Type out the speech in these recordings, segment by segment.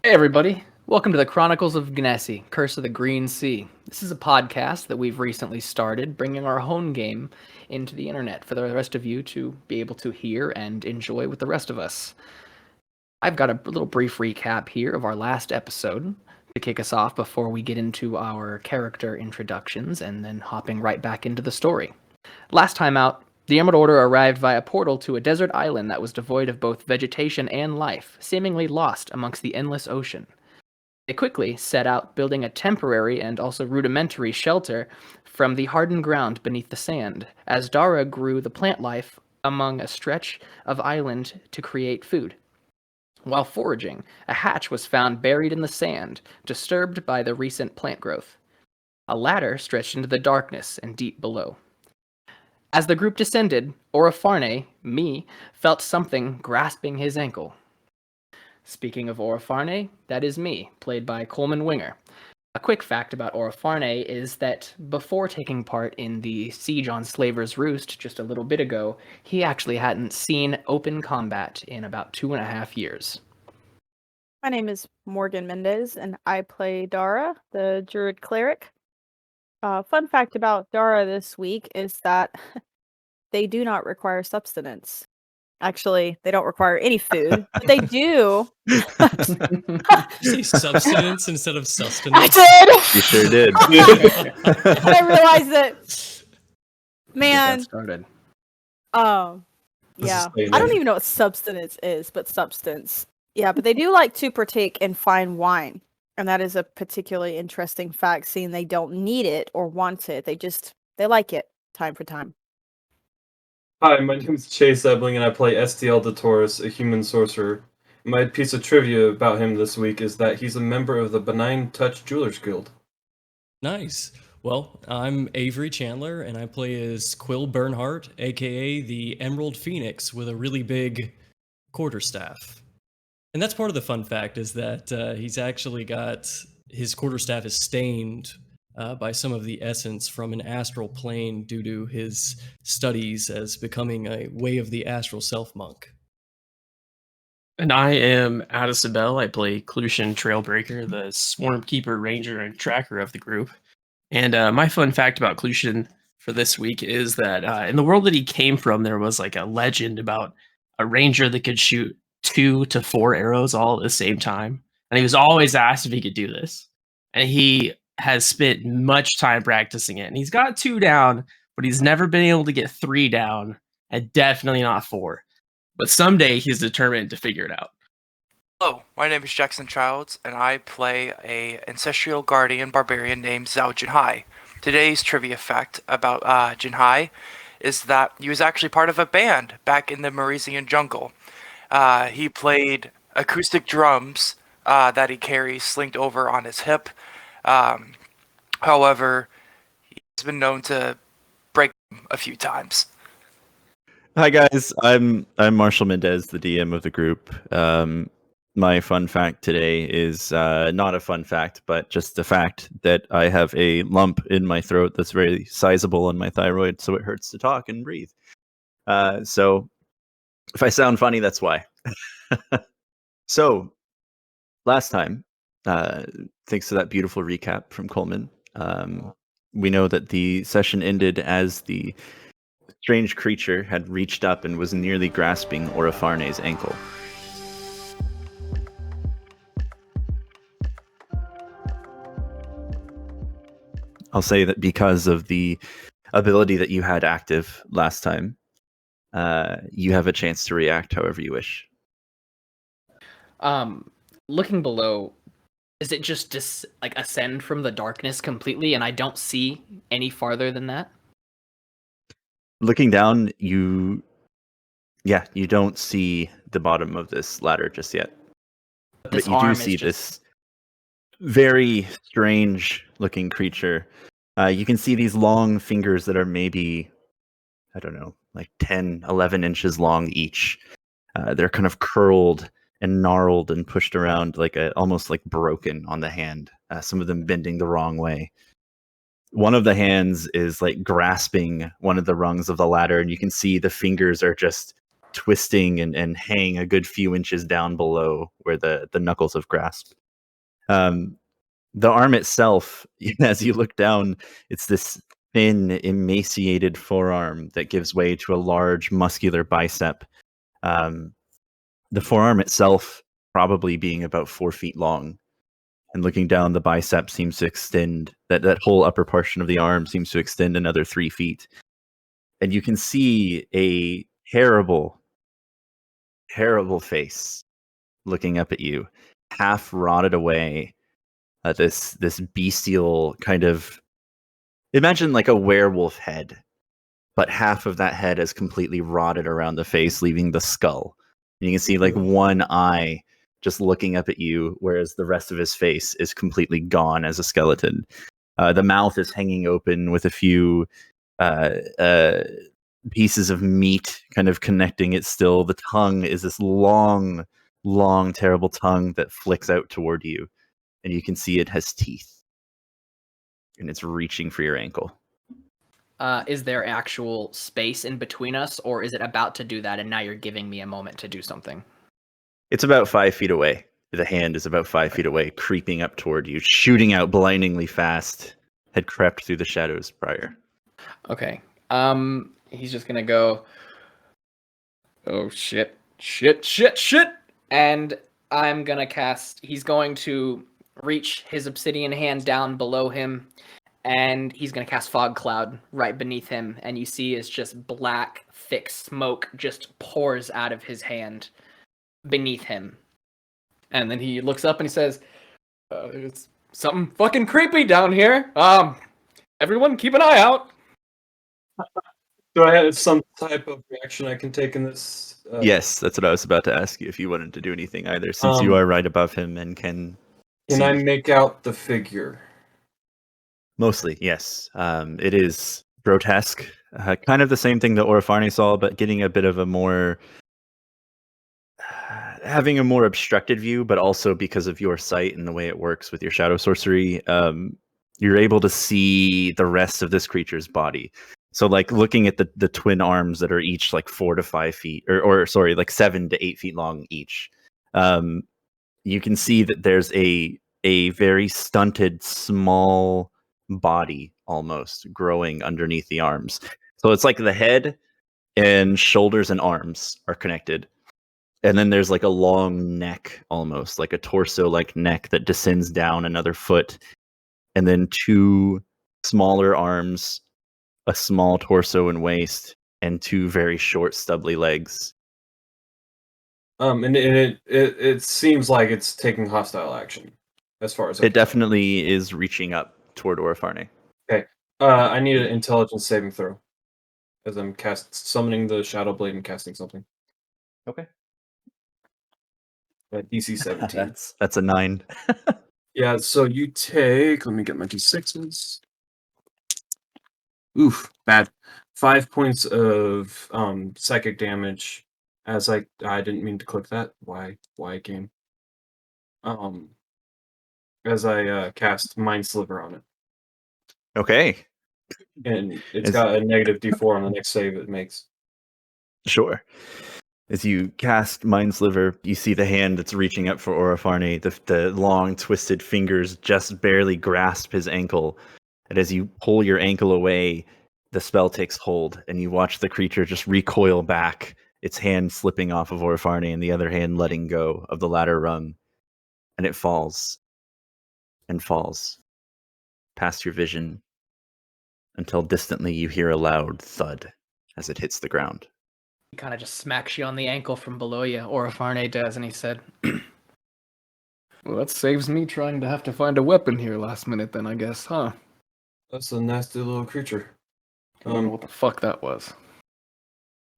Hey everybody, welcome to the Chronicles of Gnassi, Curse of the Green Sea. This is a podcast that we've recently started, bringing our home game into the internet for the rest of you to be able to hear and enjoy with the rest of us. I've got a little brief recap here of our last episode to kick us off before we get into our character introductions and then hopping right back into the story. Last time out, the Emerald Order arrived via portal to a desert island that was devoid of both vegetation and life, seemingly lost amongst the endless ocean. They quickly set out building a temporary and also rudimentary shelter from the hardened ground beneath the sand, as Dara grew the plant life among a stretch of island to create food. While foraging, a hatch was found buried in the sand, disturbed by the recent plant growth. A ladder stretched into the darkness and deep below. As the group descended, Orofarne, me, felt something grasping his ankle. Speaking of Orofarne, that is me, played by Coleman Winger. A quick fact about Orofarne is that before taking part in the siege on Slaver's Roost just a little bit ago, he actually hadn't seen open combat in about 2.5 years. My name is Morgan Mendez, and I play Dara, the Druid Cleric. Fun fact about Dara this week is that they do not require substance. Actually, they don't require any food, but they do. Did you say substance instead of sustenance? I did! You sure did. And I realized that, man. Get that started. Yeah. I don't even know what substance is, but substance. Yeah, but they do like to partake in fine wine. And that is a particularly interesting fact, seeing they don't need it or want it. They like it time for time. Hi, my name is Chase Ebling, and I play STL de Taurus, a human sorcerer. My piece of trivia about him this week is that he's a member of the Benign Touch Jewelers Guild. Nice. Well, I'm Avery Chandler, and I play as Quill Bernhardt, aka the Emerald Phoenix, with a really big quarterstaff. And that's part of the fun fact, is that he's actually got his quarterstaff is stained by some of the essence from an astral plane due to his studies as becoming a Way of the Astral Self monk. And I am Adisabel. I play Clutian Trailbreaker, the Swarm Keeper, Ranger, and Tracker of the group. And my fun fact about Clutian for this week is that in the world that he came from, there was like a legend about a ranger that could shoot 2 to 4 arrows all at the same time. And he was always asked if he could do this. And he has spent much time practicing it. And he's got 2 down, but he's never been able to get 3 down, and definitely not 4. But someday he's determined to figure it out. Hello, my name is Jackson Childs, and I play a ancestral guardian barbarian named Zhao Jinhai. Today's trivia fact about Jinhai is that he was actually part of a band back in the Mauritian jungle. He played acoustic drums that he carries slinked over on his hip. However, he's been known to break them a few times. Hi guys, I'm Marshall Mendez, the DM of the group. My fun fact today is not a fun fact, but just the fact that I have a lump in my throat that's very sizable on my thyroid, so it hurts to talk and breathe. So if I sound funny, that's why. So last time, thanks to that beautiful recap from Coleman, we know that the session ended as the strange creature had reached up and was nearly grasping Orofarne's ankle. I'll say that because of the ability that you had active last time, you have a chance to react however you wish. Looking below, is it just ascend from the darkness completely and I don't see any farther than that? Looking down, you don't see the bottom of this ladder just yet. But you do see this very strange looking creature. You can see these long fingers that are maybe, I don't know, like 10, 11 inches long each. They're kind of curled and gnarled and pushed around almost like broken on the hand. Some of them bending the wrong way. One of the hands is like grasping one of the rungs of the ladder, and you can see the fingers are just twisting and hang a good few inches down below where the knuckles have grasped. The arm itself, as you look down, it's this thin, emaciated forearm that gives way to a large, muscular bicep. The forearm itself probably being about 4 feet long. And looking down, the bicep seems to extend, that whole upper portion of the arm seems to extend another 3 feet. And you can see a terrible, terrible face looking up at you, half rotted away. This bestial kind of, imagine like a werewolf head, but half of that head is completely rotted around the face, leaving the skull. And you can see like one eye just looking up at you, whereas the rest of his face is completely gone as a skeleton. The mouth is hanging open with a few pieces of meat kind of connecting it still. The tongue is this long, long, terrible tongue that flicks out toward you. And you can see it has teeth. And it's reaching for your ankle. Is there actual space in between us, or is it about to do that and now you're giving me a moment to do something? It's about 5 feet away. The hand is about 5 feet away, creeping up toward you, shooting out blindingly fast. Had crept through the shadows prior. Okay. He's just gonna go, oh shit, shit, shit, shit! And I'm gonna cast, he's going to reach his obsidian hand down below him, and he's gonna cast Fog Cloud right beneath him, and you see is just black, thick smoke just pours out of his hand beneath him. And then he looks up and he says, it's something fucking creepy down here. Everyone keep an eye out. Do I have some type of reaction I can take in this? Yes, that's what I was about to ask you, if you wanted to do anything either, since you are right above him and can Can see. I make out the figure? Mostly, yes. It is grotesque. Kind of the same thing that Orifani saw, but getting a bit of a more... having a more obstructed view, but also because of your sight and the way it works with your shadow sorcery, you're able to see the rest of this creature's body. So, like, looking at the twin arms that are each like 4 to 5 feet, or sorry, like 7 to 8 feet long each, you can see that there's a very stunted, small body almost growing underneath the arms. So it's like the head and shoulders and arms are connected. And then there's like a long neck, almost like a torso-like neck that descends down another foot. And then 2 smaller arms, a small torso and waist, and 2 very short, stubbly legs. And it seems like it's taking hostile action, as far as It definitely is reaching up toward Orifarne. Okay. I need an intelligence saving throw, as I'm summoning the Shadow Blade and casting something. Okay. DC 17. That's a 9. Yeah, so you take, let me get my D6s. Oof, bad. 5 points of psychic damage, as I didn't mean to click that. Why game? As I cast Mind Sliver on it. Okay. And it's got a negative D4 on the next save it makes. Sure. As you cast Mind Sliver, you see the hand that's reaching up for Orifarne. The long, twisted fingers just barely grasp his ankle. And as you pull your ankle away, the spell takes hold, and you watch the creature just recoil back, its hand slipping off of Orifarne and the other hand letting go of the ladder rung. And it falls and falls past your vision until distantly you hear a loud thud as it hits the ground. He kind of just smacks you on the ankle from below you, or Farne does, and he said, well, that saves me trying to have to find a weapon here last minute then, I guess, huh? That's a nasty little creature. I don't know what the fuck that was.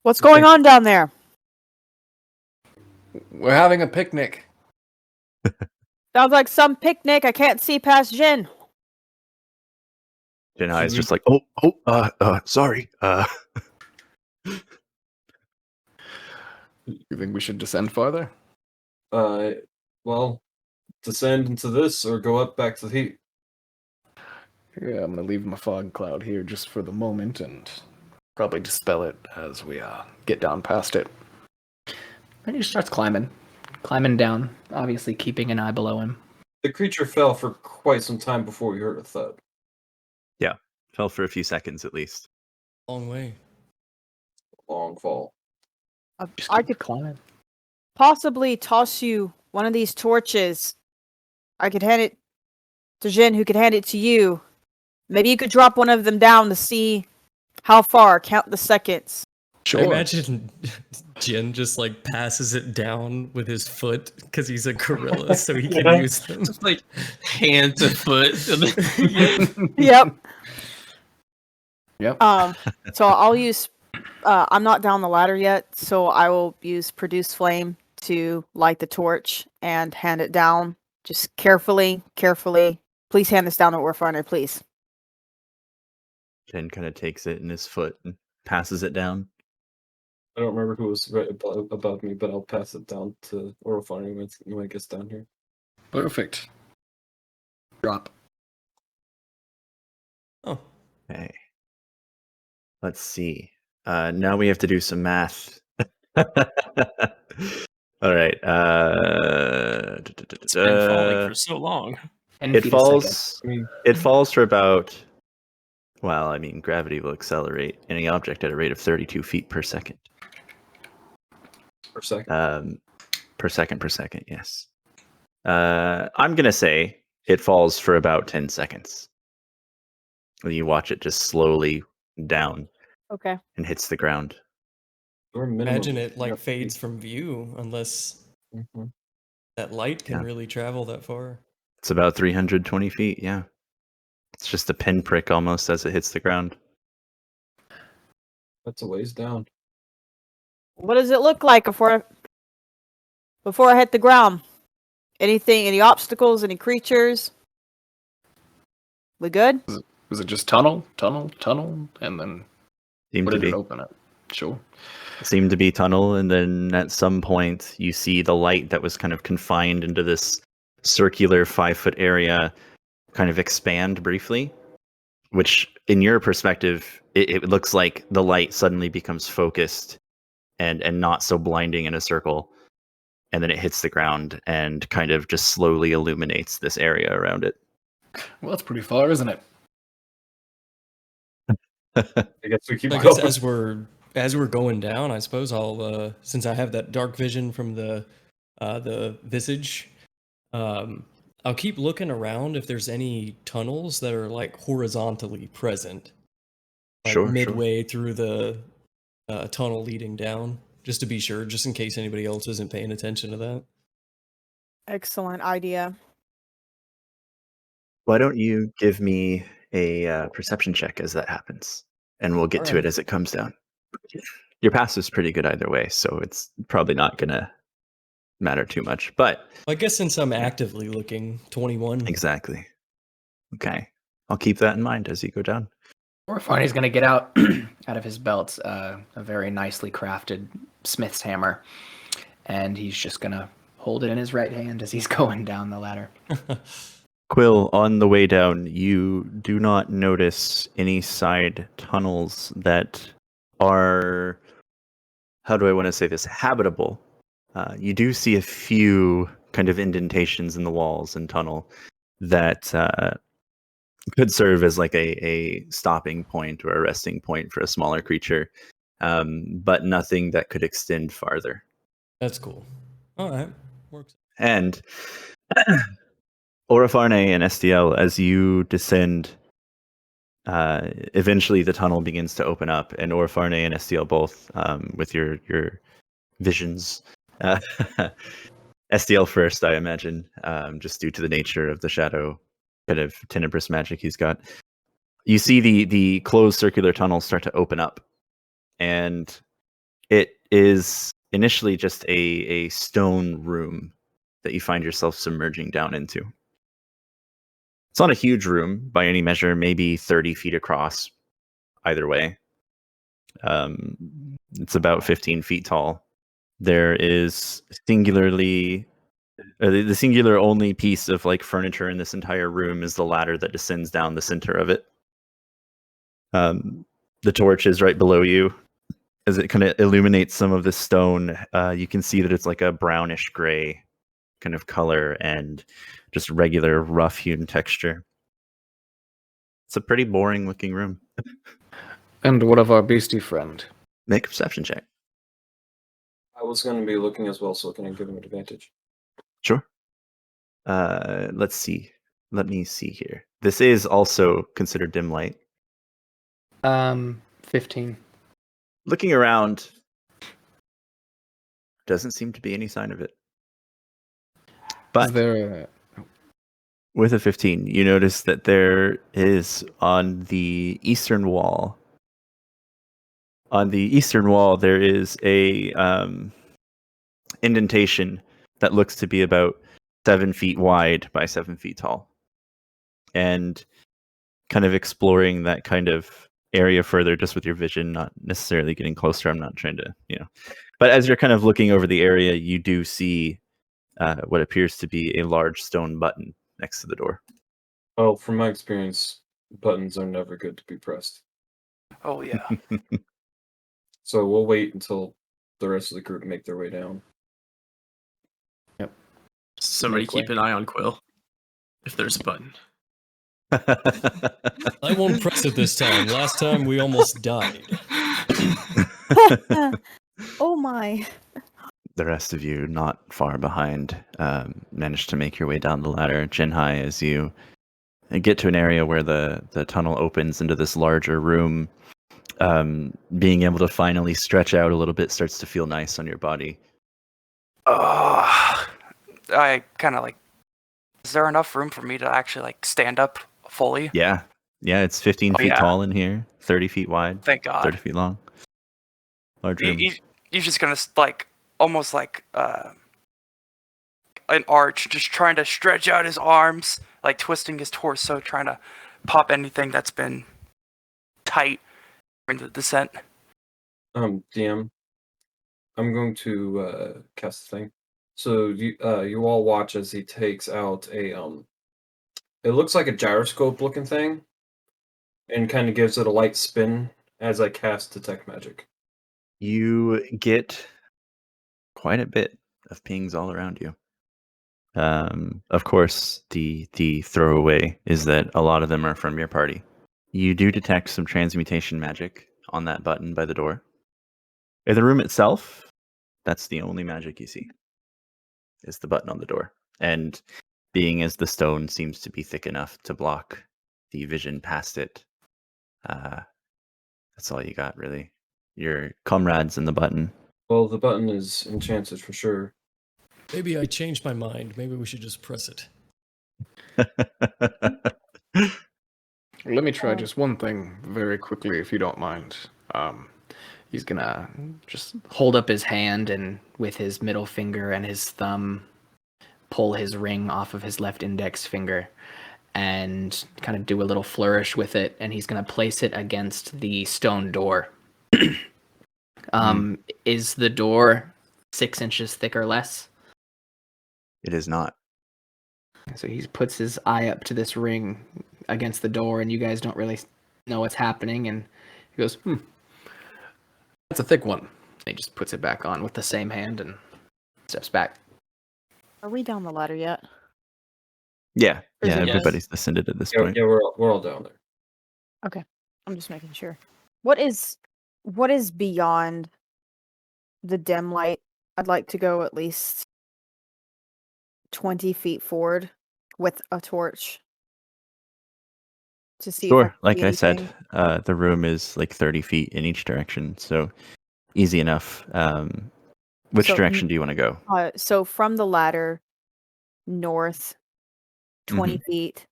What's going on down there? We're having a picnic. Sounds like some picnic. I can't see past Jin. Jinhai is just like, sorry. You think we should descend farther? Well, descend into this or go up back to the heat. Yeah, I'm gonna leave my fog cloud here just for the moment and probably dispel it as we get down past it. And he starts climbing down, obviously keeping an eye below him. The creature fell for quite some time before we heard a thud. Yeah, fell for a few seconds at least. Long way. Long fall. Just I keep could climbing. possibly toss you one of these torches. I could hand it to Jin, who could hand it to you. Maybe you could drop one of them down to see how far. Count the seconds. Sure. I imagine Jin just like passes it down with his foot because he's a gorilla, so he can use them. Just like hand to foot. Yep. Yep. So I'll use. I'm not down the ladder yet, so I will use produce flame to light the torch and hand it down. Just carefully. Please hand this down to Orpharner, please. Jen kind of takes it in his foot and passes it down. I don't remember who was right above me, but I'll pass it down to Orofani when it gets down here. Perfect. Drop. Oh, Okay. Let's see. Now we have to do some math. All right. It's been falling for so long. 10 It feet a second. falls. I mean, It falls for about. Well, I mean, gravity will accelerate any object at a rate of 32 feet per second. per second. Per second. Yes. I'm gonna say it falls for about 10 seconds. And you watch it just slowly down Okay. and hits the ground. Or minimum. imagine it like Yep. fades from view unless Mhm. that light can Yeah. really travel that far. It's about 320 feet. Yeah. It's just a pinprick almost as it hits the ground. That's a ways down. What does it look like before I hit the ground? Anything? Any obstacles? Any creatures? We good? Was it just tunnel, and then Seemed what to did be. it open it? Sure. Seemed to be tunnel, and then at some point you see the light that was kind of confined into this circular 5-foot area kind of expand briefly, which in your perspective it looks like the light suddenly becomes focused and not so blinding in a circle, and then it hits the ground and kind of just slowly illuminates this area around it. Well, that's pretty far, isn't it? I guess we keep I going. guess as we're going down, I suppose I'll since I have that dark vision from the visage, I'll keep looking around if there's any tunnels that are like horizontally present, like Sure. midway through the tunnel leading down, just to be sure, just in case anybody else isn't paying attention to that. Excellent idea. Why don't you give me a perception check as that happens, and we'll get to it Alright. as it comes down. Your pass is pretty good either way, so it's probably not gonna matter too much. But I guess since I'm actively looking, 21. exactly. Okay, I'll keep that in mind as you go down. Orpharny's going to get out of his belt a very nicely crafted smith's hammer, and he's just going to hold it in his right hand as he's going down the ladder. Quill, on the way down, you do not notice any side tunnels that are, how do I want to say this, habitable. You do see a few kind of indentations in the walls and tunnel that could serve as like a stopping point or a resting point for a smaller creature, but nothing that could extend farther. That's cool. All right, works. And Orofarne and STL, as you descend, eventually the tunnel begins to open up, and Orofarne and STL both, with your visions, STL first, I imagine, just due to the nature of the shadow kind of tenebrous magic he's got. You see the closed circular tunnel start to open up, and it is initially just a stone room that you find yourself submerging down into. It's not a huge room by any measure, maybe 30 feet across either way. It's about 15 feet tall. There is the singular only piece of like furniture in this entire room is the ladder that descends down the center of it. The torch is right below you, as it kind of illuminates some of the stone, you can see that it's like a brownish gray kind of color and just regular rough hewn texture. It's a pretty boring looking room. And what of our beastie friend? Make a perception check. I was going to be looking as well, so can I give him advantage? Sure. Let's see. Let me see here. This is also considered dim light. 15. Looking around, doesn't seem to be any sign of it. Is But there with a 15, you notice that there is on the eastern wall. On the eastern wall, there is a indentation that looks to be about 7 feet wide by 7 feet tall. And kind of exploring that kind of area further just with your vision, not necessarily getting closer. I'm not trying to, But as you're kind of looking over the area, you do see what appears to be a large stone button next to the door. Well, from my experience, buttons are never good to be pressed. Oh yeah. So we'll wait until the rest of the group make their way down. Somebody Make way. keep an eye on Quill. If there's a button. I won't press it this time. Last time we almost died. Oh my. The rest of you, not far behind, managed to make your way down the ladder. Jinhai, as you get to an area where the tunnel opens into this larger room, being able to finally stretch out a little bit starts to feel nice on your body. I kind of like. Is there enough room for me to actually like stand up fully? Yeah, it's 15 Oh, feet yeah. tall in here, 30 feet wide, Thank God. 30 feet long. Large room. He's just gonna like almost like an arch, just trying to stretch out his arms, like twisting his torso, trying to pop anything that's been tight during the descent. DM, I'm going to cast the thing. So you all watch as he takes out a it looks like a gyroscope looking thing, and kind of gives it a light spin as I cast detect magic. You get quite a bit of pings all around you. Of course, the throwaway is that a lot of them are from your party. You do detect some transmutation magic on that button by the door. In the room itself, that's the only magic you see, is the button on the door. And being as the stone seems to be thick enough to block the vision past it, that's all you got, really. Your comrades and the button. Well, the button is enchanted for sure. Maybe I changed my mind. Maybe we should just press it. Let me try just one thing very quickly, if you don't mind. He's gonna just hold up his hand and with his middle finger and his thumb pull his ring off of his left index finger and kind of do a little flourish with it, and he's gonna place it against the stone door. Is the door 6 inches thick or less? It is not. So he puts his eye up to this ring against the door, and you guys don't really know what's happening, and he goes, that's a thick one. And he just puts it back on with the same hand and steps back. Are we down the ladder yet? Yeah, Is it- everybody's descended at this Yeah, point. yeah, we're all down there. Okay. I'm just making sure. What is beyond the dim light? I'd like to go at least 20 feet forward with a torch to see if I Sure, can like see I said, anything. the room is like 30 feet in each direction, so easy enough. Which So, direction do you want to go? So from the ladder, north, 20 feet.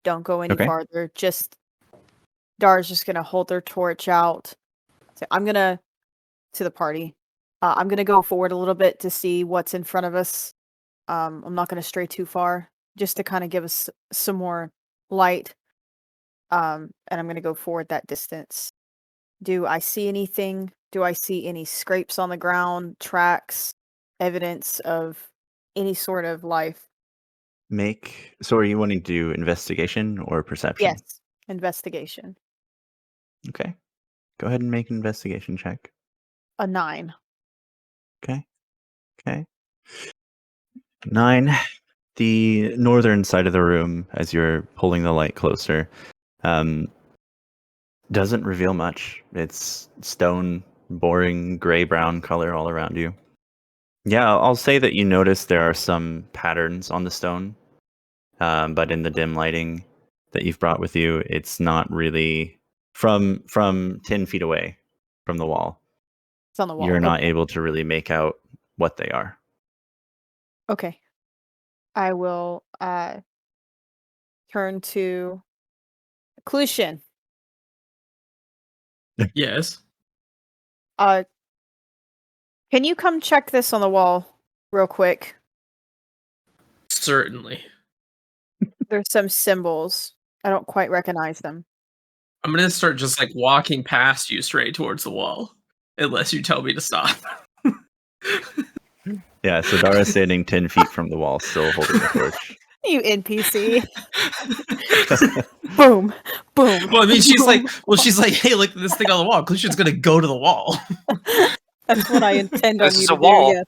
Don't go any Okay. farther. Just Dara's just gonna hold their torch out. So I'm gonna to the party. I'm gonna go forward a little bit to see what's in front of us. I'm not gonna stray too far, just to kind of give us some more light. And I'm gonna go forward that distance. Do I see anything? Do I see any scrapes on the ground, tracks, evidence of any sort of life? So are you wanting to do investigation or perception? Yes, investigation. Okay. Go ahead and make an investigation check. A 9. Okay. 9. The northern side of the room, as you're pulling the light closer, doesn't reveal much. It's stone, boring gray-brown color all around you. Yeah, I'll say that you notice there are some patterns on the stone, but in the dim lighting that you've brought with you, it's not really from 10 feet away from the wall. It's on the wall. You're not Okay. able to really make out what they are. Okay. I will turn to Clutian. Yes. Can you come check this on the wall real quick? Certainly. There's some symbols. I don't quite recognize them. I'm gonna start just like walking past you straight towards the wall, unless you tell me to stop. Yeah, so Dara's standing 10 feet from the wall, still holding the torch. You NPC. Boom. Boom. Well, I mean, she's boom. like, hey, look at this thing on the wall. Clucian's gonna go to the wall. That's what I intend on This you is to a wall. do,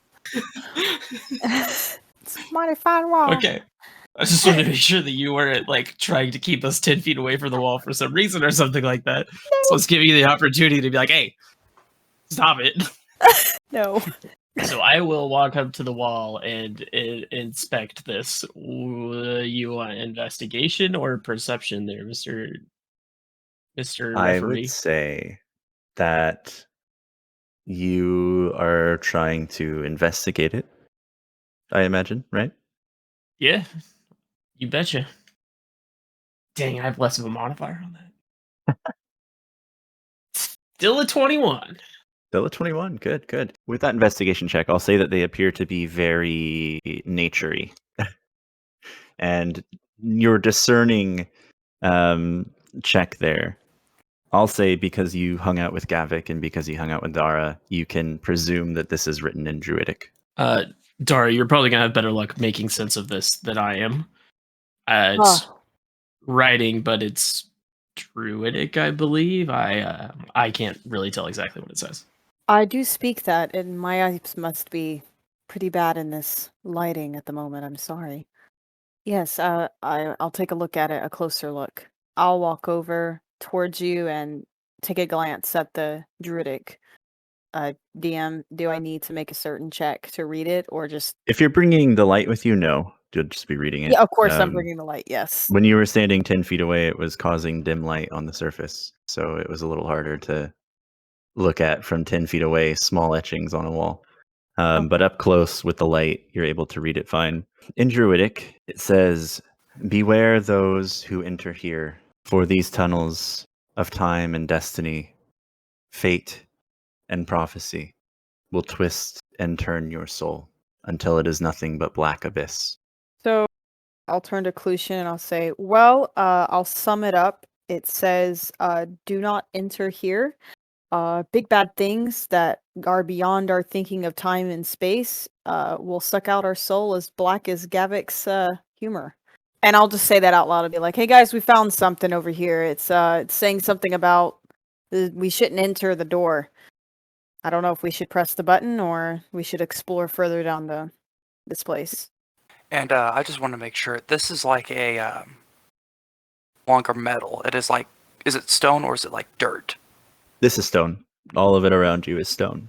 yes. It's a mighty fine wall. Okay. I just wanted to make sure that you weren't like trying to keep us 10 feet away from the wall for some reason or something like that. So it's giving you the opportunity to be like, hey, stop it. No. So I will walk up to the wall and inspect this. You want investigation or perception there, Mr. I Referee? would say that you are trying to investigate it, I imagine, right? Yeah, you betcha. Dang, I have less of a modifier on that. Still a 21. Still a 21. Good. With that investigation check, I'll say that they appear to be very naturey. And your discerning check there, I'll say because you hung out with Gavik and because you hung out with Dara, you can presume that this is written in Druidic. Dara, you're probably gonna have better luck making sense of this than I am. It's writing, but it's Druidic, I believe. I can't really tell exactly what it says. I do speak that, and my eyes must be pretty bad in this lighting at the moment. I'm sorry. Yes, I'll take a look at it, a closer look. I'll walk over towards you and take a glance at the Druidic. DM, do I need to make a certain check to read it, or just... If you're bringing the light with you, no. You'll just be reading it. Yeah, of course I'm bringing the light, yes. When you were standing 10 feet away, it was causing dim light on the surface. So it was a little harder to look at from 10 feet away, small etchings on a wall. But up close with the light, you're able to read it fine. In Druidic, it says, "Beware those who enter here, for these tunnels of time and destiny, fate and prophecy will twist and turn your soul until it is nothing but black abyss." So I'll turn to Clutian and I'll say, well, I'll sum it up. It says, do not enter here. Big bad things that are beyond our thinking of time and space will suck out our soul as black as Gavik's humor. And I'll just say that out loud and be like, hey guys, we found something over here. It's saying something about we shouldn't enter the door. I don't know if we should press the button or we should explore further down this place. And I just want to make sure this is like a longer metal. It is like, is it stone or is it like dirt? This is stone. All of it around you is stone.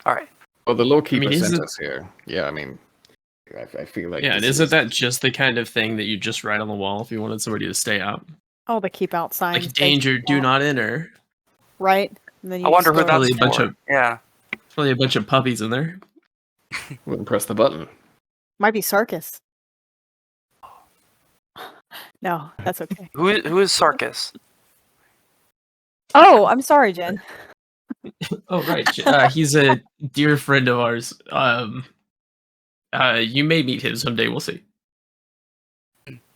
All right. Well, the low keeper is sent it- us here. Yeah, I mean, I feel like. Yeah, and this isn't is- that just the kind of thing that you just write on the wall if you wanted somebody to stay out? Oh, the keep out signs. Like danger, do not enter. Right? And then I wonder who just go- that's Probably a bunch for. of- Yeah. There's probably a bunch of puppies in there. Wouldn't press the button. Might be Sarkis. No, that's okay. Who is Sarkis? Oh, I'm sorry, Jen. Oh, right. He's a dear friend of ours. You may meet him someday. We'll see.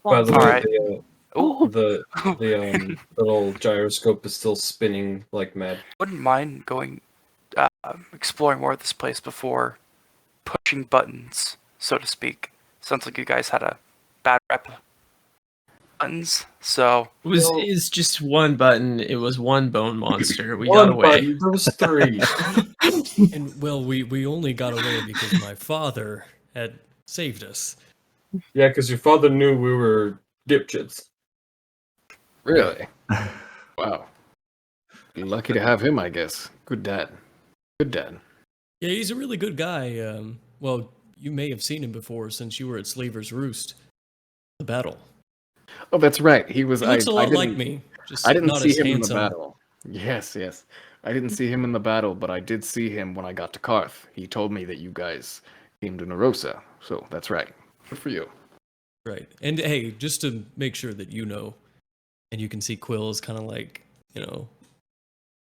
By the All way, right. Ooh. the little gyroscope is still spinning like mad. Wouldn't mind going exploring more of this place before pushing buttons, so to speak. Sounds like you guys had a bad rep. buttons. So Is just one button. It was one bone monster. We got One away. button. There was 3. And well, we only got away because my father had saved us. Yeah, because your father knew we were dipshits. Really? Wow. Lucky to have him, I guess. Good dad. Good dad. Yeah, he's a really good guy. Well, you may have seen him before since you were at Slaver's Roost. The battle. Oh, that's right. He was. He looks a I lot like didn't- me. Just I didn't not see as him handsome. in the battle. Yes, yes. I didn't see him in the battle, but I did see him when I got to Karth. He told me that you guys came to Narosa, so that's right. Good for you. Right. And hey, just to make sure that you know, and you can see Quill is kind of like,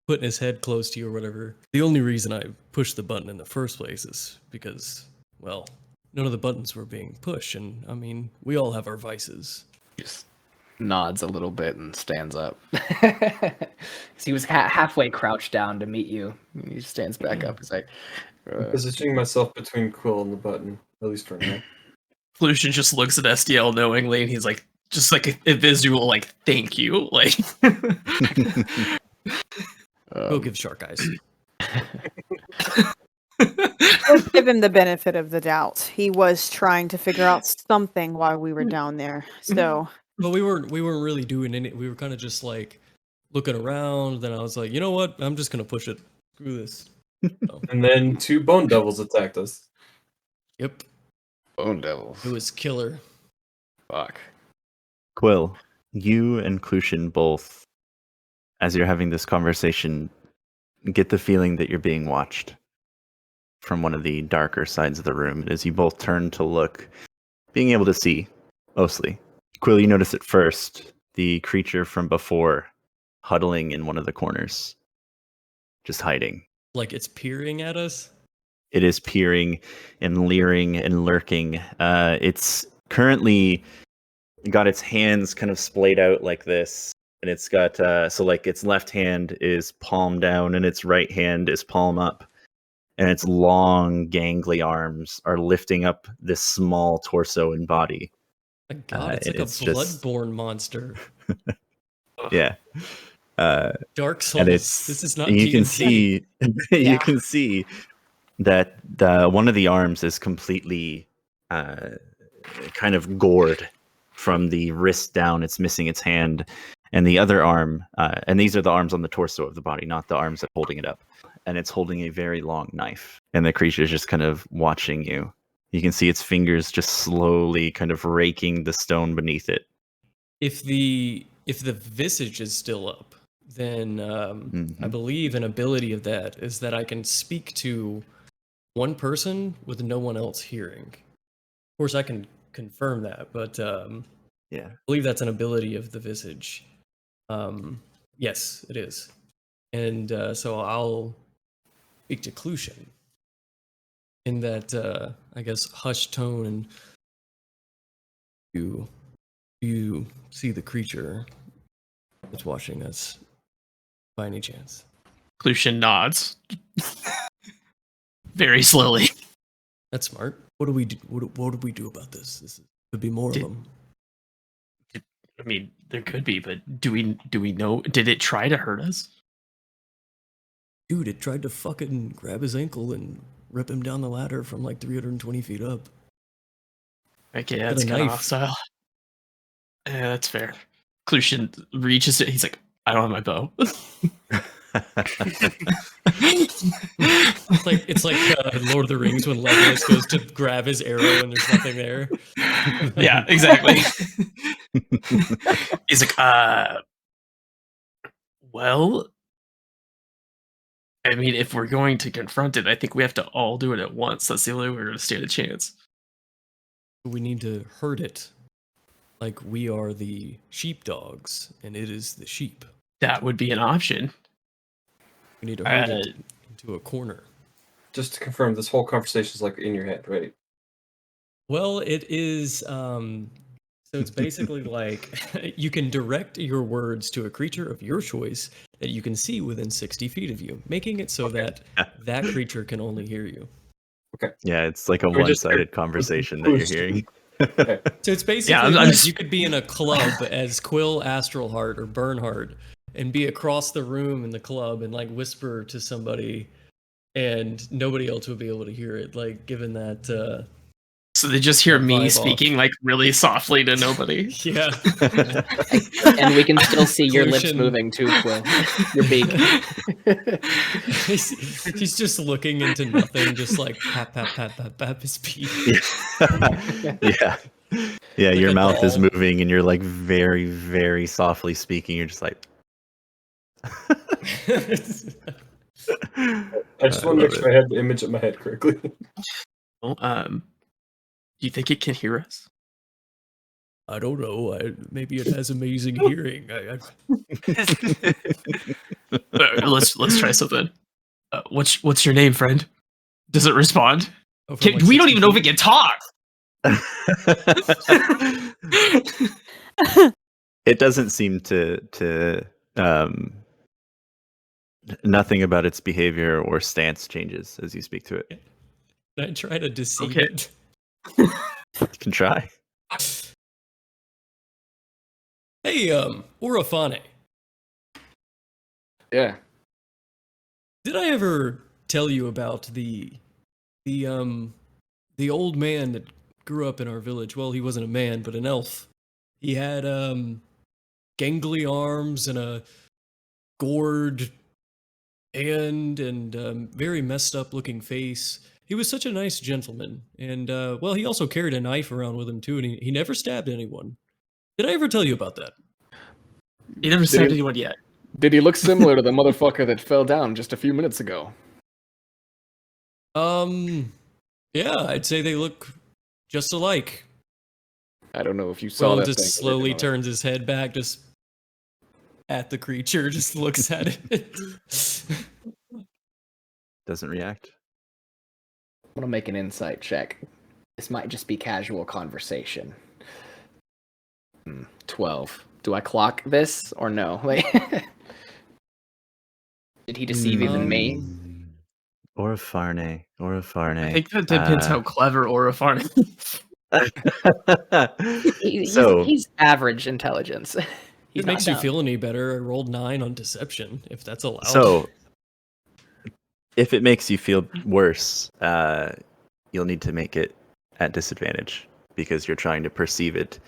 putting his head close to you or whatever. The only reason I pushed the button in the first place is because, well, none of the buttons were being pushed. And I mean, we all have our vices. Just nods a little bit and stands up. He was halfway crouched down to meet you. He stands back up. He's like, I'm positioning myself between Quill and the button, at least for now. Lucian just looks at SDL knowingly, and he's like, just like a visual, like, thank you. Like, Go give Shark Eyes. Let's give him the benefit of the doubt. He was trying to figure out something while we were down there. So But we weren't really doing any. We were kind of just like looking around. Then I was like, you know what? I'm just gonna push it. Screw this. So, And then 2 bone devils attacked us. yep. Bone devils. It was killer. Fuck. Quill, you and Clushin both, as you're having this conversation, get the feeling that you're being watched from one of the darker sides of the room. As you both turn to look, being able to see, mostly. Quill, you notice at first the creature from before huddling in one of the corners, just hiding. Like it's peering at us. It is peering and leering and lurking. It's currently got its hands kind of splayed out like this. And it's got, so like its left hand is palm down and its right hand is palm up. And its long, gangly arms are lifting up this small torso and body. My God, it's like it's a just- bloodborne monster. Yeah. Dark Souls. And it's, This is not. you can D&D. see, you can see that one of the arms is completely kind of gored from the wrist down. It's missing its hand. And the other arm, and these are the arms on the torso of the body, not the arms that are holding it up. And it's holding a very long knife. And the creature is just kind of watching you. You can see its fingers just slowly kind of raking the stone beneath it. If the visage is still up, then I believe an ability of that is that I can speak to one person with no one else hearing. Of course, I can confirm that, but Yeah. I believe that's an ability of the visage. Yes, it is. And so I'll speak to Clushin in that, I guess, hushed tone. And you see the creature that's watching us by any chance? Lucian nods. Very slowly. That's smart. What do we do? What do we do about this? Could be more of them. I mean, there could be, but do we know? Did it try to hurt us? Dude, it tried to fucking grab his ankle and rip him down the ladder from like 320 feet up. Okay, With that's a kind of knife. hostile. Yeah, that's fair. Clushin reaches it. He's like, I don't have my bow. It's like Lord of the Rings when Legolas goes to grab his arrow and there's nothing there. Yeah, exactly. He's like, well, I mean, if we're going to confront it, I think we have to all do it at once. That's the only way we're going to stand a chance. We need to herd it like we are the sheepdogs and it is the sheep. That would be an option. We need to herd it into a corner. Just to confirm, this whole conversation is like in your head, right? Well, it is. So it's basically like you can direct your words to a creature of your choice that you can see within 60 feet of you, making it so that creature can only hear you. Okay. Yeah, it's like a We just- one-sided conversation that you're hearing. Okay. So it's basically I'm like just- you could be in a club as Quill Astralheart or Bernhardt and be across the room in the club and like whisper to somebody and nobody else would be able to hear it, like given that So they just hear That me vibe speaking off. like really softly to nobody. Yeah. And we can still see your lips Pollution. moving too, Quill. Your beak. he's just looking into nothing, just like pat pat pat pat pat his beak. Yeah. Yeah, Like your a mouth is doll. moving and you're like very, very softly speaking. You're just like I just want to make sure I had the image in my head correctly. Well, do you think it can hear us? I don't know. Maybe it has amazing hearing. Let's try something. What's your name, friend? Does it respond? Oh, from, like, We don't 60 even know if it feet? can talk. It doesn't seem to nothing about its behavior or stance changes as you speak to it. I try to deceive Okay. it. You can try. Hey, Orofane, Yeah. did I ever tell you about the old man that grew up in our village? Well, he wasn't a man, but an elf. He had gangly arms and a gored hand and very messed up looking face. He was such a nice gentleman, and well, he also carried a knife around with him too, and he never stabbed anyone. Did I ever tell you about that? He never stabbed Did- anyone yet. Did he look similar to the motherfucker that fell down just a few minutes ago? Yeah, I'd say they look just alike. I don't know if you saw Will that just thing. slowly turns his head back, just at the creature, just looks at it. Doesn't react. I'm gonna make an insight check. This might just be casual conversation. 12. Do I clock this or no? Like, did he deceive even me? Orfarne. I think that depends how clever Orofan is. He's average intelligence. If He's it not makes you dumb. feel any better, I rolled 9 on deception, if that's allowed. So, if it makes you feel worse, you'll need to make it at disadvantage because you're trying to perceive it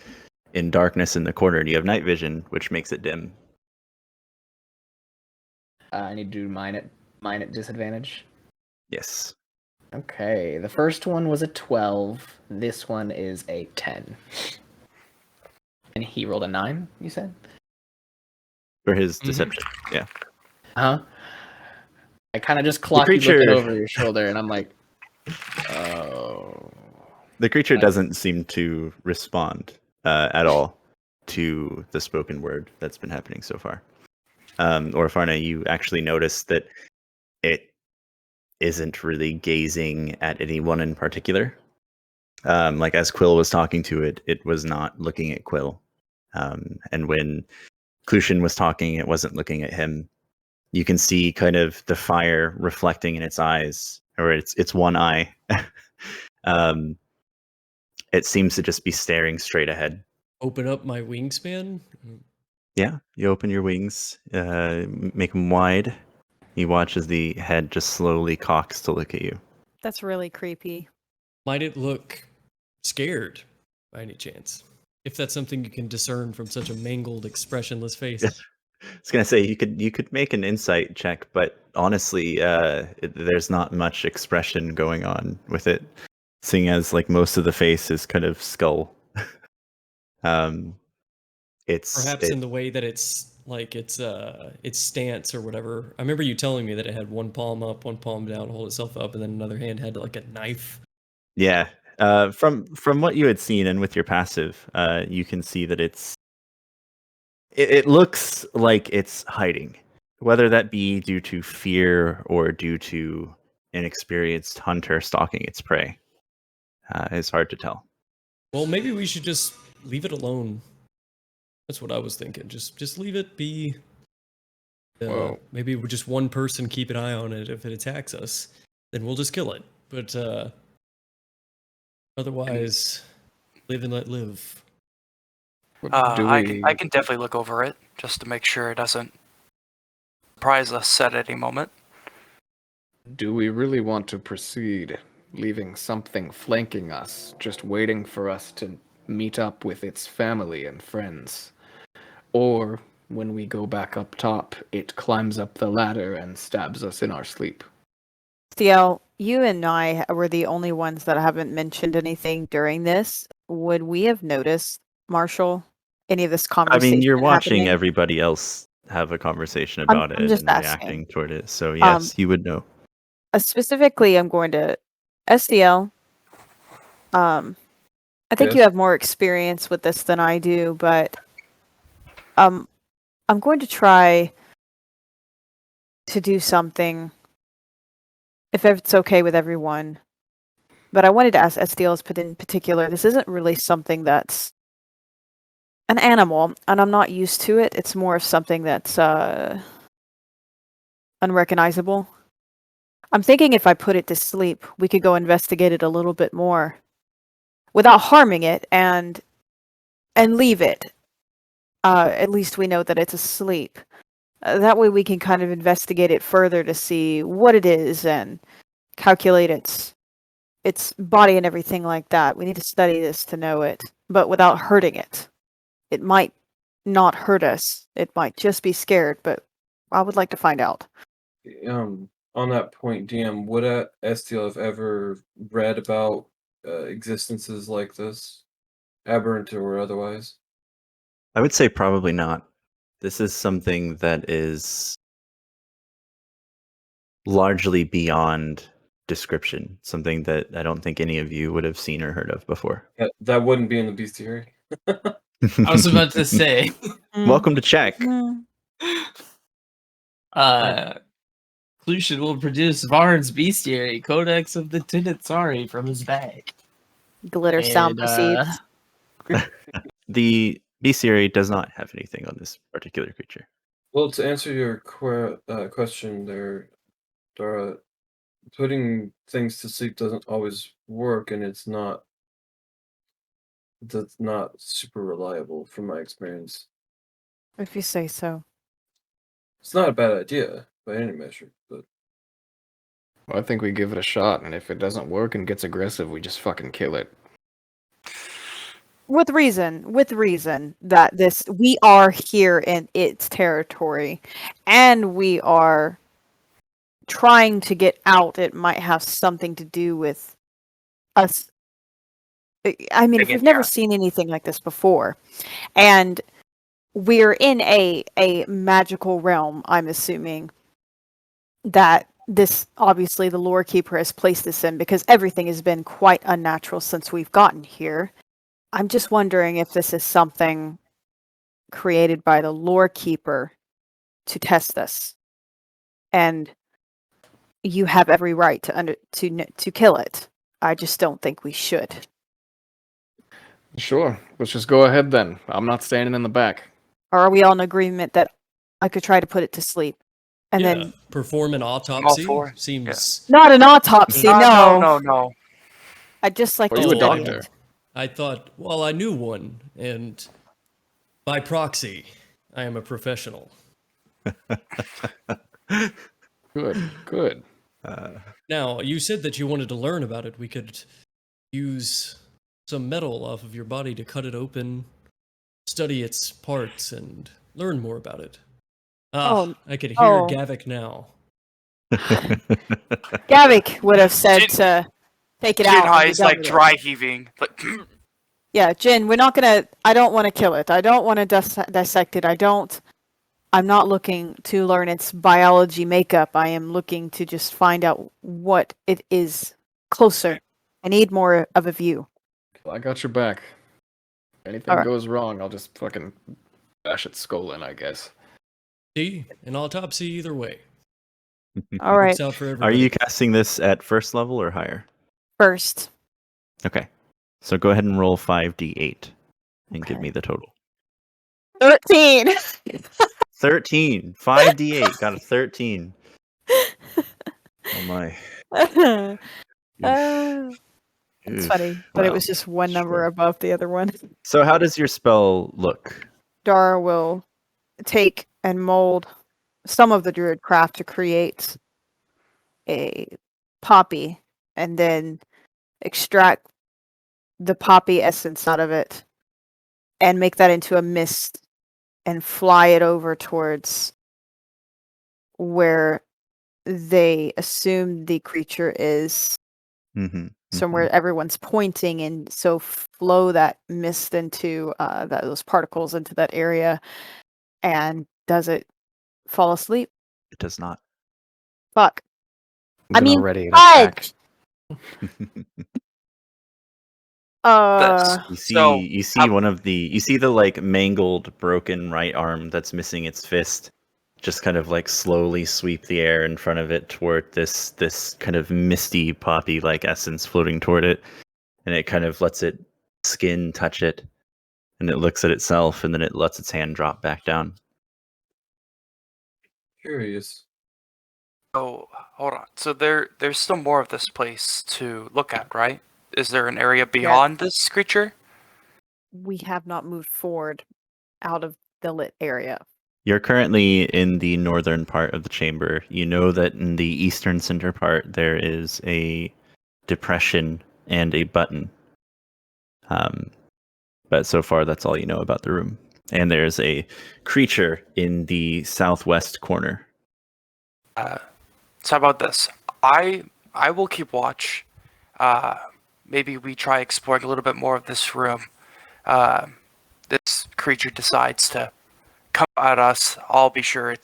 in darkness in the corner, and you have night vision, which makes it dim. I need to do mine at disadvantage. Yes. Okay, the first one was a 12. This one is a 10. And he rolled a 9, you said? For his deception. Yeah. Huh? I kind of just clock you creature- looking over your shoulder, and I'm like, oh. The creature doesn't seem to respond at all to the spoken word that's been happening so far. Orfarna, you actually notice that it isn't really gazing at anyone in particular. Like as Quill was talking to it, it was not looking at Quill. And when Clushin was talking, it wasn't looking at him. You can see kind of the fire reflecting in its eyes, or its one eye. It seems to just be staring straight ahead. Open up my wingspan. Yeah, you open your wings, make them wide. You watch as the head just slowly cocks to look at you. That's really creepy. Might it look scared by any chance? If that's something you can discern from such a mangled, expressionless face. I was gonna say you could make an insight check, but honestly, there's not much expression going on with it, seeing as like most of the face is kind of skull. It's Perhaps in the way that it's like its stance or whatever. I remember you telling me that it had one palm up, one palm down, hold itself up, and then another hand had like a knife. Yeah. From what you had seen and with your passive, you can see that it looks like it's hiding, whether that be due to fear or due to an experienced hunter stalking its prey. It's hard to tell. Well, maybe we should just leave it alone. That's what I was thinking. Just leave it be. Whoa. Maybe we're just one person keep an eye on it. If it attacks us, then we'll just kill it. But otherwise, Live and let live. Do I can definitely look over it just to make sure it doesn't surprise us at any moment. do we really want to proceed, leaving something flanking us, just waiting for us to meet up with its family and friends? Or, when we go back up top, it climbs up the ladder and stabs us in our sleep? CL, you and I were the only ones that haven't mentioned anything during this. Would we have noticed, Marshall, any of this I conversation mean, you're watching happening? everybody else have a conversation I'm about it just and asking. reacting toward it. So yes, you would know. Specifically, I'm going to SDL. I think you Yes? have more experience with this than I do, but I'm going to try to do something if it's okay with everyone. But I wanted to ask SDLs in particular. This isn't really something that's an animal, and I'm not used to it. It's more of something that's unrecognizable. I'm thinking if I put it to sleep, we could go investigate it a little bit more without harming it and leave it. At least we know that it's asleep. That way we can kind of investigate it further to see what it is and calculate its body and everything like that. We need to study this to know it, but without hurting it. It might not hurt us. It might just be scared, but I would like to find out. On that point, DM, would STL have ever read about existences like this, aberrant or otherwise? I would say probably not. This is something that is largely beyond description, something that I don't think any of you would have seen or heard of before. That wouldn't be in the bestiary. I was about to say. Welcome to check. Clutian will produce Varn's bestiary, Codex of the Tenetsari, from his bag. Glitter sound proceeds. The bestiary does not have anything on this particular creature. Well, to answer your question there, Dara, putting things to sleep doesn't always work, and that's not super reliable from my experience. If you say so. It's not a bad idea by any measure, but Well, I think we give it a shot, and if it doesn't work and gets aggressive, we just fucking kill it. With reason that we are here in its territory and we are trying to get out. It might have something to do with us. I mean, if we've never seen anything like this before and we're in a magical realm, I'm assuming that this, obviously the lore keeper has placed this in because everything has been quite unnatural since we've gotten here. I'm just wondering if this is something created by the lore keeper to test us, and you have every right to kill it. I just don't think we should. Sure, let's just go ahead then. I'm not standing in the back. Or are we all in agreement that I could try to put it to sleep, and Yeah, then perform an autopsy. for it. Seems. not an autopsy? No. No. I'd just like Are to you a study doctor? it. I thought, well, I knew one, and by proxy, I am a professional. Good. Now, you said that you wanted to learn about it. We could use some metal off of your body to cut it open, study its parts, and learn more about it. I could hear Gavik now. Gavik would have said to take it out. Jinhai and be is done like with it. dry heaving. Like, Yeah, Jin, we're not gonna. I don't want to kill it. I don't want to dissect it. I'm not looking to learn its biology makeup. I am looking to just find out what it is closer. I need more of a view. I got your back. If anything Alright. goes wrong, I'll just fucking bash its skull in, I guess. See, an autopsy either way. All right, Works out for Are everybody. you casting this at first level or higher? first. Okay. So go ahead and roll 5d8 and give Okay. me the total. 13. 13. 5d8. Got a 13. Oh my. Oof. It's Oof, funny, but it well, was just one number sure. above the other one. So how does your spell look? Dara will take and mold some of the druid craft to create a poppy and then extract the poppy essence out of it and make that into a mist and fly it over towards where they assume the creature is, Mm-hmm. somewhere everyone's pointing, and so flow that mist into those particles into that area. And does it fall asleep? It does not. Fuck. I'm I gonna mean, ready an fudge! This. You So, see one of you see the like mangled, broken right arm that's missing its fist, just kind of like slowly sweep the air in front of it toward this kind of misty poppy like essence floating toward it, and it kind of lets its skin touch it, and it looks at itself, and then it lets its hand drop back down. Curious. oh, hold on. So there's still more of this place to look at, right? Is there an area beyond this creature? We have not moved forward out of the lit area. You're currently in the northern part of the chamber. You know that in the eastern center part there is a depression and a button. But so far that's all you know about the room. And there's a creature in the southwest corner. So how about this? I will keep watch. Maybe we try exploring a little bit more of this room. This creature decides to come at us. I'll be sure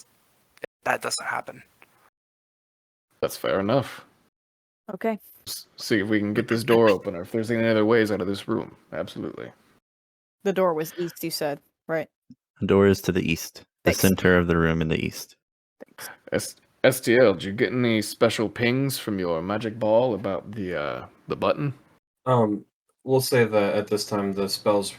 that doesn't happen. That's fair enough. Okay. See if we can get this door open, or if there's any other ways out of this room. Absolutely. The door was east, you said, right? The door is to the east, the Thanks. center of the room in the east. Thanks. STL, did you get any special pings from your magic ball about the button? We'll say that at this time the spell's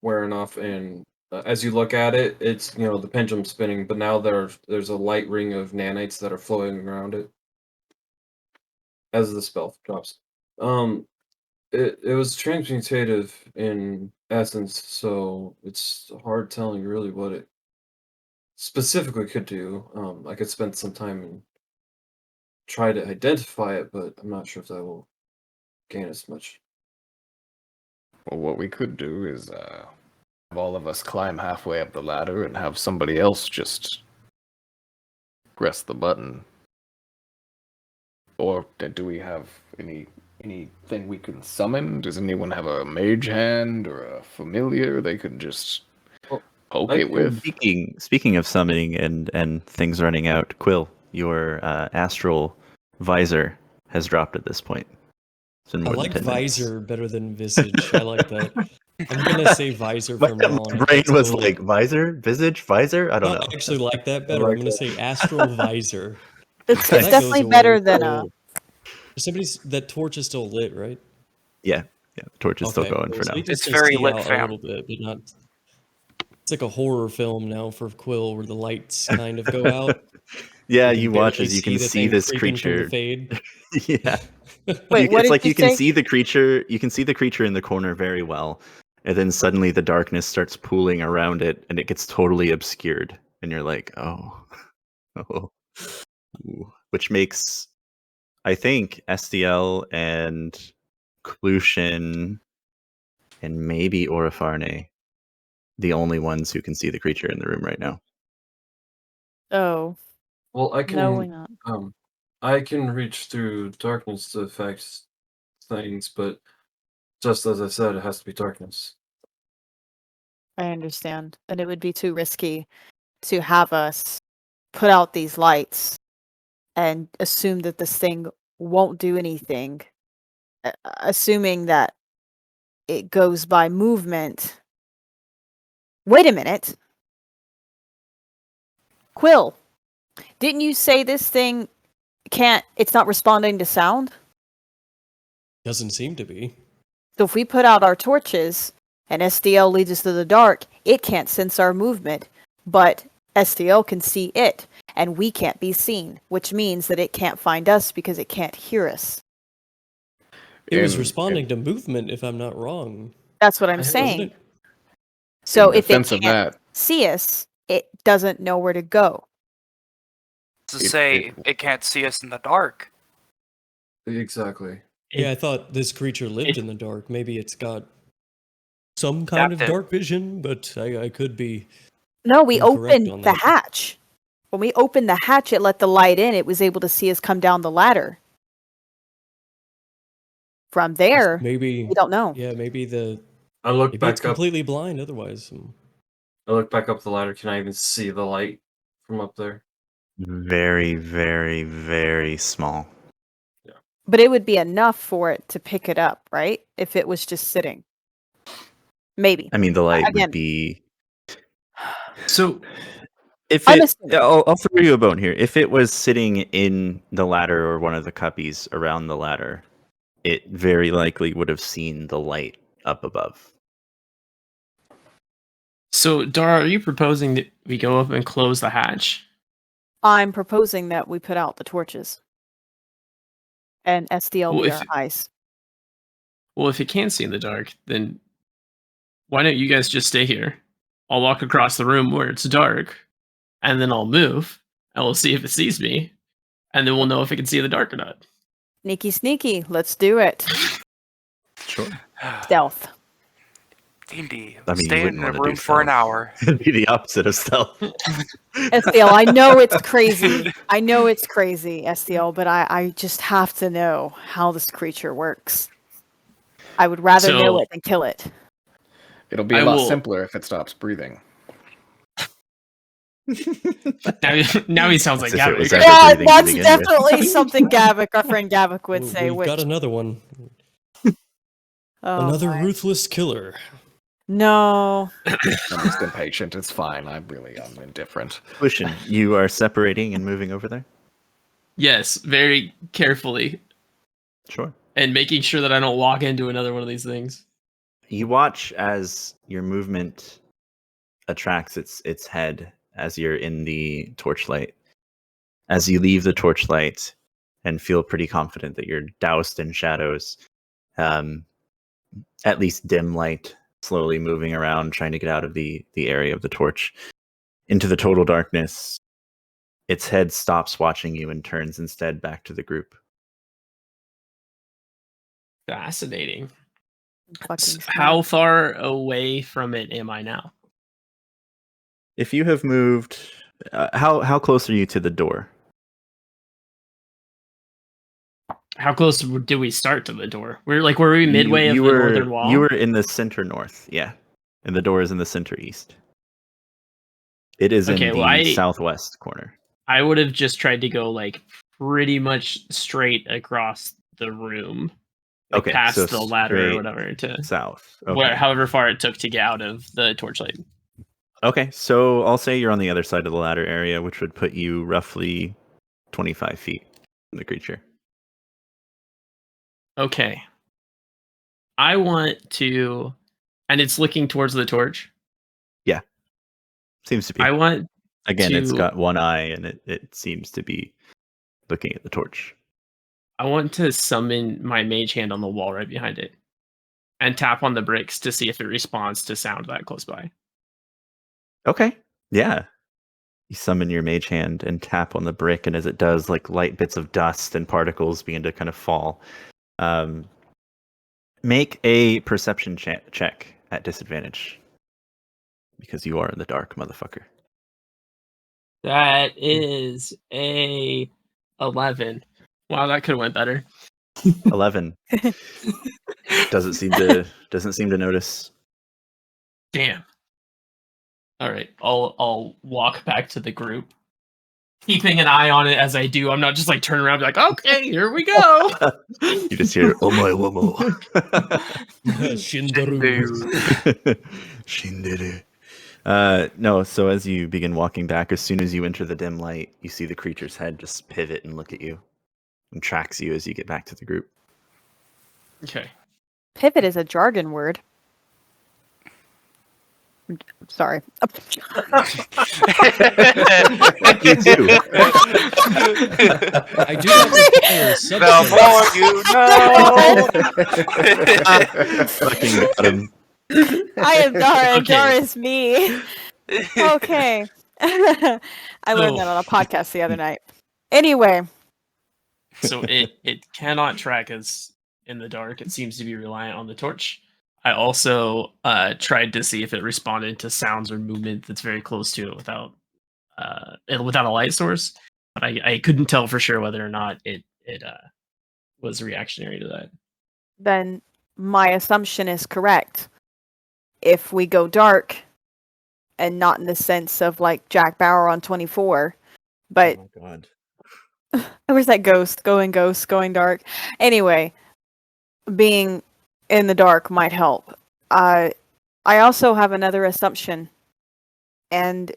wearing off, and as you look at it, it's the pendulum spinning, but now there's a light ring of nanites that are floating around it as the spell drops. It was transmutative in essence, so it's hard telling really what it specifically could do. I could spend some time and try to identify it, but I'm not sure if that will gain as much. Well, what we could do is have all of us climb halfway up the ladder and have somebody else just press the button. Or do we have anything we can summon? Does anyone have a mage hand or a familiar they could just poke it with? Speaking of summoning and things running out, Quill, your astral visor has dropped at this point. It's been I more like than 10 minutes. visor better than visage. I like that. I'm gonna say visor from now on. My brain That's was cool. like visor, visage, visor. I don't No, know. I actually like that better. like I'm gonna that. say astral visor. It's That definitely goes better away. than Cool. That torch is still lit, right? Yeah, the torch is still going cool. for So now. we can It's still very see lit, out fam. a little bit, but not. It's like a horror film now for Quill, where the lights kind of go out. Yeah, can you watch barely as you can the see thing this creeping from the creature. fade. Yeah. Wait, what It's did like you you can say? see the creature. You can see the creature in the corner very well, and then suddenly the darkness starts pooling around it, and it gets totally obscured, and you're like, oh, oh, Ooh. Which makes, I think, SDL and Clutian and maybe Orifarne the only ones who can see the creature in the room right now. Oh, Well, I can no, we're not. I can reach through darkness to affect things, but just as I said, it has to be darkness. I understand. And it would be too risky to have us put out these lights and assume that this thing won't do anything, assuming that it goes by movement. Wait a minute. Quill, didn't you say this thing it's not responding to sound? Doesn't seem to be. So if we put out our torches and SDL leads us to the dark, it can't sense our movement, but SDL can see it, and we can't be seen, which means that it can't find us because it can't hear us. It was In- responding to movement, if I'm not wrong. That's what I'm Wasn't saying. it? So in if it defense of can't that, see us, it doesn't know where to go. To It- say it- it can't see us in the dark. Exactly. Yeah, I thought this creature lived it- in the dark. Maybe it's got some kind of Captain. dark vision, but I could be. No, we Incorrect opened on the that. hatch. When we opened the hatch, it let the light in. It was able to see us come down the ladder. From there, Maybe. we don't know. Yeah, maybe I look maybe it's back up. completely blind. Otherwise, I look back up the ladder. Can I even see the light from up there? Very, very, very small. But it would be enough for it to pick it up, right? If it was just sitting. Maybe. I mean, the light Again. would be. So If I'm it, assuming. I'll throw you a bone here. If it was sitting in the ladder or one of the cuppies around the ladder, it very likely would have seen the light up above. So, Dara, are you proposing that we go up and close the hatch? I'm proposing that we put out the torches. And SDL Well, be if our it- eyes. Well, if it can't see in the dark, then why don't you guys just stay here? I'll walk across the room where it's dark, and then I'll move, and we'll see if it sees me, and then we'll know if it can see in the dark or not. Sneaky, sneaky. Let's do it. Sure. Stealth. D&D. I mean, you Stay in wouldn't a want to room do for an stealth. hour. It'd be the opposite of stealth. SDL, I know it's crazy. I know it's crazy, SDL, but I just have to know how this creature works. I would rather know So- it than kill it. it'll be a I lot will- simpler if it stops breathing. Now he sounds like As if it was Gavin. ever Yeah, breathing to that's begin with. definitely something Gavik, our friend Gavik, would say. we've Which, got another one. oh Another my. ruthless killer. No. I'm just impatient. It's fine. I'm indifferent. Lucian, you are separating and moving over there? Yes, very carefully, Sure. and making sure that I don't walk into another one of these things. You watch as your movement attracts its head as you're in the torchlight. As you leave the torchlight and feel pretty confident that you're doused in shadows, at least dim light slowly moving around, trying to get out of the area of the torch into the total darkness. Its head stops watching you and turns instead back to the group. Fascinating. Fucking How far away from it am I now? If you have moved, how close are you to the door? How close did we start to the door? Were we midway you of the were, northern wall? You were in the center north, yeah, and the door is in the center east. It is Okay, in the well, southwest corner. I would have just tried to go pretty much straight across the room, Okay, past so the ladder or straight whatever to south. Okay. however far it took to get out of the torchlight. Okay, so I'll say you're on the other side of the ladder area, which would put you roughly 25 feet from the creature. Okay. I want to, and it's looking towards the torch. Seems to be. I want Again, it's to- got one eye, and it seems to be looking at the torch. to summon my mage hand on the wall right behind it, and tap on the bricks to see if it responds to sound that close by. Okay, yeah. You summon your mage hand and tap on the brick, and as it does, light bits of dust and particles begin to kind of fall. Make a perception check at disadvantage. Because you are in the dark, motherfucker. That is a 11. Wow, that could have went better. 11. doesn't seem to notice. Damn. All right, I'll walk back to the group, keeping an eye on it as I do. I'm not just turn around and be like, okay, here we go. You just hear, oh my womo. Shindaru. Shinderu. No, so as you begin walking back, as soon as you enter the dim light, you see the creature's head just pivot and look at you and tracks you as you get back to the group. Okay. Pivot is a jargon word. Sorry. You too. I do not require The more you know. Fucking got him. I am Dara, and Okay. Dara is me. Okay. I learned So- that on a podcast the other night. Anyway, So it cannot track us in the dark. It seems to be reliant on the torch. I also tried to see if it responded to sounds or movement that's very close to it without a light source, but I couldn't tell for sure whether or not it was reactionary to that. then my assumption is correct. If we go dark, and not in the sense of like Jack Bauer on 24, but Oh my god. where's that ghost going dark? Anyway, being in the dark might help. I also have another assumption, and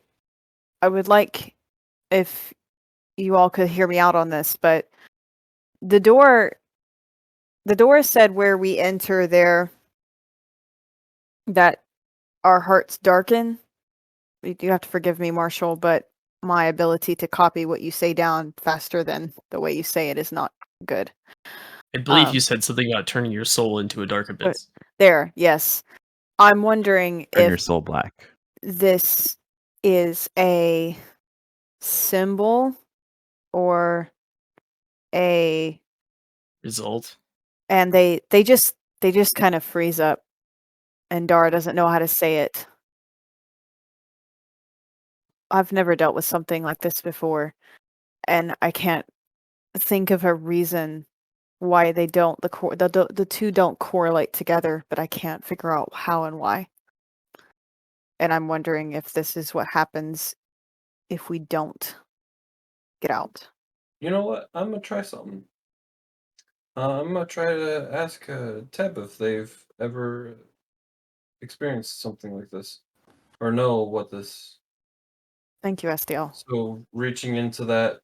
I would like if you all could hear me out on this, but the door said where we enter there that our hearts darken. You do have to forgive me, Marshall, but my ability to copy what you say down faster than the way you say it is not good. I believe Um, you said something about turning your soul into a dark abyss. There, yes. I'm wondering Turn your if soul black. this is a symbol or a Result. and they just kind of freeze up, and Dara doesn't know how to say it. I've never dealt with something like this before, and I can't think of a reason why they don't the two don't correlate together, but I can't figure out how and why. And I'm wondering if this is what happens if we don't get out. You know what? I'm gonna try something. I'm gonna try to ask Teb if they've ever experienced something like this, or know what this. Thank you, SDL. So reaching into that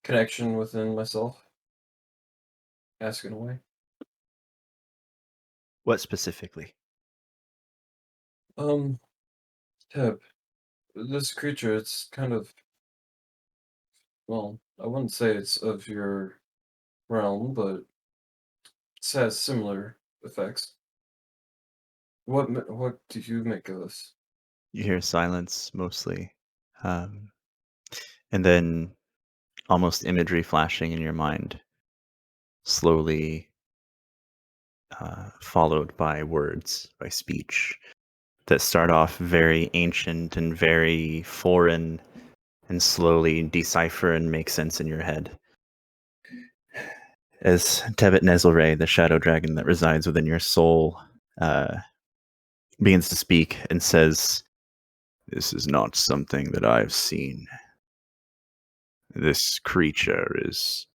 connection within myself, asking away. What specifically? Teb, this creature, it's kind of, well, I wouldn't say it's of your realm, but it has similar effects. What do you make of this? You hear silence mostly. And then almost imagery flashing in your mind, slowly followed by words, by speech that start off very ancient and very foreign and slowly decipher and make sense in your head. As Tebet Nezilre, the shadow dragon that resides within your soul, begins to speak and says, "This is not something that I've seen. This creature is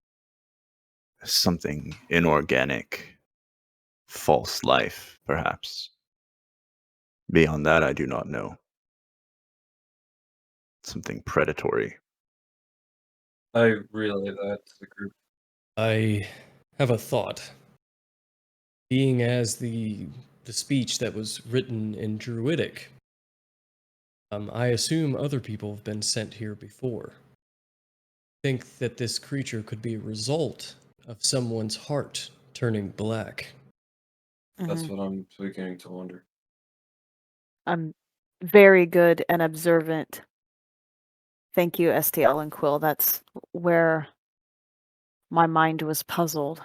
something inorganic, false life, perhaps. Beyond that, I do not know. Something predatory." I relay that to the group. I have a thought. Being as the speech that was written in Druidic, I assume other people have been sent here before. Think that this creature could be a result of someone's heart turning black. That's Mhm. what I'm beginning to wonder. I'm very good and observant. Thank you, STL and Quill. That's where my mind was puzzled,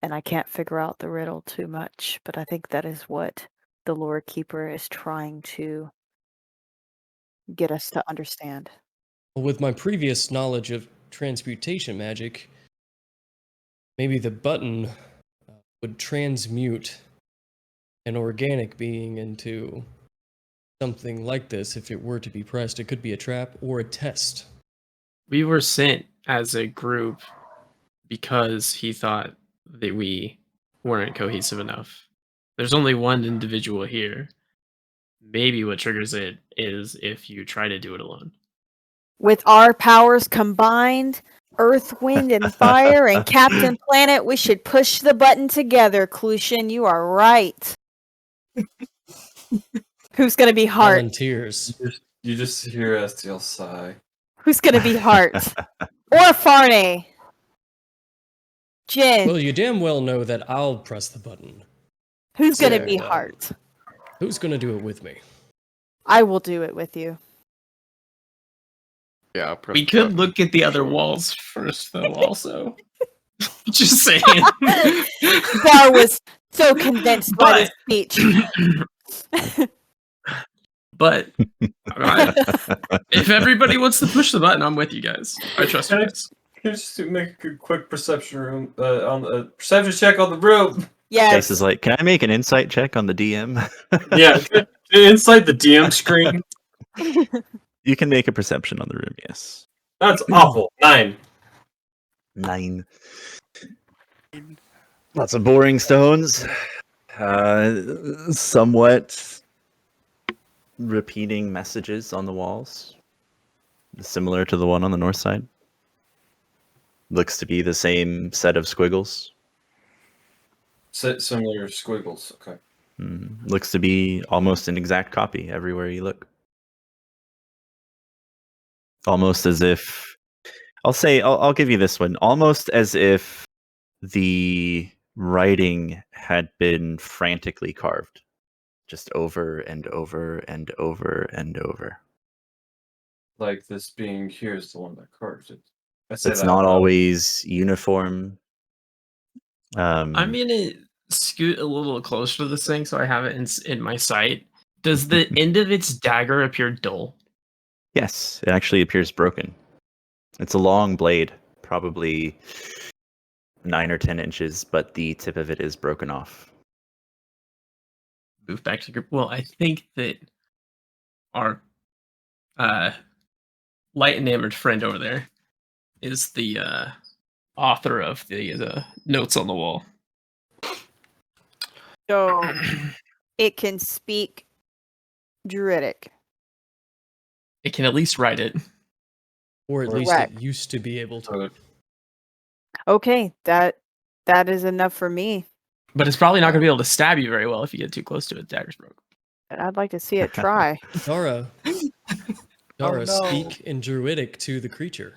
and I can't figure out the riddle too much, but I think that is what the lore keeper is trying to get us to understand. With my previous knowledge of transmutation magic, maybe the button would transmute an organic being into something like this if it were to be pressed. It could be a trap or a test. We were sent as a group because he thought that we weren't cohesive enough. There's only one individual here. Maybe what triggers it is if you try to do it alone. With our powers combined, Earth, Wind, and Fire, and Captain Planet, we should push the button together, Clutian. You are right. Who's gonna be Heart? Volunteers. You just hear STL sigh. Who's gonna be Heart? Or Farney? Jin? Well, you damn well know that I'll press the button. Who's gonna And, be Heart? Who's gonna do it with me? I will do it with you. Yeah, I'll press We the could button. look at the other walls first, though. Also, just saying. Bar was so convinced by this speech. But if everybody wants to push the button, I'm with you guys. I trust you guys. Just to make a quick perception room on the perception check on the room. Yes. This is like, can I make an insight check on the DM? Yeah, inside the DM screen. You can make a perception on the room, yes. That's awful. 9. 9. Lots of boring stones. Somewhat repeating messages on the walls. Similar to the one on the north side. Looks to be the same set of squiggles. Similar squiggles. Okay. Looks to be almost an exact copy everywhere you look. Almost as if... I'll give you this one. Almost as if the writing had been frantically carved. Just over and over and over and over. Like this being here's the one that carved it. It's not always uniform. I'm gonna scoot a little closer to this thing so I have it in my sight. Does the end of its dagger appear dull? Yes, it actually appears broken. It's a long blade, probably 9 or 10 inches, but the tip of it is broken off. Move back to the group. Well, I think that our light enamored friend over there is the author of the notes on the wall. So it can speak Druidic. It can at least write it. Or at least Correct. it used to be able to. Okay, that is enough for me. But it's probably not going to be able to stab you very well if you get too close to it. Dagger's broke. I'd like to see it try. Dara, no. speak in Druidic to the creature.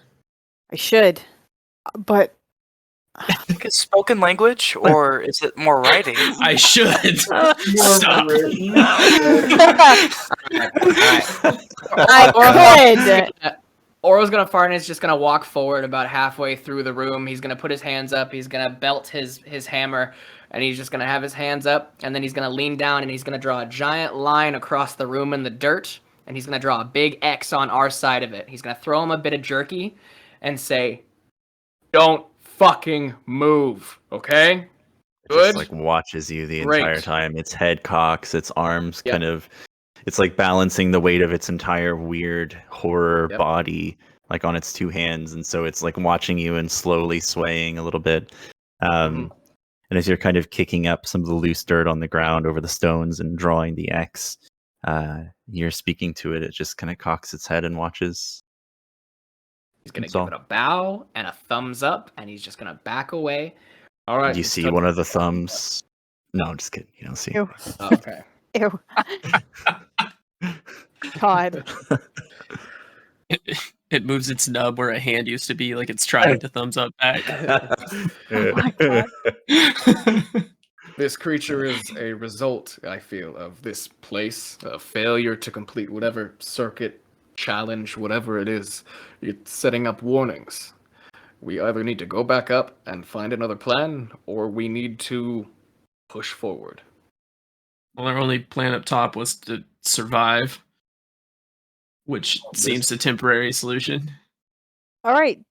I should, but Think it's spoken language, or is it more writing? I should. Stop. I could. Oro's gonna fart and is just gonna walk forward about halfway through the room. He's gonna put his hands up. He's gonna belt his hammer, and he's just gonna have his hands up. And then he's gonna lean down and he's gonna draw a giant line across the room in the dirt. And he's gonna draw a big X on our side of it. He's gonna throw him a bit of jerky, and say, "Don't fucking move, okay?" It Good. just like watches you the Great. entire time. Its head cocks, its arms Yep. kind of... It's like balancing the weight of its entire weird horror Yep. body like on its two hands, and so it's like watching you and slowly swaying a little bit. And as you're kind of kicking up some of the loose dirt on the ground over the stones and drawing the X, you're speaking to it. It just kind of cocks its head and watches. He's gonna That's give all. it a bow and a thumbs up, and he's just gonna back away. All right. You it's see time- one of the thumbs. No, I'm just kidding. You don't see. Ew. Oh, okay. Ew. God. It moves its nub where a hand used to be, like it's trying to thumbs up back. Oh my God. This creature is a result, I feel, of this place, a failure to complete whatever circuit, challenge, whatever it is. It's setting up warnings. We either need to go back up and find another plan, or we need to push forward. Well, our only plan up top was to survive, which seems a temporary solution. All right.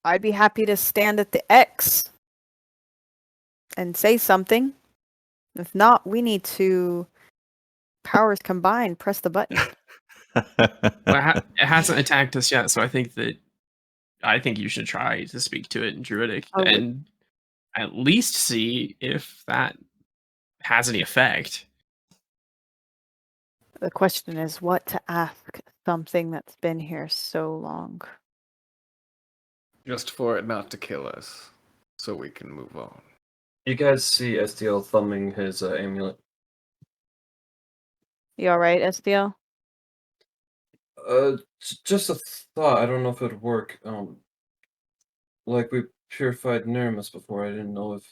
I'd be happy to stand at the X and say something. If not, we need to powers combined, press the button. Well, it hasn't attacked us yet, so I think you should try to speak to it in Druidic Oh, wait. and at least see if that has any effect. The question is what to ask something that's been here so long. Just for it not to kill us, so we can move on. You guys see SDL thumbing his amulet. You all right, SDL? Just a thought. I don't know if it'd work. Like we purified Neramis before. I didn't know if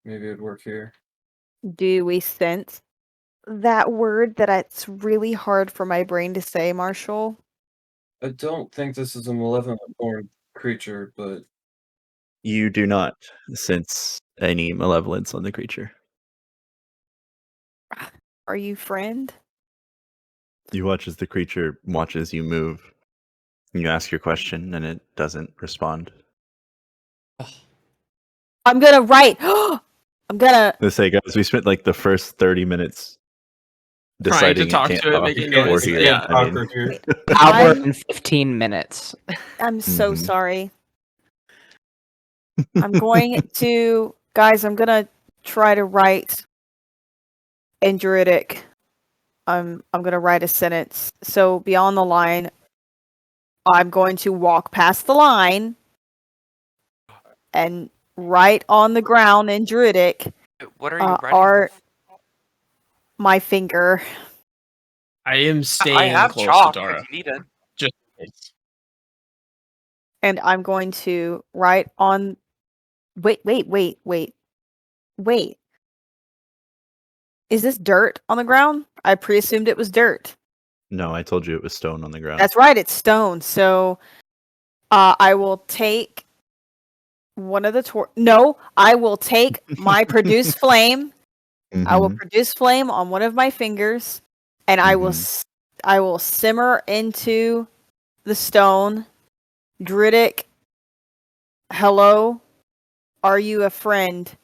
maybe it'd work here. Do we sense that word that it's really hard for my brain to say, Marshall? I don't think this is a malevolent-born creature, but You do not sense any malevolence on the creature. Are you friend? You watch as the creature watches you move. You ask your question, and it doesn't respond. I'm gonna write. I'm gonna. Let's say, guys, we spent like the first 30 minutes Trying to deciding talk can't to it, talk making before noise. here. Yeah. I mean, Talker here. Hour I'm, and 15 minutes. I'm so Mhm. sorry. I'm going to, guys. I'm gonna try to write in Druidic. I'm gonna write a sentence. So beyond the line, I'm going to walk past the line and write on the ground in Druidic What are you writing are with? my finger. I am I staying have close chalk to Dara. if you need it. Just in case. And I'm going to write on. Wait. Is this dirt on the ground? I pre-assumed it was dirt. no, I told you it was stone on the ground. That's right, it's stone. So I will take one of the No, I will take my produce flame. I will Mhm, produce flame on one of my fingers, and I will mhm. I will simmer into the stone. Druidic, hello, are you a friend?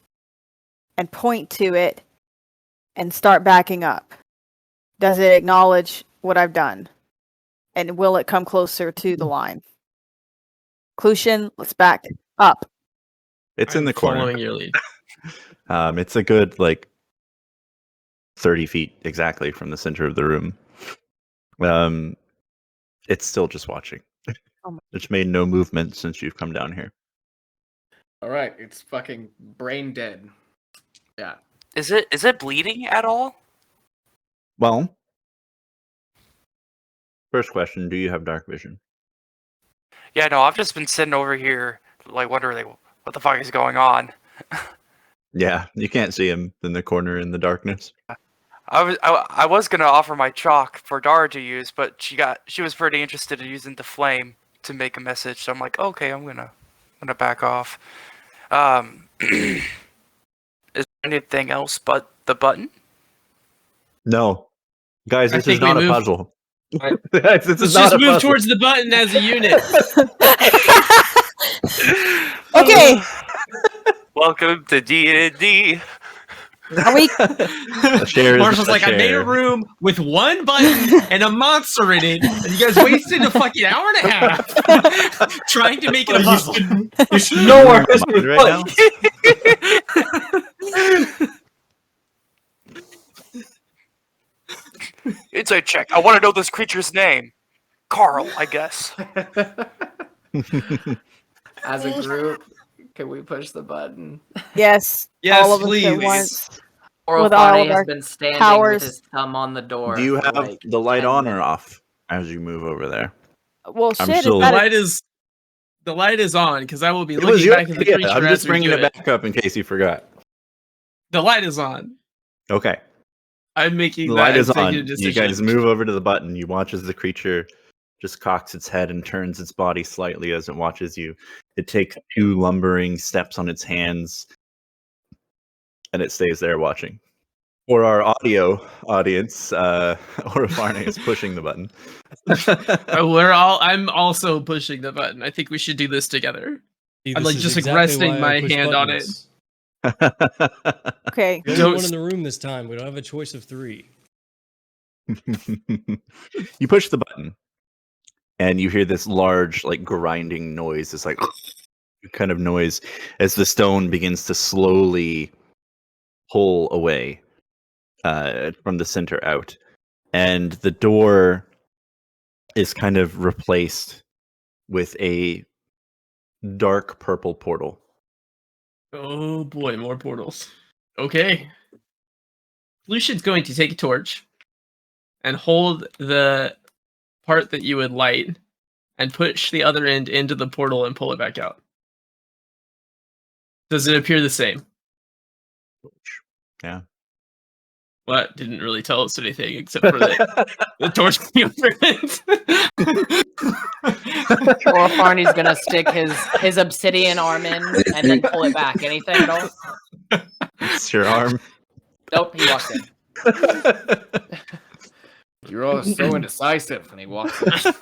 And point to it and start backing up. Does it acknowledge what I've done? And will it come closer to the line? Clutian, let's back up. It's in I'm the corner. following your lead. It's a good like 30 feet exactly from the center of the room. It's still just watching. Oh my- It's made no movement since you've come down here. All right, it's fucking brain dead. Yeah. Is it bleeding at all? Well, first question: do you have dark vision? Yeah, no, I've just been sitting over here, like wondering what the fuck is going on. Yeah, you can't see him in the corner in the darkness. I was gonna offer my chalk for Dara to use, but she was pretty interested in using the flame to make a message. So I'm like, okay, I'm gonna back off. Is there anything else but the button? No, guys, I this is think we not a move- puzzle. I- Guys, this Let's is not just a move puzzle. towards the button as a unit. Okay, Welcome to D&D. are we? A chair is Marshall's not a like, I made a chair. room with one button and a monster in it, and you guys wasted a fucking hour and a half trying to make it a puzzle. You should know our Am I right now? Insight check. I want to know this creature's name. Carl, I guess. As a group, can we push the button? Yes, Yes, all of us please. at once. Orofane With all of has our been standing powers. with his thumb on the door. Do you for have like the light 10 on or minutes. off as you move over there? Well, I'm shit, still- is that The light is on because I will be It was looking your back at the idea. creature I'm as just we bringing do it back up in case you forgot. The light is on. Okay. I'm making The that. light is I'm on. taking a You decision. guys move over to the button. You watch as the creature just cocks its head and turns its body slightly as it watches you. It takes 2 lumbering steps on its hands, and it stays there watching. For our audio audience, Orofane is pushing the button. I'm also pushing the button. I think we should do this together. See, I'm, this like, is just, like, exactly resting why I my push hand on buttons. okay? You're the only one in the room this time. We don't have a choice of 3. You push the button, and you hear this large, like grinding noise. This like kind of noise as the stone begins to slowly pull away from the center out, and the door is kind of replaced with a dark purple portal. Oh boy, more portals. Okay. Lucian's going to take a torch and hold the part that you would light and push the other end into the portal and pull it back out. Does it appear the same? Yeah. Well, that didn't really tell us anything except for the torch being burned. Or Farney's gonna stick his obsidian arm in and then pull it back. Anything at all? It's your arm. Nope, he walks in. You're all so indecisive. And he walks in.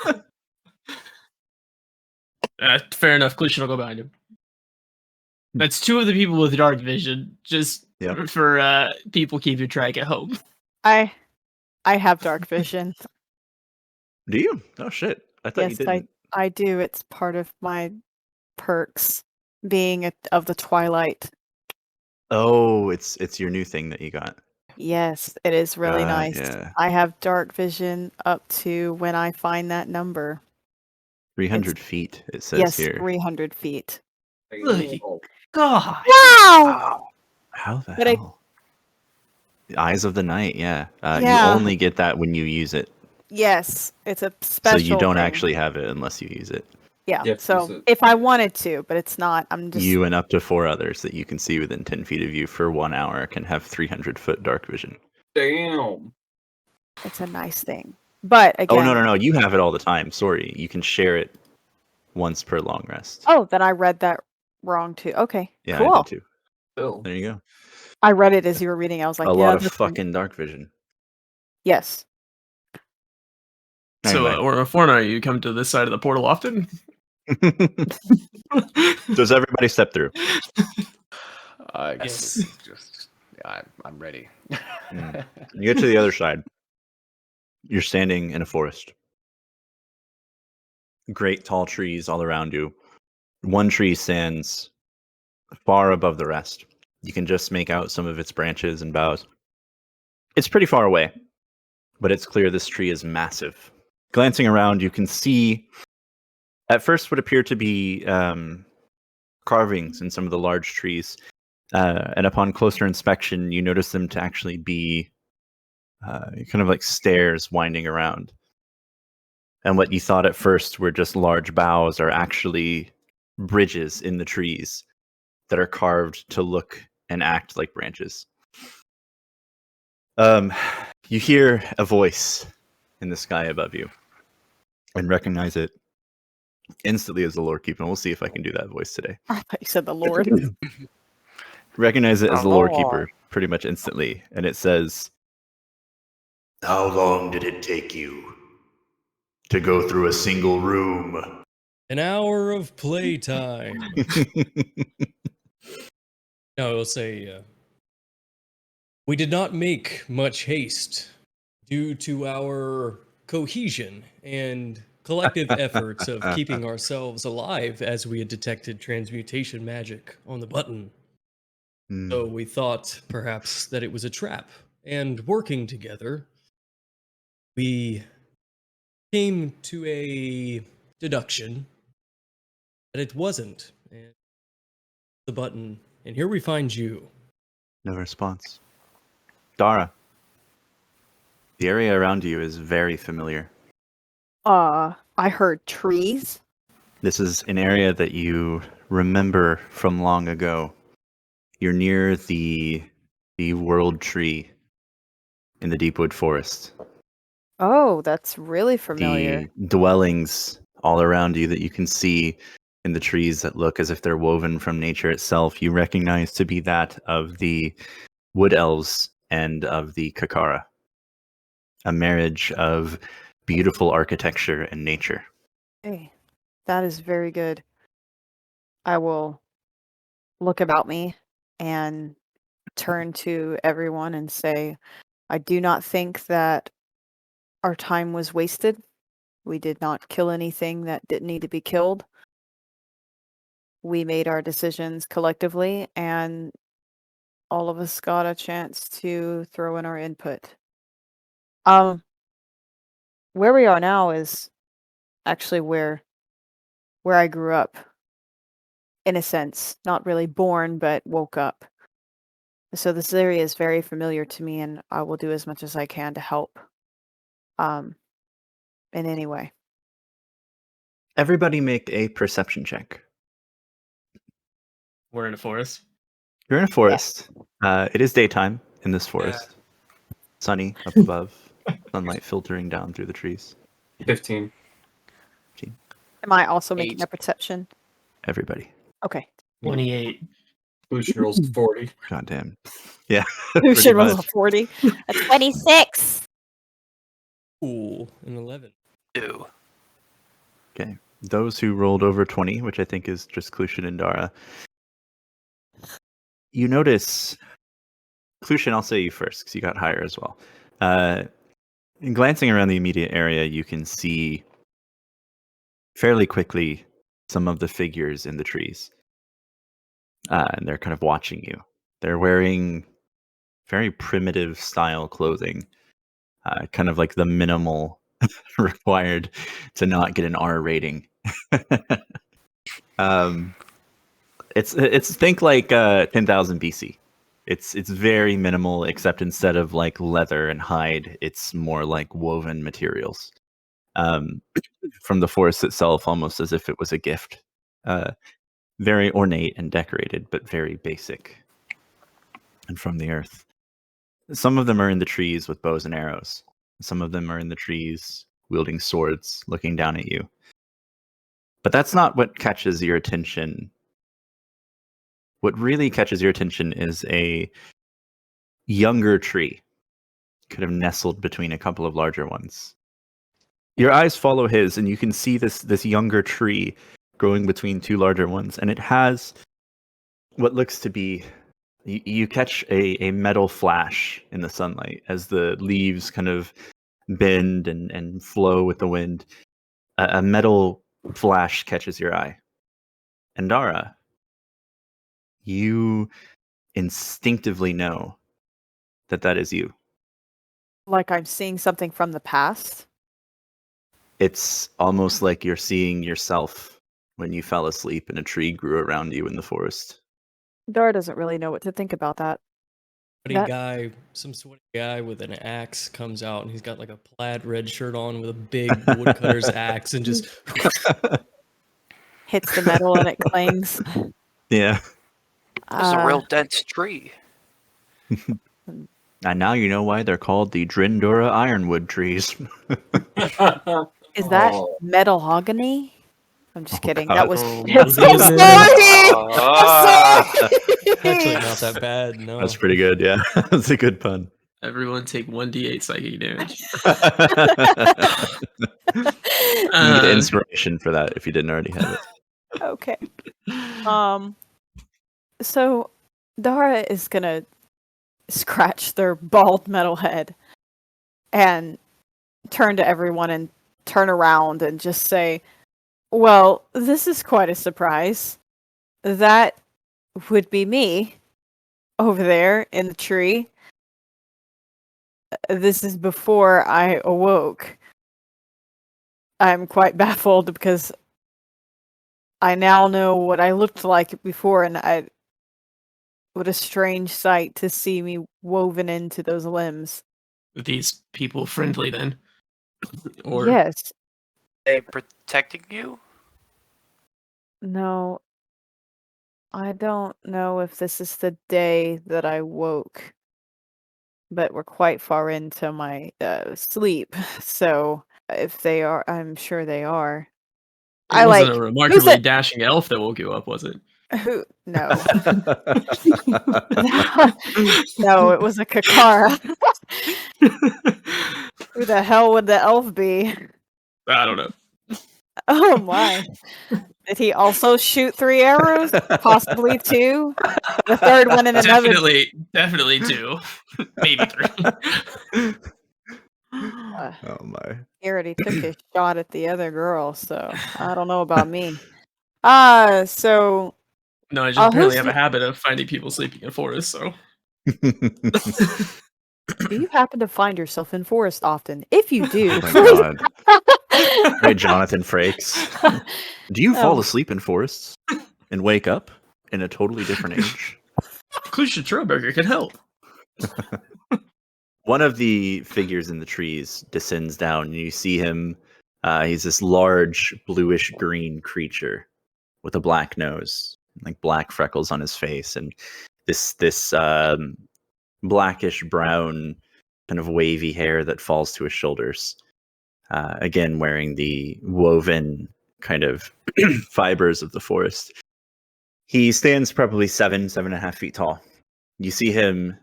Fair enough. Clushin will go behind him. That's two of the people with dark vision, just Yep. for people keeping track at home. I have dark vision. Do you? Oh shit! I thought you Yes, didn't. I do. It's part of my perks, being of the twilight. Oh, it's your new thing that you got. Yes, it is really nice. Yeah. I have dark vision up to when I find that number. 300 feet. It says Yes, here. 300 feet. Look. God. Wow! How the But I- hell? The Eyes of the Night. Yeah. Yeah. You only get that when you use it, Yes, it's a special. so you don't thing. actually have it unless you use it. Yeah. You have to use So it. if I wanted to, but it's not. I'm just. You and up to 4 others that you can see within 10 feet of you for 1 hour can have 300-foot dark vision. Damn. It's a nice thing. But again. Oh no! You have it all the time. Sorry, you can share it once per long rest. Oh, then I read that wrong too. Okay. Yeah, cool. I did too. Still. There you go. I read it as you were reading. I was like, A yeah, lot of that's fine. fucking dark vision. Yes. So, Anyway. Forna, you come to this side of the portal often? Does everybody step through? I guess Yes. it's just. I'm ready. Mm. You get to the other side. You're standing in a forest. Great tall trees all around you. One tree stands far above the rest. You can just make out some of its branches and boughs. It's pretty far away, but it's clear this tree is massive. Glancing around, you can see at first what appear to be carvings in some of the large trees. And upon closer inspection, you notice them to actually be kind of like stairs winding around. And what you thought at first were just large boughs are actually bridges in the trees that are carved to look and act like branches. You hear a voice in the sky above you and recognize it instantly as the Lord Keeper. And we'll see if I can do that voice today. I thought you said the Lord. Recognize it as the The Lord Lord. Keeper pretty much instantly. And it says, "How long did it take you to go through a single room?" An hour of playtime. No, I will say, we did not make much haste due to our cohesion and collective efforts of keeping ourselves alive as we had detected transmutation magic on the button. So we thought perhaps that it was a trap, and working together, we came to a deduction that it wasn't. And the button, and here we find you. No response. Dara, the area around you is very familiar. I heard trees. This is an area that you remember from long ago. You're near the world tree in the Deepwood Forest. Oh, that's really familiar. The dwellings all around you that you can see in the trees that look as if they're woven from nature itself, you recognize to be that of the Wood Elves and of the Kakara. A marriage of beautiful architecture and nature. Hey, that is very good. I will look about me and turn to everyone and say, I do not think that our time was wasted. We did not kill anything that didn't need to be killed. We made our decisions collectively, and all of us got a chance to throw in our input. Where we are now is actually where I grew up. In a sense, not really born, but woke up. So this area is very familiar to me, and I will do as much as I can to help. in any way. Everybody make a perception check. We're in a forest. You're in a forest. It is daytime in this forest. Sunny up above. Sunlight filtering down through the trees. 15. Am I also making 8. a perception? Everybody. Okay. 28. Lucian rolls 40. Goddamn. Yeah. Who pretty should roll a much. 40? A 26. Ooh, an 11. Ew. Okay. Those who rolled over 20, which I think is just Klushin and Dara. You notice, Klushin, I'll say you first because you got higher as well. In glancing around the immediate area, you can see fairly quickly some of the figures in the trees. And they're kind of watching you. They're wearing very primitive style clothing, kind of like the minimal required to not get an R rating. It's think like 10,000 BC. It's very minimal, except instead of like leather and hide, it's more like woven materials from the forest itself, almost as if it was a gift. Very ornate and decorated, but very basic. And from the earth. Some of them are in the trees with bows and arrows. Some of them are in the trees wielding swords, looking down at you. But that's not what catches your attention. What really catches your attention is a younger tree, kind of nestled between a couple of larger ones. Your eyes follow his, and you can see this younger tree growing between two larger ones, and it has what looks to be. You catch a metal flash in the sunlight as the leaves kind of bend and flow with the wind. A metal flash catches your eye. And Dara, you instinctively know that is you. Like I'm seeing something from the past. It's almost like you're seeing yourself when you fell asleep and a tree grew around you in the forest. Dara doesn't really know what to think about that. Some sweaty guy with an axe comes out, and he's got like a plaid red shirt on with a big woodcutter's axe, and just Hits the metal and it clangs. Yeah. This is a real dense tree. And now you know why they're called the Drindora ironwood trees. Is that Oh. metalhogany? I'm just kidding. That God. was. Oh, I'm sorry. Ah. I'm sorry. actually not that bad. No, That's pretty good, yeah. That's a good pun. Everyone take 1d8 psychic damage. You need inspiration for that if you didn't already have it. Okay. So Dara is gonna scratch their bald metal head and turn to everyone and turn around and just say, well, this is quite a surprise. That would be me over there in the tree. This is before I awoke. I'm quite baffled because I now know what I looked like before, and what a strange sight to see me woven into those limbs. These people friendly then? Or Yes. They protecting you? No. I don't know if this is the day that I woke, but we're quite far into my sleep. So if they are, I'm sure they are. it wasn't a remarkably dashing elf that woke you up, was it? Who? No. No, it was a Kakara. Who the hell would the elf be? I don't know. Oh my. Did he also shoot 3 arrows? Possibly 2? The third one in another. Definitely 2. Maybe 3. Oh my. He already took his shot at the other girl, so I don't know about me. So No, I just apparently who's have a the- habit of finding people sleeping in forests, so. do you happen to find yourself in forest often? If you do, Oh my god. Hey, Jonathan Frakes. Do you fall Oh. asleep in forests and wake up in a totally different age? Klusha Trailburger can help. one of the figures in the trees descends down, and you see him. He's this large bluish green creature with a black nose, like black freckles on his face, and this blackish brown kind of wavy hair that falls to his shoulders. Again, wearing the woven kind of fibers of the forest. He stands probably 7.5 feet tall. You see him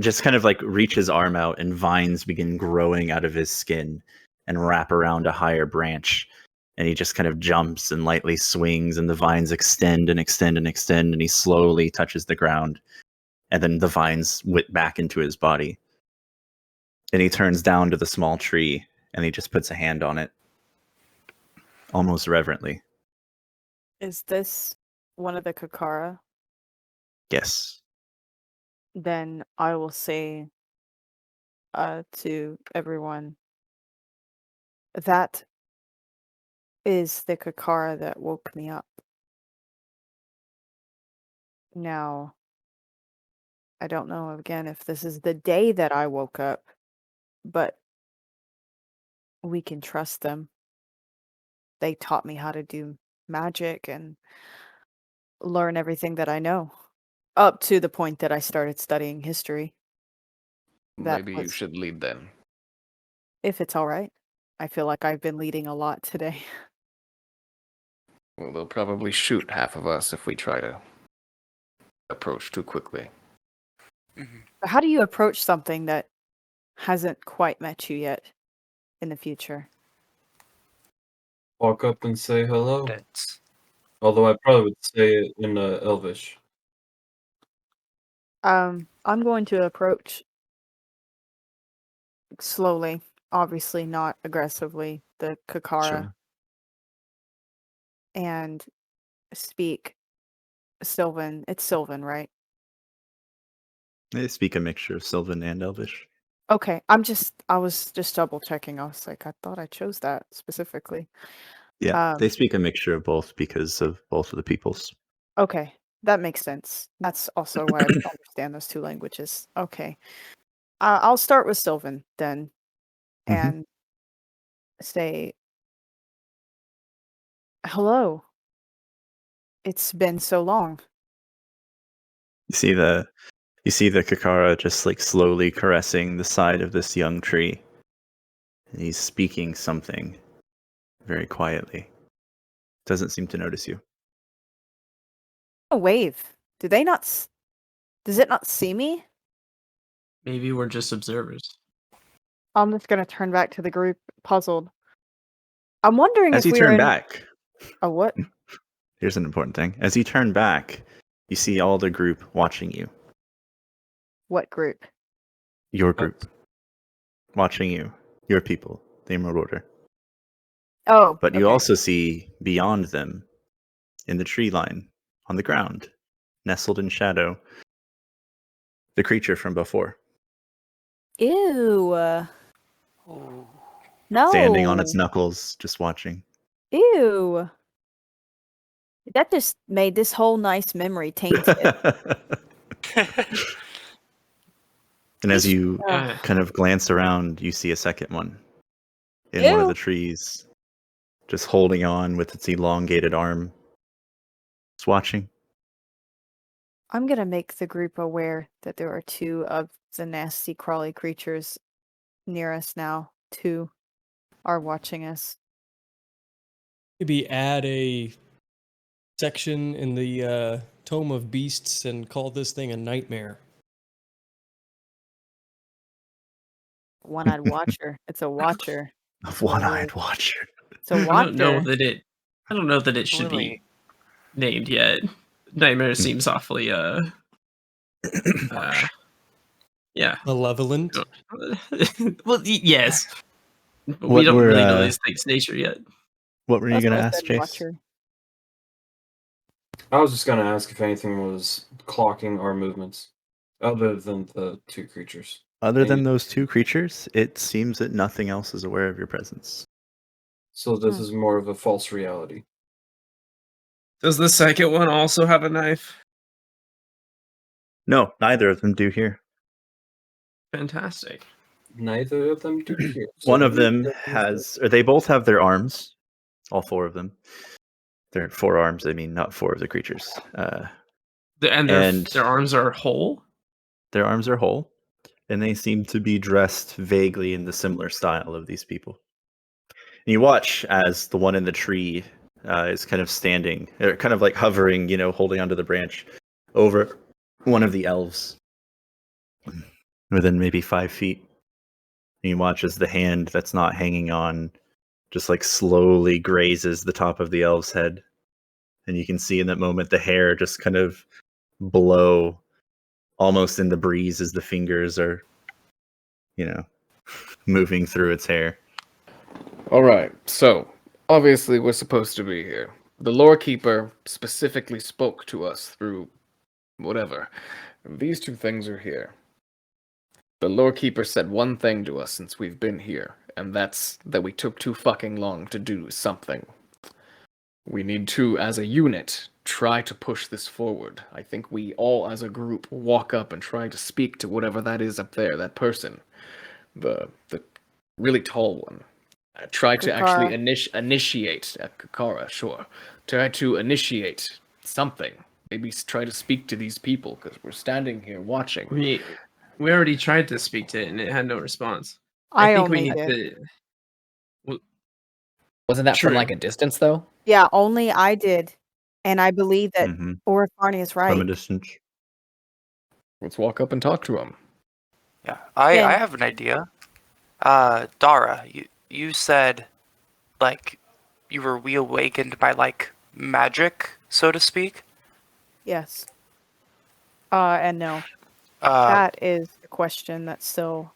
just kind of like reach his arm out, and vines begin growing out of his skin and wrap around a higher branch. And he just kind of jumps and lightly swings, and the vines extend and extend and extend, and he slowly touches the ground. And then the vines whip back into his body. And he turns down to the small tree, and he just puts a hand on it, almost reverently. Is this one of the Kakara? Yes. Then I will say to everyone, that is the Kakara that woke me up. Now, I don't know again if this is the day that I woke up, but we can trust them. They taught me how to do magic and learn everything that I know, up to the point that I started studying history. That Maybe you was- should lead then. If it's all right. I feel like I've been leading a lot today. Well, they'll probably shoot half of us if we try to approach too quickly. But how do you approach something that hasn't quite met you yet in the future? Walk up and say hello. That's Although I probably would say it in Elvish. I'm going to approach slowly, obviously not aggressively, the Kakara, Sure. and speak Sylvan. It's Sylvan, right? They speak a mixture of Sylvan and Elvish. Okay, I was just double checking. I was like, I thought I chose that specifically. Yeah, they Um, speak a mixture of both because of both of the peoples. Okay, that makes sense. That's also why I understand those two languages. Okay. I'll start with Sylvan then Mhm. and say, hello. It's been so long. You see the Kakara just like slowly caressing the side of this young tree. And he's speaking something very quietly. Doesn't seem to notice you. A wave. Do they not? Does it not see me? Maybe we're just observers. I'm just gonna turn back to the group, puzzled. I'm wondering As if you we are turn in back, a what? here's an important thing. As you turn back, you see all the group watching you. What group? Your group. Watching you. Your people. The Emerald Order. Oh, But you okay. also see beyond them, in the tree line, on the ground, nestled in shadow, the creature from before, Ew. ooh. No. standing on its knuckles, just watching. Ew. That just made this whole nice memory tainted. And as He's- you Uh, kind of glance around, you see a second one in one of Ew. the trees, just holding on with its elongated arm, just watching. I'm gonna make the group aware that there are two of the nasty crawly creatures near us now. Two are watching us. Maybe add a section in the Tome of Beasts and call this thing a nightmare. One-eyed watcher. It's a watcher. A That's what it one-eyed is. watcher. It's a I don't know watcher. that it. I don't know that it should Really? be named yet. Nightmare seems awfully yeah. Malevolent. Well, yes. But we What don't were, really know this thing's nature yet. What were you That's going to why I ask, said Chase? watcher. I was just gonna ask if anything was clocking our movements, other than the two creatures. Other than Maybe. those two creatures, it seems that nothing else is aware of your presence. So this Hmm. is more of a false reality. Does the second one also have a knife? No, neither of them do here. Fantastic. Neither of them do here. So One of maybe them that means has, or they both have their arms. All four of them. They're 4 arms. I mean, not four of the creatures. And And- their arms are whole. Their arms are whole, and they seem to be dressed vaguely in the similar style of these people. And you watch as the one in the tree is kind of standing, or kind of like hovering, holding onto the branch over one of the elves within maybe 5 feet. And you watch as the hand that's not hanging on just like slowly grazes the top of the elf's head. And you can see in that moment the hair just kind of blow almost in the breeze as the fingers are, moving through its hair. All right, so obviously we're supposed to be here. The lore keeper specifically spoke to us through whatever. These two things are here. The lore keeper said one thing to us since we've been here, and that's that we took too fucking long to do something. We need to, as a unit, try to push this forward. I think we all, as a group, walk up and try to speak to whatever that is up there, that person. The really tall one. Try to actually Kakara. initiate Kakara, sure. Try to initiate something. Maybe try to speak to these people because we're standing here watching. We already tried to speak to it and it had no response. I think we only need did. to. Wasn't that from True. like a distance though? Yeah, only I did. And I believe that Mhm. Orifani is right. From a distance. Let's walk up and talk to him. Yeah, I Then- have an idea. Dara, you said like you were reawakened by like magic, so to speak. Yes. And no. Uh, That is a question that still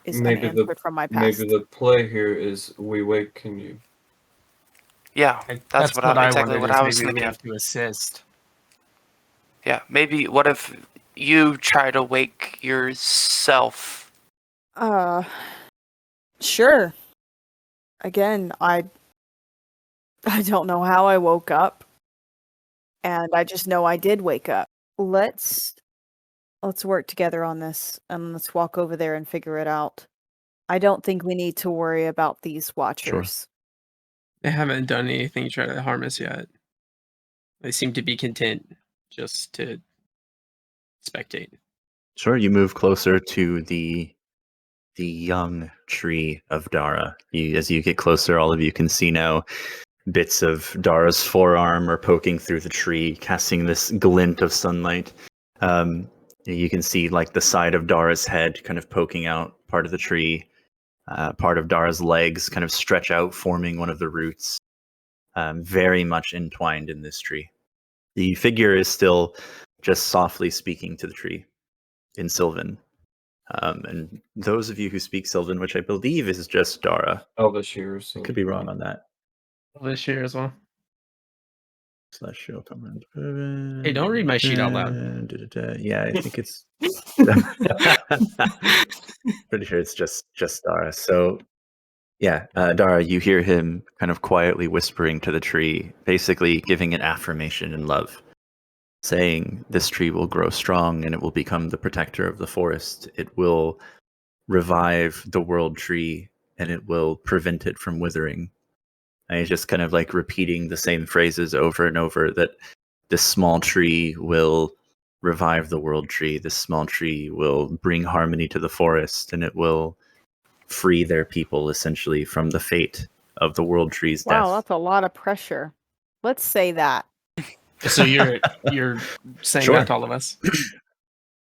is Maybe unanswered from my past. maybe the play here is we waken you. yeah, that's what exactly wondered, what is I was maybe we thinking. have to assist. Yeah, maybe what if you try to wake yourself? Sure. Again, I don't know how I woke up. And I just know I did wake up. Let's work together on this and let's walk over there and figure it out. I don't think we need to worry about these watchers. They haven't done anything to try to harm us yet. They seem to be content just to spectate. Sure, you move closer to the young tree of Dara. As you get closer, all of you can see now bits of Dara's forearm are poking through the tree, casting this glint of sunlight. You can see like the side of Dara's head kind of poking out part of the tree. Part of Dara's legs kind of stretch out, forming one of the roots. Very much entwined in this tree. The figure is still just softly speaking to the tree in Sylvan. And those of you who speak Sylvan, which I believe is just Dara, Elvish here, so I could be wrong on that. This year as well. Celestial command. Hey, don't read my sheet out loud. Yeah, I think it's pretty sure it's just Dara. So yeah, Dara, you hear him kind of quietly whispering to the tree, basically giving an affirmation in love, saying this tree will grow strong and it will become the protector of the forest. It will revive the world tree and it will prevent it from withering. And he's just kind of like repeating the same phrases over and over, that this small tree will revive the world tree. This small tree will bring harmony to the forest, and it will free their people essentially from the fate of the world tree's Wow, death. that's a lot of pressure. Let's say that. So you're saying Sure. that to all of us.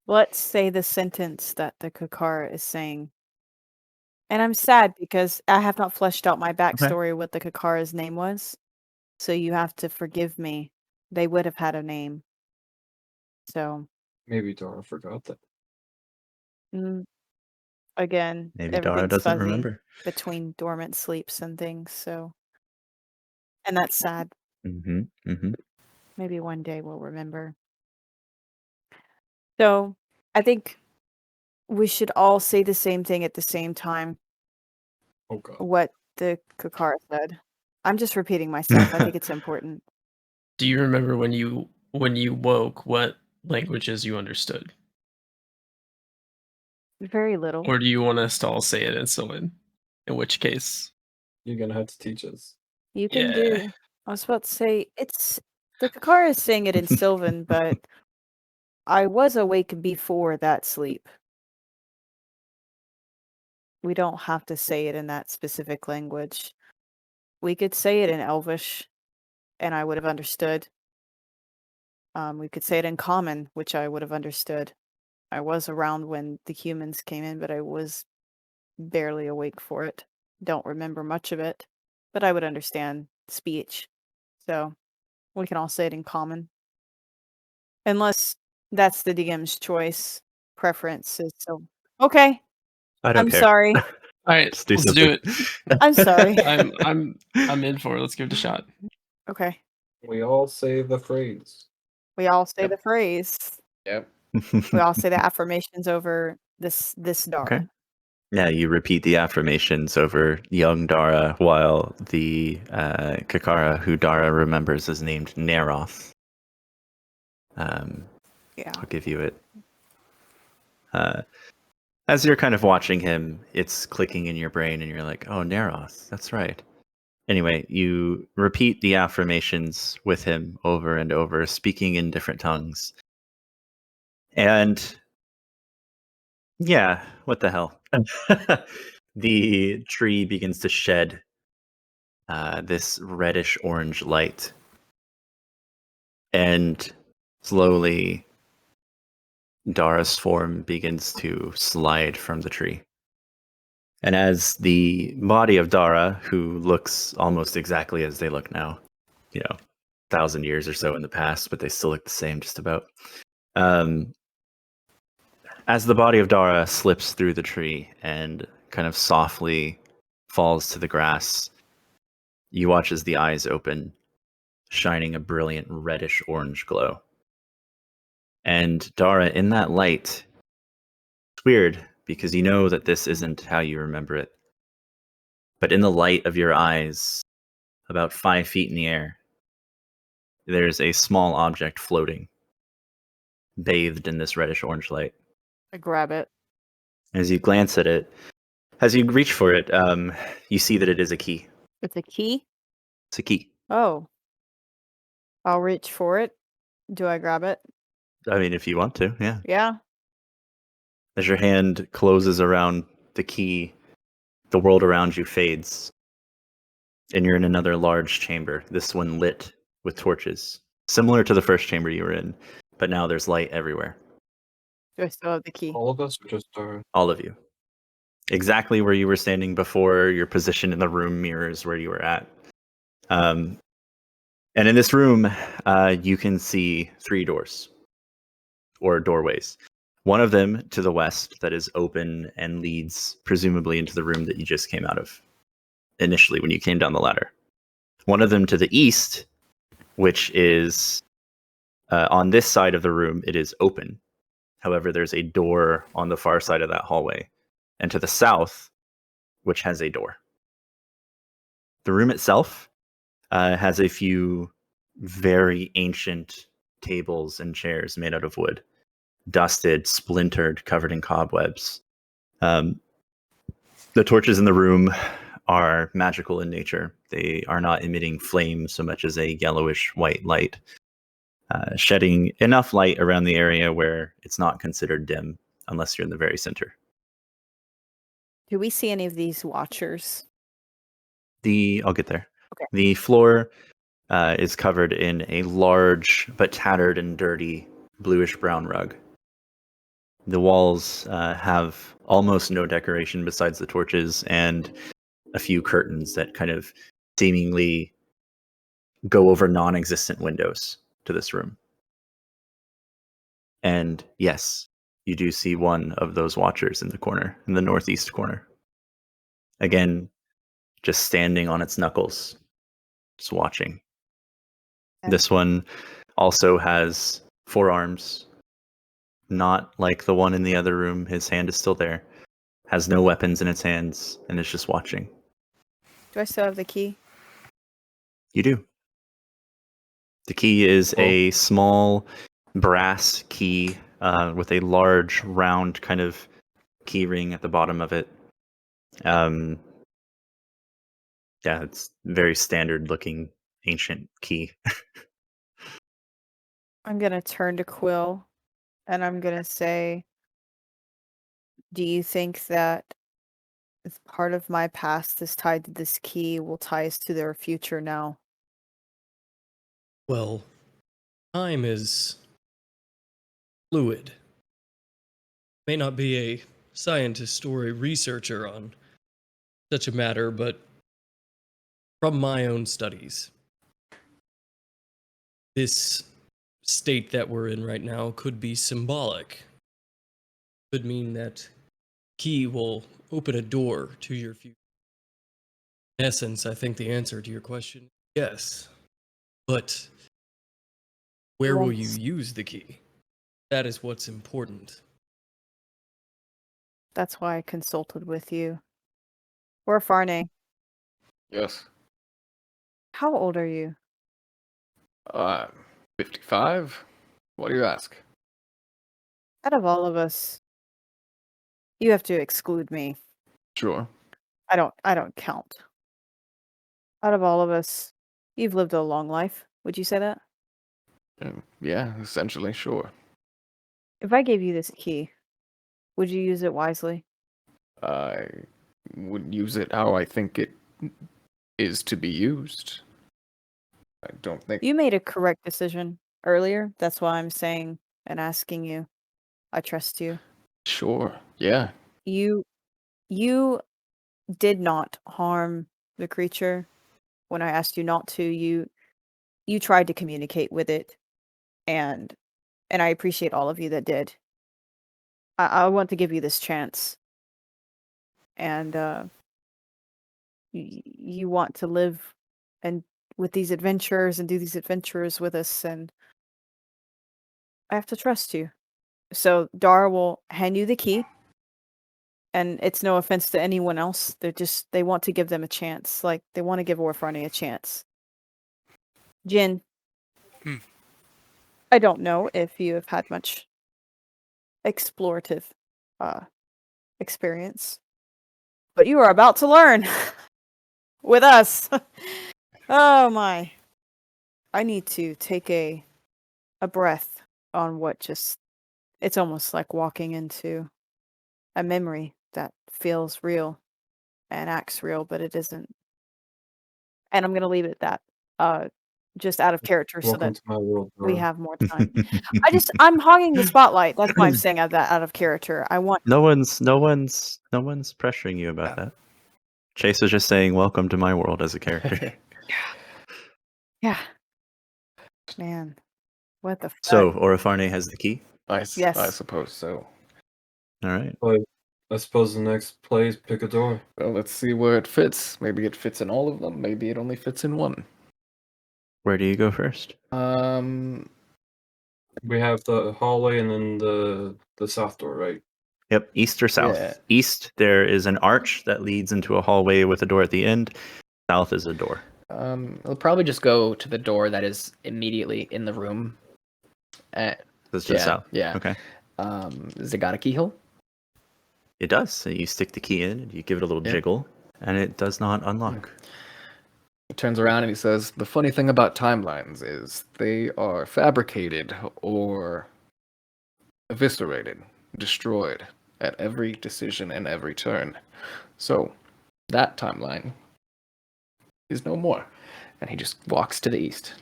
Let's say the sentence that the Kakara is saying. And I'm sad because I have not fleshed out my backstory what the Kakara's name was. So you have to forgive me. They would have had a name. So, maybe Dara forgot that. again, Maybe Dara everything's doesn't fuzzy remember. between dormant sleeps and things. So, and that's sad. Maybe one day we'll remember. So, I think we should all say the same thing at the same time. Oh god. What the Kakara said. I'm just repeating myself. I think it's important. Do you remember when you woke, what languages you understood? Very little. Or do you want us to all say it in Sylvan? In which case, You're gonna have to teach us. You can yeah. do. I was about to say it's the Kakara is saying it in Sylvan, but I was awake before that sleep. We don't have to say it in that specific language. We could say it in Elvish, and I would have understood. We could say it in Common, which I would have understood. I was around when the humans came in, but I was barely awake for it. Don't remember much of it, but I would understand speech. So we can all say it in Common. Unless that's the DM's choice preferences. So okay. I don't I'm care. sorry. All right, Just do let's something. do it. I'm sorry. I'm in for it. Let's give it a shot. Okay. We all say the phrase. We all say Yep. the phrase. Yep. We all say the affirmations over this Dara. Okay. Yeah, you repeat the affirmations over young Dara while the Kakara, who Dara remembers is named Neroth. Yeah. I'll give you it. As you're kind of watching him, it's clicking in your brain, and you're like, "Oh, Neroth, that's right." Anyway, you repeat the affirmations with him over and over, speaking in different tongues. And yeah, what the hell? The tree begins to shed this reddish orange light. And slowly, Dara's form begins to slide from the tree. And as the body of Dara, who looks almost exactly as they look now, 1,000 years or so in the past, but they still look the same just about. As the body of Dara slips through the tree and kind of softly falls to the grass, you watch as the eyes open, shining a brilliant reddish orange glow. And Dara, in that light, it's weird because you know that this isn't how you remember it. But in the light of your eyes, about 5 feet in the air, there's a small object floating, bathed in this reddish orange light. I grab it. As you glance at it, as you reach for it, you see that it is a key. It's a key. It's a key. Oh. I'll reach for it. Do I grab it? I mean, if you want to, yeah. Yeah. As your hand closes around the key, the world around you fades. And you're in another large chamber, this one lit with torches, similar to the first chamber you were in, but now there's light everywhere. Do I still have the key? All of us or just Dara? All of you. Exactly where you were standing before, your position in the room mirrors where you were at. And in this room, you can see 3 doors, or doorways. One of them to the west that is open and leads presumably into the room that you just came out of initially when you came down the ladder. One of them to the east, which is on this side of the room, it is open. However, there's a door on the far side of that hallway. And to the south, which has a door. The room itself has a few very ancient tables and chairs made out of wood, dusted, splintered, covered in cobwebs. The torches in the room are magical in nature. They are not emitting flame so much as a yellowish white light, shedding enough light around the area where it's not considered dim unless you're in the very center. Do we see any of these watchers? I'll get there. Okay. The floor is covered in a large but tattered and dirty bluish brown rug. The walls have almost no decoration besides the torches and a few curtains that kind of seemingly go over non-existent windows to this room. And yes, you do see one of those watchers in the corner, in the northeast corner. Again, just standing on its knuckles, just watching. Okay. This one also has 4 arms, not like the one in the other room. His hand is still there, has no weapons in its hands, and is just watching. Do I still have the key? You do. The key is a small brass key with a large, round kind of key ring at the bottom of it. Yeah, it's very standard looking ancient key. I'm gonna turn to Quill and I'm gonna say, do you think that if part of my past is tied to this key will tie us to their future now? Well, time is fluid. May not be a scientist or a researcher on such a matter, but from my own studies, this state that we're in right now could be symbolic. Could mean that key will open a door to your future. In essence, I think the answer to your question is yes. But where will you Yes. use the key? That is what's important. That's why I consulted with you. Or Farnay. Yes. How old are you? 55? What do you ask? Out of all of us, you have to exclude me. Sure. I don't count. Out of all of us, you've lived a long life. Would you say that? Yeah, essentially, sure. If I gave you this key, would you use it wisely? I would use it how I think it is to be used. I don't think. You made a correct decision earlier. That's why I'm saying and asking you. I trust you. Sure. Yeah. You did not harm the creature when I asked you not to. You tried to communicate with it, and I appreciate all of you that did. I want to give you this chance, and you want to live and with these adventures and do these adventures with us, and I have to trust you. So Dara will hand you the key, and it's no offense to anyone else. They want to give them a chance, like they want to give Orpharny a chance. Jin, Hmm. I don't know if you have had much explorative experience, but you are about to learn with us. Oh my. I need to take a breath on what just it's almost like walking into a memory that feels real and acts real, but it isn't. And I'm gonna leave it at that. Just out of character so Welcome that to my world, we Dora. have more time. I'm hogging the spotlight. That's why I'm saying that out of character. I want No one's pressuring you about Yeah. that. Chase was just saying, "Welcome to my world" as a character. yeah. Man. What the fuck? So Orofarne has the key. I Yes. suppose so. All right. But I suppose the next play is pick a door. Well, let's see where it fits. Maybe it fits in all of them. Maybe it only fits in one. Where do you go first? We have the hallway and then the south door, right? Yep, east or south. Yeah. East, there is an arch that leads into a hallway with a door at the end. South is a door. I'll probably just go to the door that is immediately in the room. That's just south. Yeah. Okay. Does it got a keyhole? It does. So you stick the key in, you give it a little Yeah. jiggle, and it does not unlock. He turns around and he says, "The funny thing about timelines is they are fabricated or eviscerated, destroyed at every decision and every turn. So that timeline is no more." And he just walks to the east.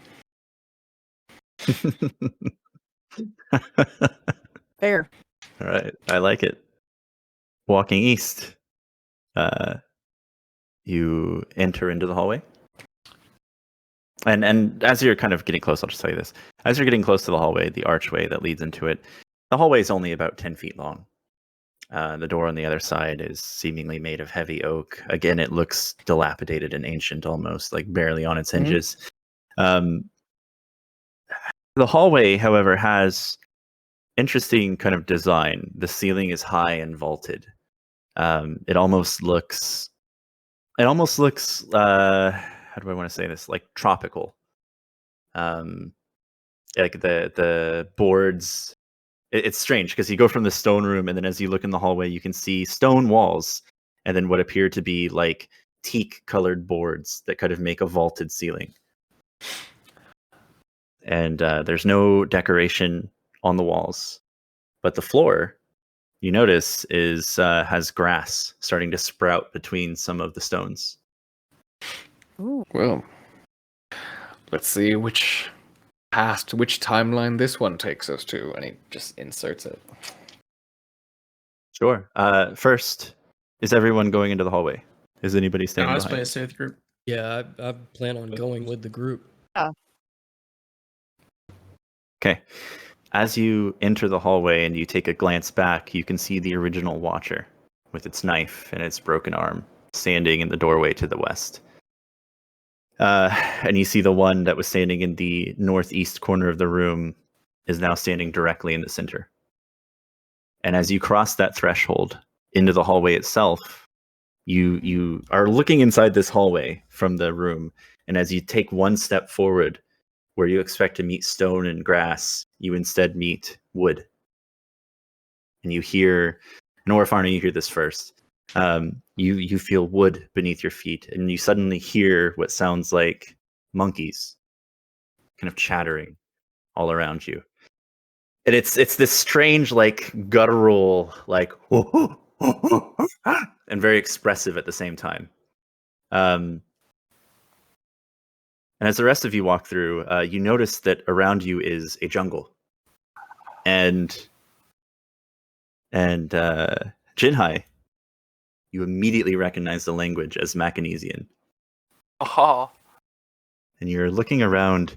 Fair. All right, I like it. Walking east, you enter into the hallway, and as you're kind of getting close, I'll just tell you this: as you're getting close to the hallway, the archway that leads into it, the hallway is only about 10 feet long. The door on the other side is seemingly made of heavy oak. Again, it looks dilapidated and ancient, almost like barely on its hinges. The hallway, however, has interesting kind of design. The ceiling is high and vaulted. It almost looks how do I want to say this? Like tropical. Like the boards It's strange because you go from the stone room, and then as you look in the hallway, you can see stone walls, and then what appear to be like teak-colored boards that kind of make a vaulted ceiling. And there's no decoration on the walls, but the floor, you notice, is has grass starting to sprout between some of the stones. Ooh. Well, let's see which timeline this one takes us to, and he just inserts it. Sure. First, is everyone going into the hallway? Is anybody No, staying I was behind? playing to stay with the group. Yeah, I plan on going with the group. Okay. As you enter the hallway and you take a glance back, you can see the original Watcher with its knife and its broken arm standing in the doorway to the west. And you see the one that was standing in the northeast corner of the room is now standing directly in the center. And as you cross that threshold into the hallway itself, you are looking inside this hallway from the room, and as you take one step forward where you expect to meet stone and grass, you instead meet wood. And you hear, and Orfarna, you hear this first. You feel wood beneath your feet, and you suddenly hear what sounds like monkeys kind of chattering all around you. And it's this strange, like, guttural, like, and very expressive at the same time. And as the rest of you walk through, you notice that around you is a jungle. And Jinhai, you immediately recognize the language as Macanesian. Oh, And you're looking around,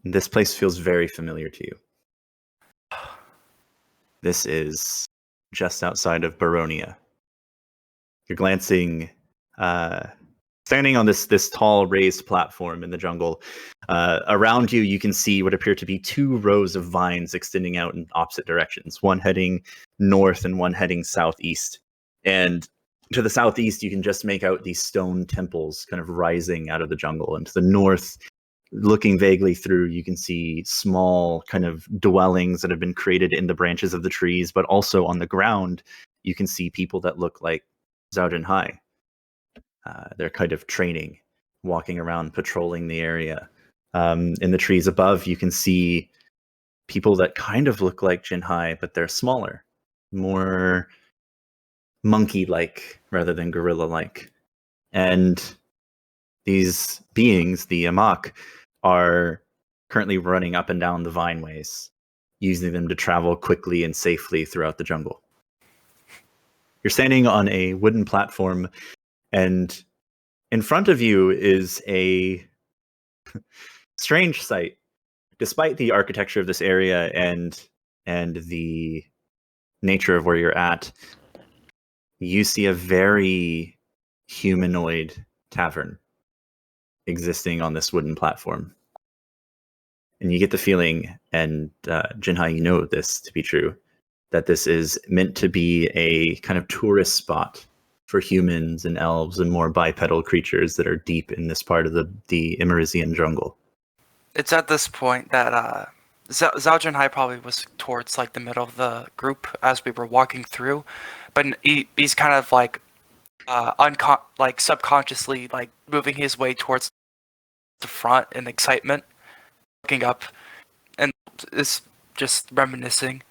and this place feels very familiar to you. This is just outside of Baronia. You're glancing, standing on this tall raised platform in the jungle. Around you, you can see what appear to be two rows of vines extending out in opposite directions, one heading north and one heading southeast. And to the southeast, you can just make out these stone temples kind of rising out of the jungle. And to the north, looking vaguely through, you can see small kind of dwellings that have been created in the branches of the trees, but also on the ground, you can see people that look like Zhao Junhai. They're kind of training, walking around, patrolling the area. In the trees above, you can see people that kind of look like Jinhai, but they're smaller, more monkey-like rather than gorilla-like. And these beings, the Amak, are currently running up and down the vineways, using them to travel quickly and safely throughout the jungle. You're standing on a wooden platform, and in front of you is a strange sight. Despite the architecture of this area and the nature of where you're at, you see a very humanoid tavern existing on this wooden platform. And you get the feeling, and Jinhai, you know this to be true, that this is meant to be a kind of tourist spot for humans and elves and more bipedal creatures that are deep in this part of the Emerisian jungle. it's at this point that Zhao Junhai probably was towards like the middle of the group as we were walking through, but he's kind of like like subconsciously like moving his way towards the front in excitement, looking up, and is just reminiscing.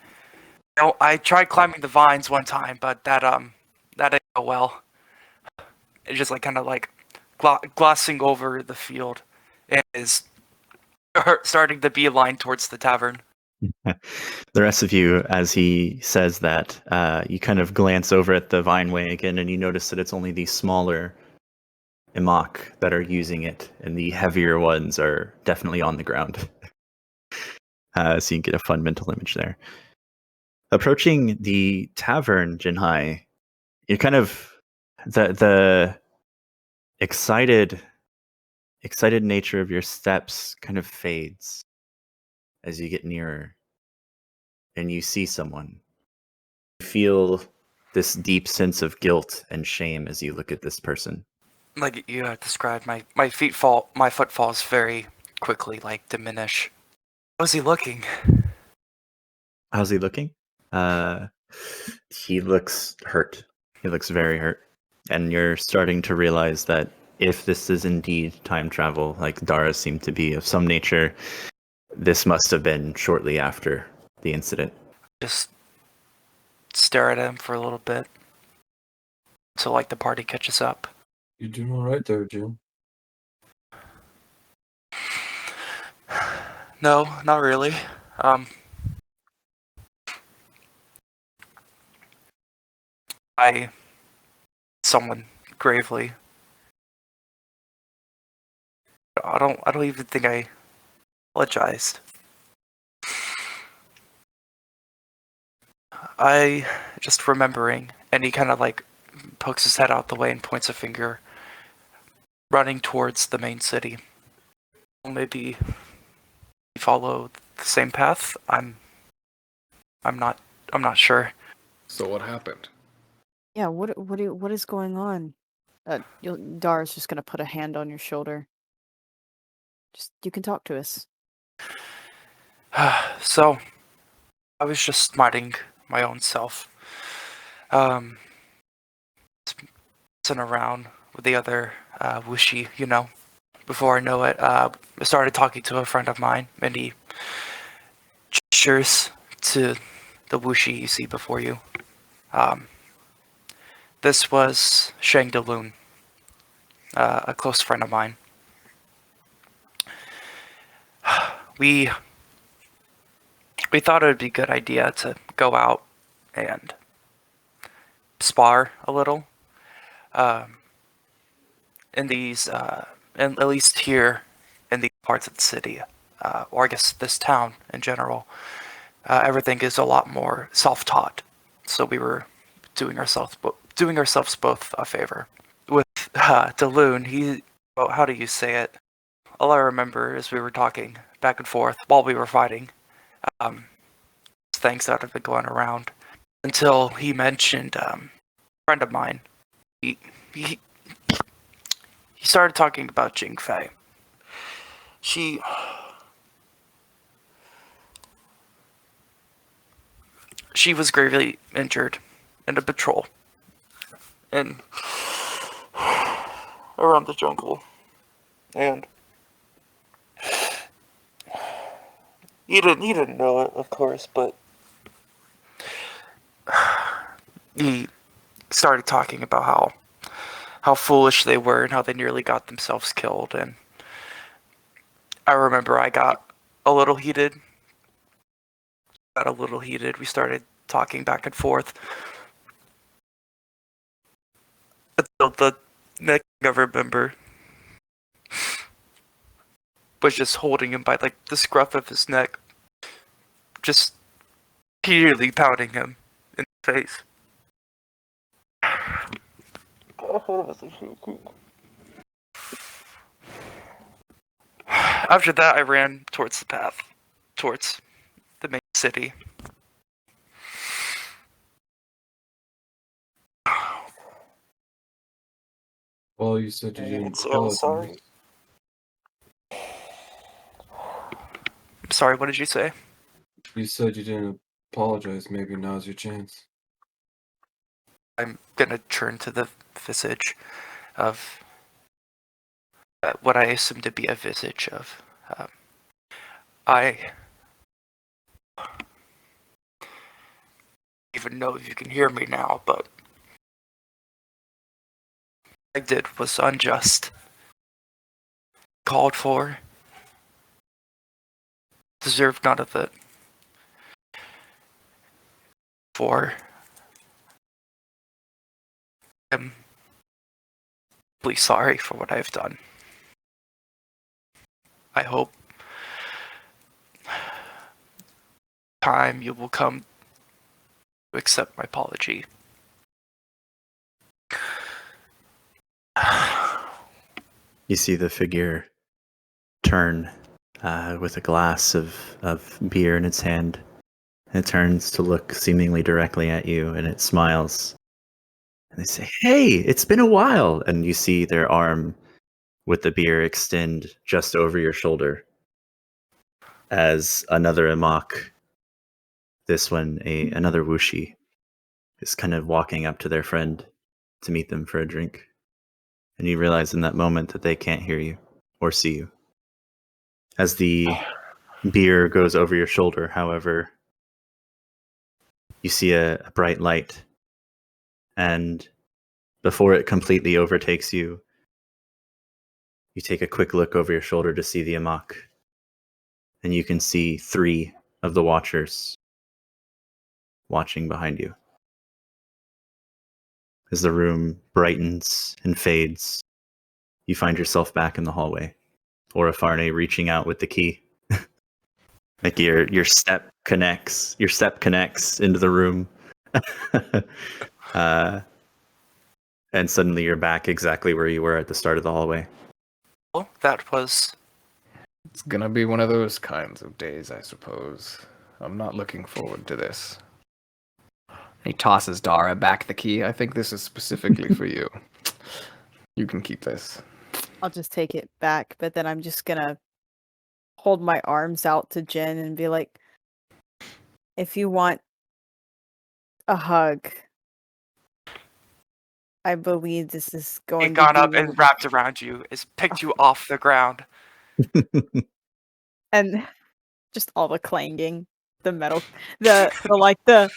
You know, I tried climbing the vines one time, but that didn't go well. It's just like kind of like glossing over the field and is starting the beeline towards the tavern. The rest of you, as he says that, you kind of glance over at the vineway again, and you notice that it's only the smaller Imok that are using it, and the heavier ones are definitely on the ground. So you get a fun mental image there. Approaching the tavern, Jinhai, you kind of the excited nature of your steps kind of fades as you get nearer, and you see someone. You feel this deep sense of guilt and shame as you look at this person. Like you described, my footfalls very quickly like diminish. How's he looking? How's he looking? He looks hurt. He looks very hurt. And you're starting to realize that if this is indeed time travel, like Dara seemed to be of some nature, this must have been shortly after the incident. Just stare at him for a little bit until like the party catches up. You doing all right there, Jim? No, not really. Someone gravely. I don't even think I apologized. I just remembering, and he kind of like pokes his head out the way and points a finger, running towards the main city. Maybe follow the same path. I'm not sure. So what happened? Yeah, what is going on? Dara's just gonna put a hand on your shoulder. Just you can talk to us. So, I was just minding my own self. Sitting around with the other Wushi, Before I know it, I started talking to a friend of mine, and he gestures to the Wushi you see before you. This was Shang Delun, a close friend of mine. We thought it would be a good idea to go out and spar a little. In these, and at least here in these parts of the city, or I guess this town in general, everything is a lot more self-taught. So we were doing ourselves both a favor. With Delune, how do you say it? All I remember is we were talking back and forth while we were fighting. Things that have been going around until he mentioned a friend of mine. He started talking about Jing Fei. She was gravely injured in a patrol and around the jungle, and he didn't know it, of course, but he started talking about how foolish they were and how they nearly got themselves killed. And I remember I got a little heated. We started talking back and forth until the next thing I remember was just holding him by like the scruff of his neck, just repeatedly pounding him in the face. After that, I ran towards the path, towards the main city. Well, you said you didn't So apologize. sorry. I'm sorry, what did you say? You said you didn't apologize. Maybe now's your chance. I'm gonna turn to the visage of what I assume to be a visage of. I even know if you can hear me now, but what I did was unjust, called for, deserved none of it. I'm deeply sorry for what I've done. I hope time you will come to accept my apology. You see the figure turn with a glass of beer in its hand. It turns to look seemingly directly at you, and it smiles. And they say, "Hey, it's been a while." And you see their arm with the beer extend just over your shoulder as another Amok This one, another Wuxi, is kind of walking up to their friend to meet them for a drink. And you realize in that moment that they can't hear you or see you. As the beer goes over your shoulder, however, you see a bright light. And before it completely overtakes you, you take a quick look over your shoulder to see the Amok. And you can see 3 of the Watchers watching behind you. As the room brightens and fades, you find yourself back in the hallway. Orafarne reaching out with the key. Like your step connects into the room. And suddenly you're back exactly where you were at the start of the hallway. Well, that was It's gonna be one of those kinds of days, I suppose. I'm not looking forward to this. He tosses Dara back the key. I think this is specifically for you. You can keep this. I'll just take it back, but then I'm just gonna hold my arms out to Jen and be like, if you want a hug, I believe this is going it to gone be up one and wrapped around you. It's picked you off the ground. and just all the clanging, the metal, the like the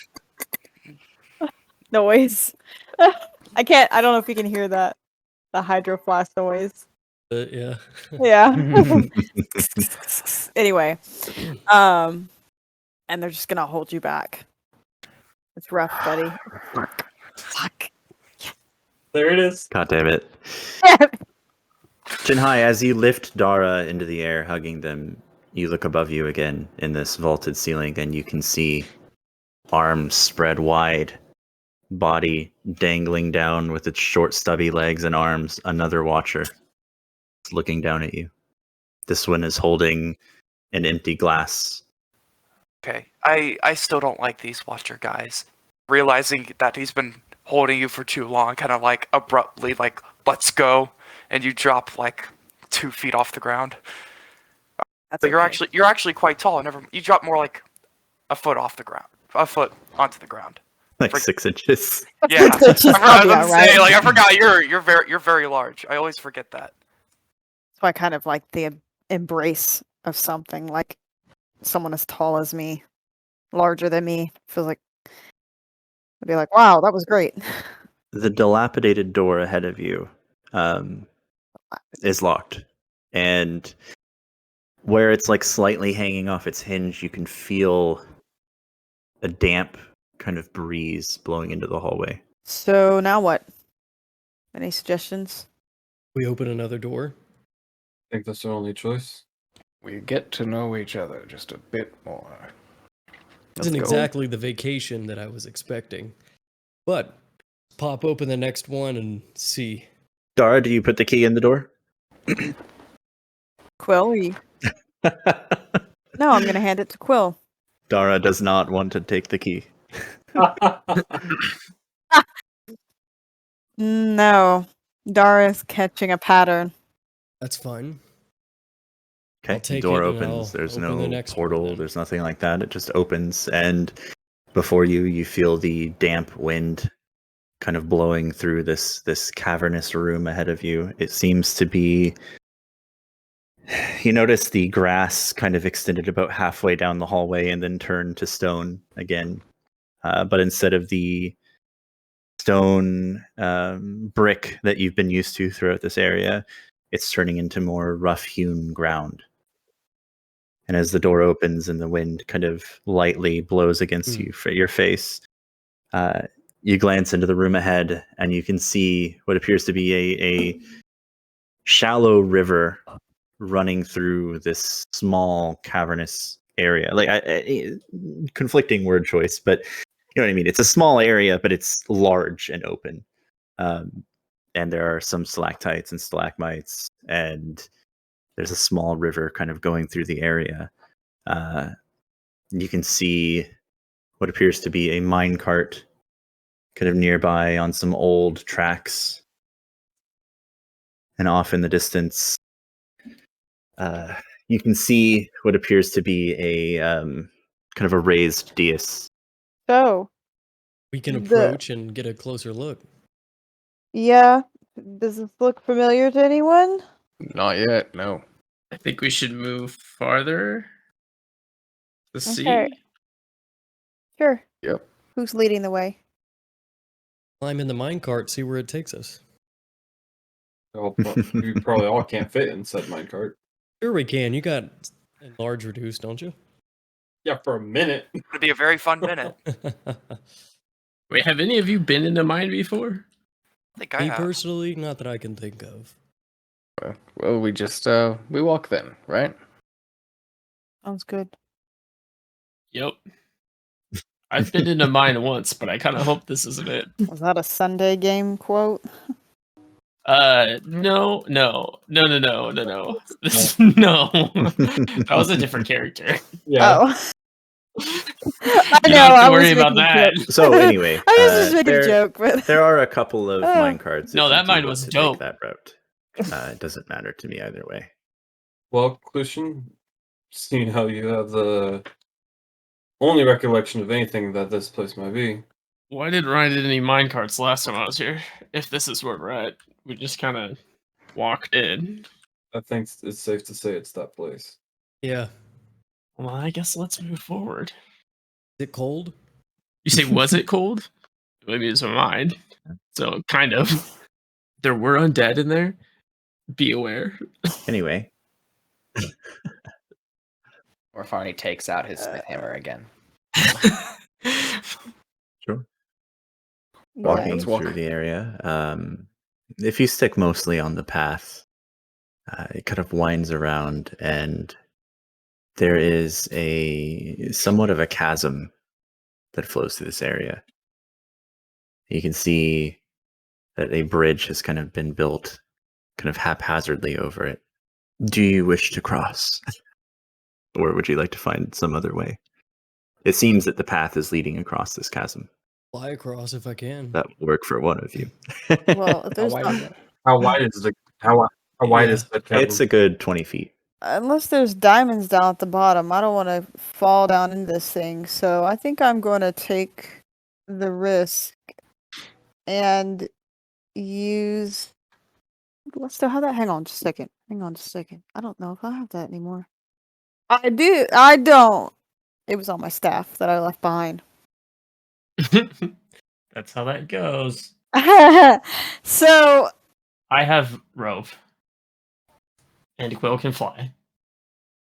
noise. I don't know if you can hear that, the hydro flask noise. Yeah. Yeah. Anyway, and they're just gonna hold you back. It's rough, buddy. Fuck. There it is. God damn it. Jinhai, as you lift Dara into the air, hugging them, you look above you again in this vaulted ceiling, and you can see arms spread wide, body dangling down with its short, stubby legs and arms, another Watcher looking down at you. This one is holding an empty glass. Okay, I still don't like these Watcher guys. Realizing that he's been holding you for too long, kind of like abruptly, like, let's go, and you drop like 2 feet off the ground. That's But okay. you're actually quite tall. You drop more like a foot off the ground, a foot onto the ground. Like For- 6 inches. Yeah, I Just forgot. I was yeah, about to say, right. like, I forgot you're very large. I always forget that. So I kind of like the embrace of something, like someone as tall as me, larger than me. Feels like I'd be like, wow, that was great. The dilapidated door ahead of you is locked. And where it's like slightly hanging off its hinge, you can feel a damp kind of breeze blowing into the hallway. So now what? Any suggestions? We open another door. I think that's our only choice. We get to know each other just a bit more. Isn't go. exactly the vacation that I was expecting. But pop open the next one and see. Dara, do you put the key in the door? Quill, no, I'm gonna hand it to Quill. Dara does not want to take the key. No, Dara's catching a pattern. That's fine. Okay, I'll take door it and opens. I'll There's open the no next one portal. then. There's nothing like that. It just opens, and before you, you feel the damp wind kind of blowing through this cavernous room ahead of you. It seems to be. You notice the grass kind of extended about halfway down the hallway and then turned to stone again. But instead of the stone brick that you've been used to throughout this area, it's turning into more rough-hewn ground. And as the door opens and the wind kind of lightly blows against your face, you glance into the room ahead and you can see what appears to be a shallow river running through this small cavernous area. Like conflicting word choice, but you know what I mean. It's a small area, but it's large and open. And there are some stalactites and stalagmites, and there's a small river kind of going through the area. You can see what appears to be a minecart kind of nearby on some old tracks. And off in the distance, you can see what appears to be a kind of a raised dais. So, We can The- approach and get a closer look. yeah, does this look familiar to anyone? Not yet, no. I think we should move farther. The sea. Okay. Sure. Yep. Who's leading the way? Climb in the minecart, see where it takes us. We probably all can't fit in said minecart. Sure we can. You got enlarge reduce, don't you? Yeah, for a minute. It'd be a very fun minute. Wait, have any of you been in a mine before? I think I Me have. personally, not that I can think of. Well, we just we walk then, right? Sounds good. Yep. I've been in a mine once, but I kind of hope this isn't it. Was that a Sunday game quote? No. This, no. That was a different character. Yeah. Oh. I You know. don't have to I worry was about making a that. joke. So anyway, I was just making a there, joke, but there are a couple of Oh. minecarts. No, if that you do mine want was to take dope. that route. It doesn't matter to me either way. Well, Clucian, seeing how you have the only recollection of anything that this place might be, Well, I didn't ride in any minecarts last time I was here. If this is where we're at, we just kind of walked in. I think it's safe to say it's that place. Yeah. Well, I guess let's move forward. Is it cold? You say, was it cold? Maybe it's a mine. So, kind of. There were undead in there. Be aware. Anyway, Or Farney takes out his smith hammer again. sure. yeah. Walking let's walk. through the area, if you stick mostly on the path, it kind of winds around, and there is a somewhat of a chasm that flows through this area. You can see that a bridge has kind of been built kind of haphazardly over it. Do you wish to cross? Or would you like to find some other way? It seems that the path is leading across this chasm. Fly across if I can. That will work for one of you. Well, if there's wide not, is it? How wide is the how wide Yeah. is that chasm? It's a good 20 feet. unless there's diamonds down at the bottom, I don't want to fall down in this thing. So I think I'm going to take the risk and use. Let's still have that. Hang on just a second. Hang on just a second. I don't know if I have that anymore. I do. I don't. It was on my staff that I left behind. That's how that goes. So I have rope. And Quill can fly.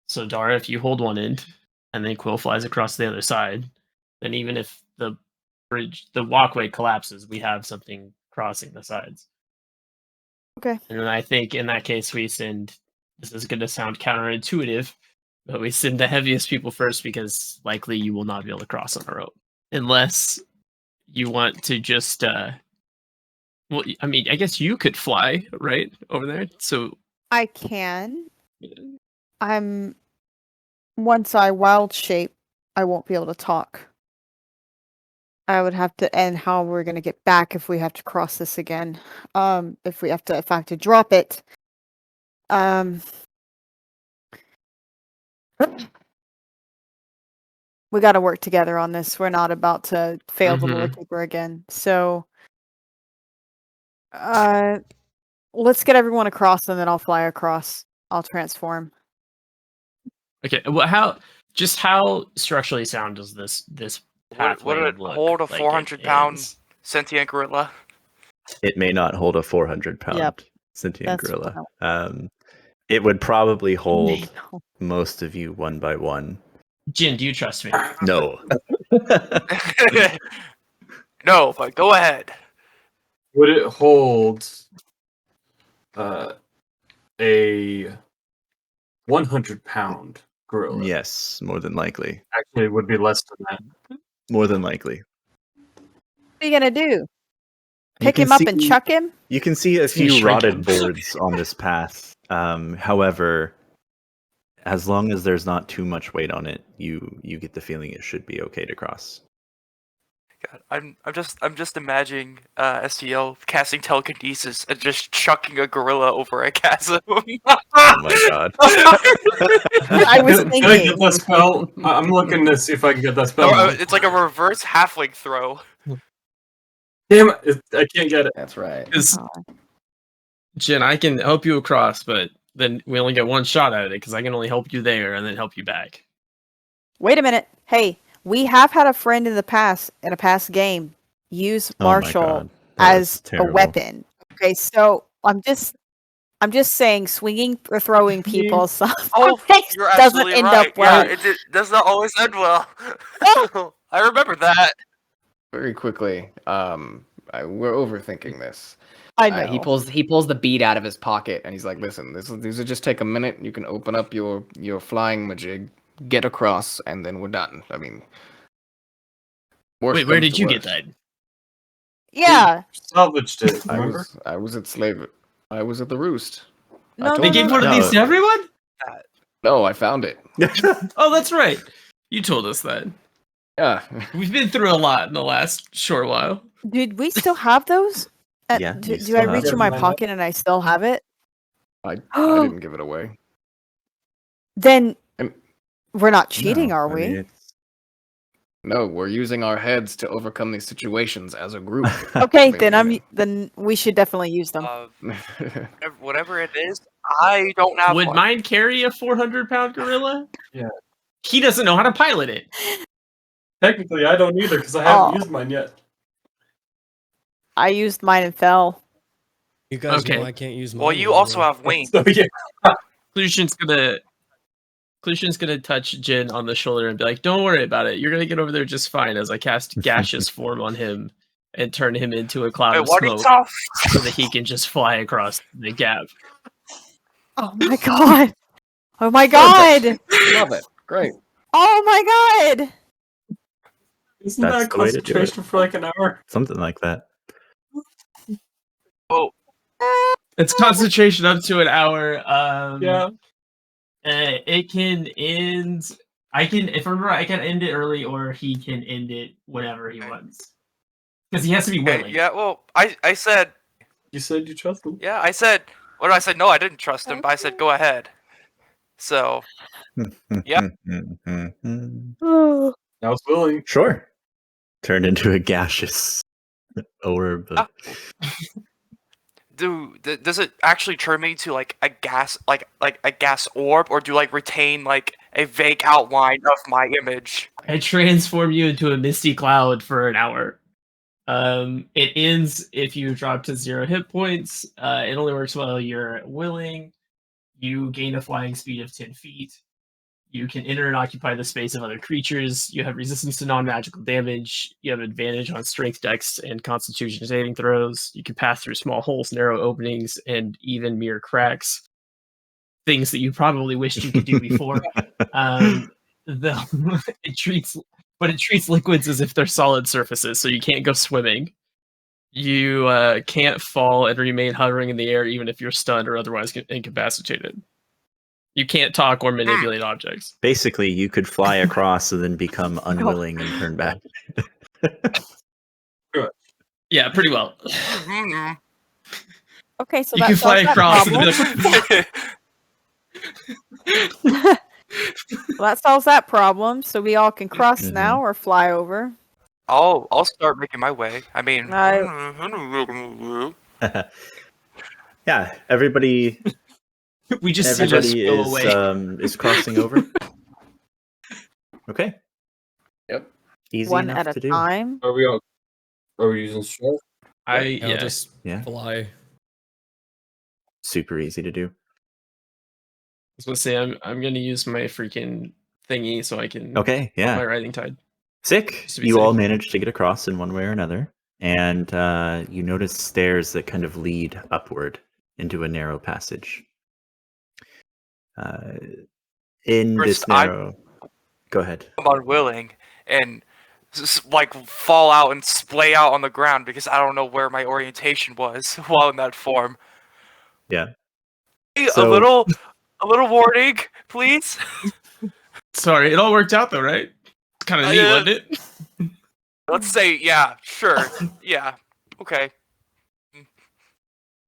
So, Dara, if you hold one end, and then Quill flies across the other side, then even if the bridge, the walkway collapses, we have something crossing the sides. okay. And then I think in that case, we send. This is going to sound counterintuitive, but we send the heaviest people first because likely you will not be able to cross on a rope unless you want to just. Well, I mean, I guess you could fly right over there. So I can. Once I wild shape, I won't be able to talk. I would have to end how we're gonna get back if we have to cross this again. If I have to drop it. We got to work together on this. We're not about to fail the Lord Keeper again. So, let's get everyone across, and then I'll fly across. I'll transform. okay, well, how structurally sound does this Would pathway it look? hold a like 400-pound ends? sentient gorilla? It may not hold a 400-pound Yep, sentient that's gorilla. no. It would probably hold No. most of you one by one. Jin, do you trust me? No. No, but go ahead. Would it hold a 100-pound gorilla? Yes, more than likely. Actually, it would be less than that. More than likely. What are you gonna do? You Pick can him up and see- chuck him? You can see a It's gonna few shrink rotted him. boards on this path. However, as long as there's not too much weight on it, you get the feeling it should be okay to cross. God, I'm just imagining STL casting telekinesis and just chucking a gorilla over a chasm. Oh my god. I was Can I thinking. get that spell? I'm looking to see if I can get that spell. No, it's like a reverse halfling throw. Damn it! I can't get it. That's right. 'Cause, Oh. Jen, I can help you across, but then we only get one shot at it because I can only help you there and then help you back. Wait a minute. Hey, we have had a friend in a past game use Oh my Marshall god. That was as a terrible. weapon. Okay, so I'm just saying, swinging or throwing people Oh, you're doesn't absolutely end right. up well. Yeah, it does not always end well. I remember that. Very quickly, we're overthinking this. I know. He pulls the bead out of his pocket and he's like, "Listen, these will just take a minute. You can open up your flying majig, get across, and then we're done." I mean, worst Wait, where comes did to you get worst. that? Yeah. Salvaged it. Remember? I was at Slave. I was at the Roost. I No, told They no, gave no, one of these to No. everyone? No, I found it. Oh, that's right. You told us that. Yeah. We've been through a lot in the last short while. Dude, we still have those? Yeah, Do you I still have reach in them. my pocket and I still have it? I didn't give it away. Then Um, we're not cheating, No, are I we? mean, No, we're using our heads to overcome these situations as a group. Okay, Think- then we should definitely use them. Whatever it is, I don't have Would one. mine carry a 400-pound gorilla? Yeah. He doesn't know how to pilot it. Technically, I don't either because I haven't Oh. used mine yet. I used mine and fell. You guys Okay. know I can't use mine. Well, you also have wings. So yeah. Clution's gonna touch Jin on the shoulder and be like, "Don't worry about it. You're gonna get over there just fine." As I cast gaseous form on him and turn him into a cloud Wait, of what are you smoke, talking? so that he can just fly across the gap. Oh my god! Oh my god! Love it. Great. Oh my god! Isn't That's that the way to do it. concentration for like an hour? Something like that. Oh, It's concentration up to an hour. Yeah. It can end. If I remember, I can end it early, or he can end it whenever he wants. Because he has to be okay, willing. yeah. Well, I said, You said you trust him. yeah. I said, what did I say? No, I didn't trust him, but I said, go ahead. So, Yeah. Oh, I was willing. Sure. Turned into a gaseous orb. Ah. Does it actually turn me to like a gas, like a gas orb, or do like retain like a vague outline of my image? I transform you into a misty cloud for an hour. It ends if you drop to 0 hit points. It only works while you're willing. You gain a flying speed of 10 feet. You can enter and occupy the space of other creatures. You have resistance to non-magical damage. You have advantage on strength, dex, and constitution saving throws. You can pass through small holes, narrow openings, and even mere cracks. Things that you probably wished you could do before. It treats liquids as if they're solid surfaces, so you can't go swimming. You can't fall and remain hovering in the air even if you're stunned or otherwise incapacitated. You can't talk or manipulate objects. Basically, you could fly across and then become unwilling and turn back. Yeah, pretty well. Mhm. okay, so You that can fly solves that across and problem. be like, Well, that solves that problem. So we all can cross Mhm. now or fly over. I'll start making my way. I mean, Yeah, everybody we just see us everybody go away. is crossing over. Okay. Yep. Easy One enough at to a do. time. Are we using strength? I'll just Yeah. fly. Super easy to do. was gonna say I'm gonna use my freaking thingy so I can Okay, up yeah. my riding tide. Sick. Just to be You all safe. managed to get across in one way or another, and you notice stairs that kind of lead upward into a narrow passage. In First, this narrow, go ahead. I'm unwilling and like fall out and splay out on the ground because I don't know where my orientation was while in that form. Yeah. Hey, So- a little warning, please. Sorry, it all worked out though, right? Kind of neat, Yeah. wasn't it? Let's say, yeah, sure. Yeah. Okay.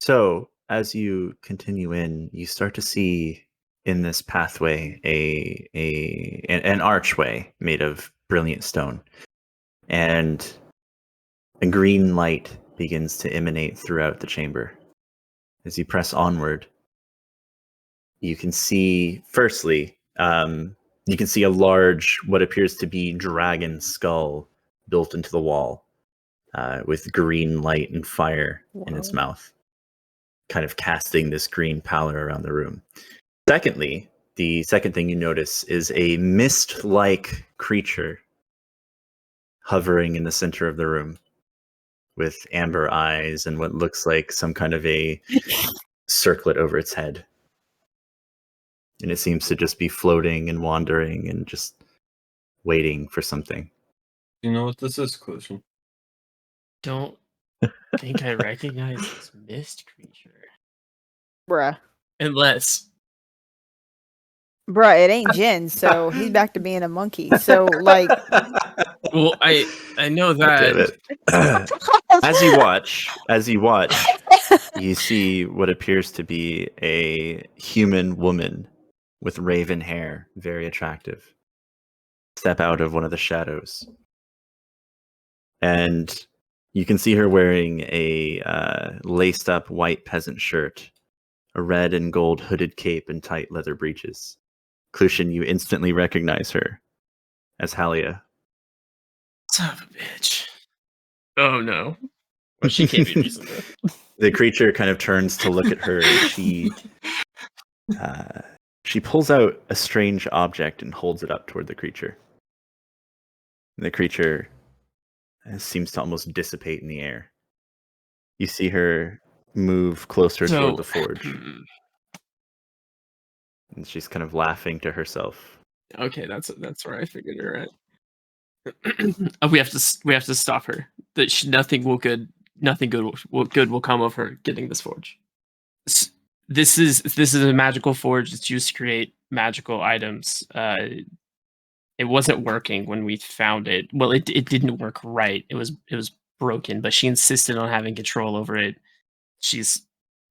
So, as you continue in, you start to see in this pathway an archway made of brilliant stone, and a green light begins to emanate throughout the chamber. As you press onward, you can see, firstly, you can see a large, what appears to be dragon skull built into the wall, with green light and fire in its mouth, kind of casting this green pallor around the room. Secondly, the second thing you notice is a mist-like creature hovering in the center of the room with amber eyes and what looks like some kind of a circlet over its head. And it seems to just be floating and wandering and just waiting for something. You know what this is, Collision? Don't think I recognize this mist creature. Bruh. Unless Bruh, it ain't Jin, so he's back to being a monkey. So, like, well, I know Damn that. it. As you watch, you see what appears to be a human woman with raven hair, very attractive, step out of one of the shadows. And you can see her wearing a laced up white peasant shirt, a red and gold hooded cape, and tight leather breeches. Clushin, you instantly recognize her as Halia. Son of a bitch. Oh no. Well, she can't be reasonable. The creature kind of turns to look at her, and she pulls out a strange object and holds it up toward the creature. And the creature seems to almost dissipate in the air. You see her move closer toward the forge, and she's kind of laughing to herself. Okay, that's where I figured her at. we have to stop her. That nothing good will come of her getting this forge. This is a magical forge that's used to create magical items. It wasn't working when we found it. Well, it didn't work right. It was broken, but she insisted on having control over it. She's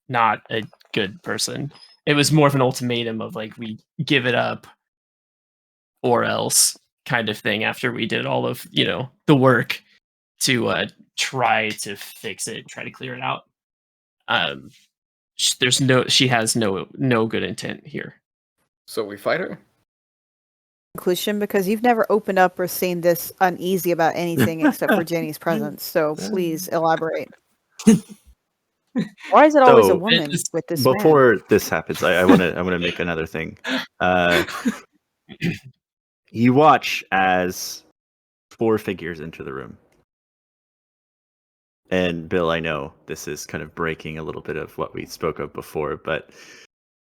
not a good person. It was more of an ultimatum of like, we give it up or else kind of thing after we did all of, the work to try to fix it, try to clear it out. She has no good intent here. So we fight her? conclusion, because you've never opened up or seemed this uneasy about anything except for Jenny's presence. So please elaborate. Why is it always a So, woman with this man? Before this happens, I want to make another thing. You watch as 4 figures enter the room. And Bill, I know this is kind of breaking a little bit of what we spoke of before, but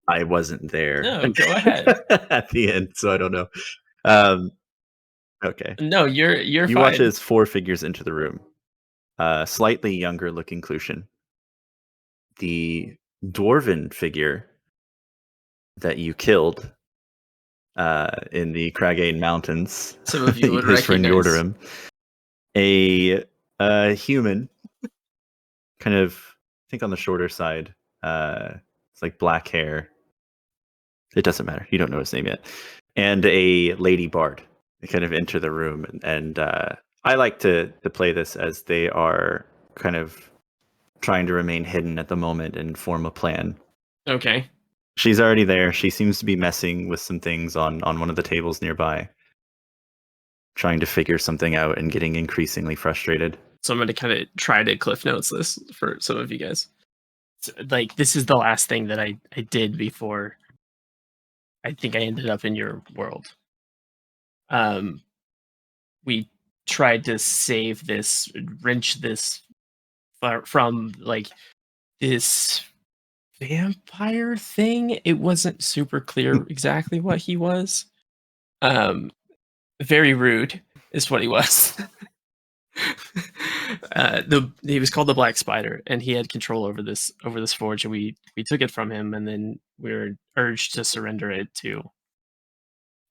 I wasn't there. No, go ahead. At the end, so I don't know. Okay. No, you're You fine. watch as 4 figures enter the room. Slightly younger looking Clushin. The dwarven figure that you killed in the Cragane Mountains. Some of you would his friend recognize. Yordarim. A human, kind of, I think on the shorter side. It's like black hair. It doesn't matter. You don't know his name yet. And a lady bard. They kind of enter the room, and I like to play this as they are kind of trying to remain hidden at the moment and form a plan. Okay. She's already there. She seems to be messing with some things on one of the tables nearby, trying to figure something out and getting increasingly frustrated. So I'm going to kind of try to cliff notes this for some of you guys. So, like, this is the last thing that I did before I think I ended up in your world. We tried to save this, wrench this from like this vampire thing. It wasn't super clear exactly what he was. Very rude is what he was. He was called the Black Spider, and he had control over this forge, and we took it from him, and then we were urged to surrender it to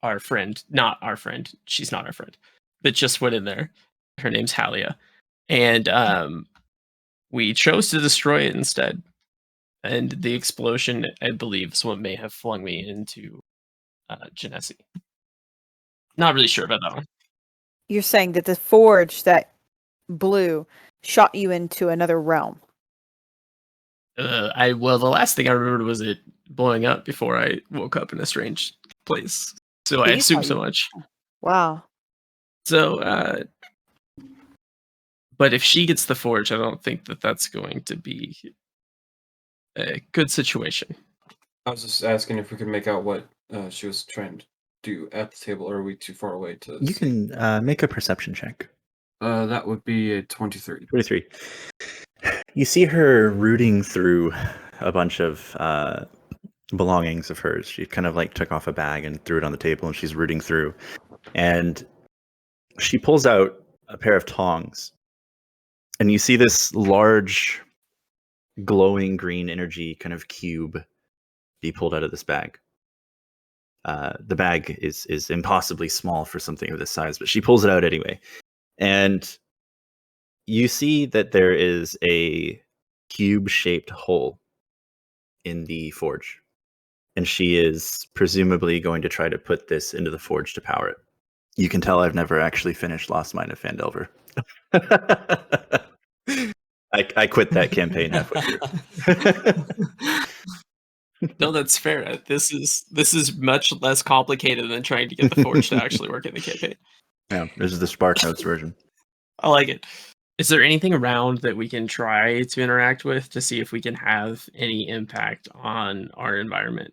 our friend. Not our friend. She's not our friend, but just went in there. Her name's Halia, and we chose to destroy it instead. And the explosion, I believe, is what may have flung me into Genesi. Not really sure about that one. You're saying that the forge that blew shot you into another realm. Well, the last thing I remembered was it blowing up before I woke up in a strange place. So I You assume thought so you- much. Wow. So, but if she gets the forge, I don't think that that's going to be a good situation. I was just asking if we could make out what she was trying to do at the table, or are we too far away to? You see? can make a perception check. That would be a 23. 23. You see her rooting through a bunch of belongings of hers. She kind of like took off a bag and threw it on the table, and she's rooting through. And she pulls out a pair of tongs, and you see this large, glowing green energy kind of cube be pulled out of this bag. The bag is impossibly small for something of this size, but she pulls it out anyway. And you see that there is a cube-shaped hole in the forge. And she is presumably going to try to put this into the forge to power it. You can tell I've never actually finished Lost Mine of Phandelver. I quit that campaign halfway through. No, that's fair. This is much less complicated than trying to get the forge to actually work in the campaign. Yeah, this is the Spark Notes version. I like it. Is there anything around that we can try to interact with to see if we can have any impact on our environment?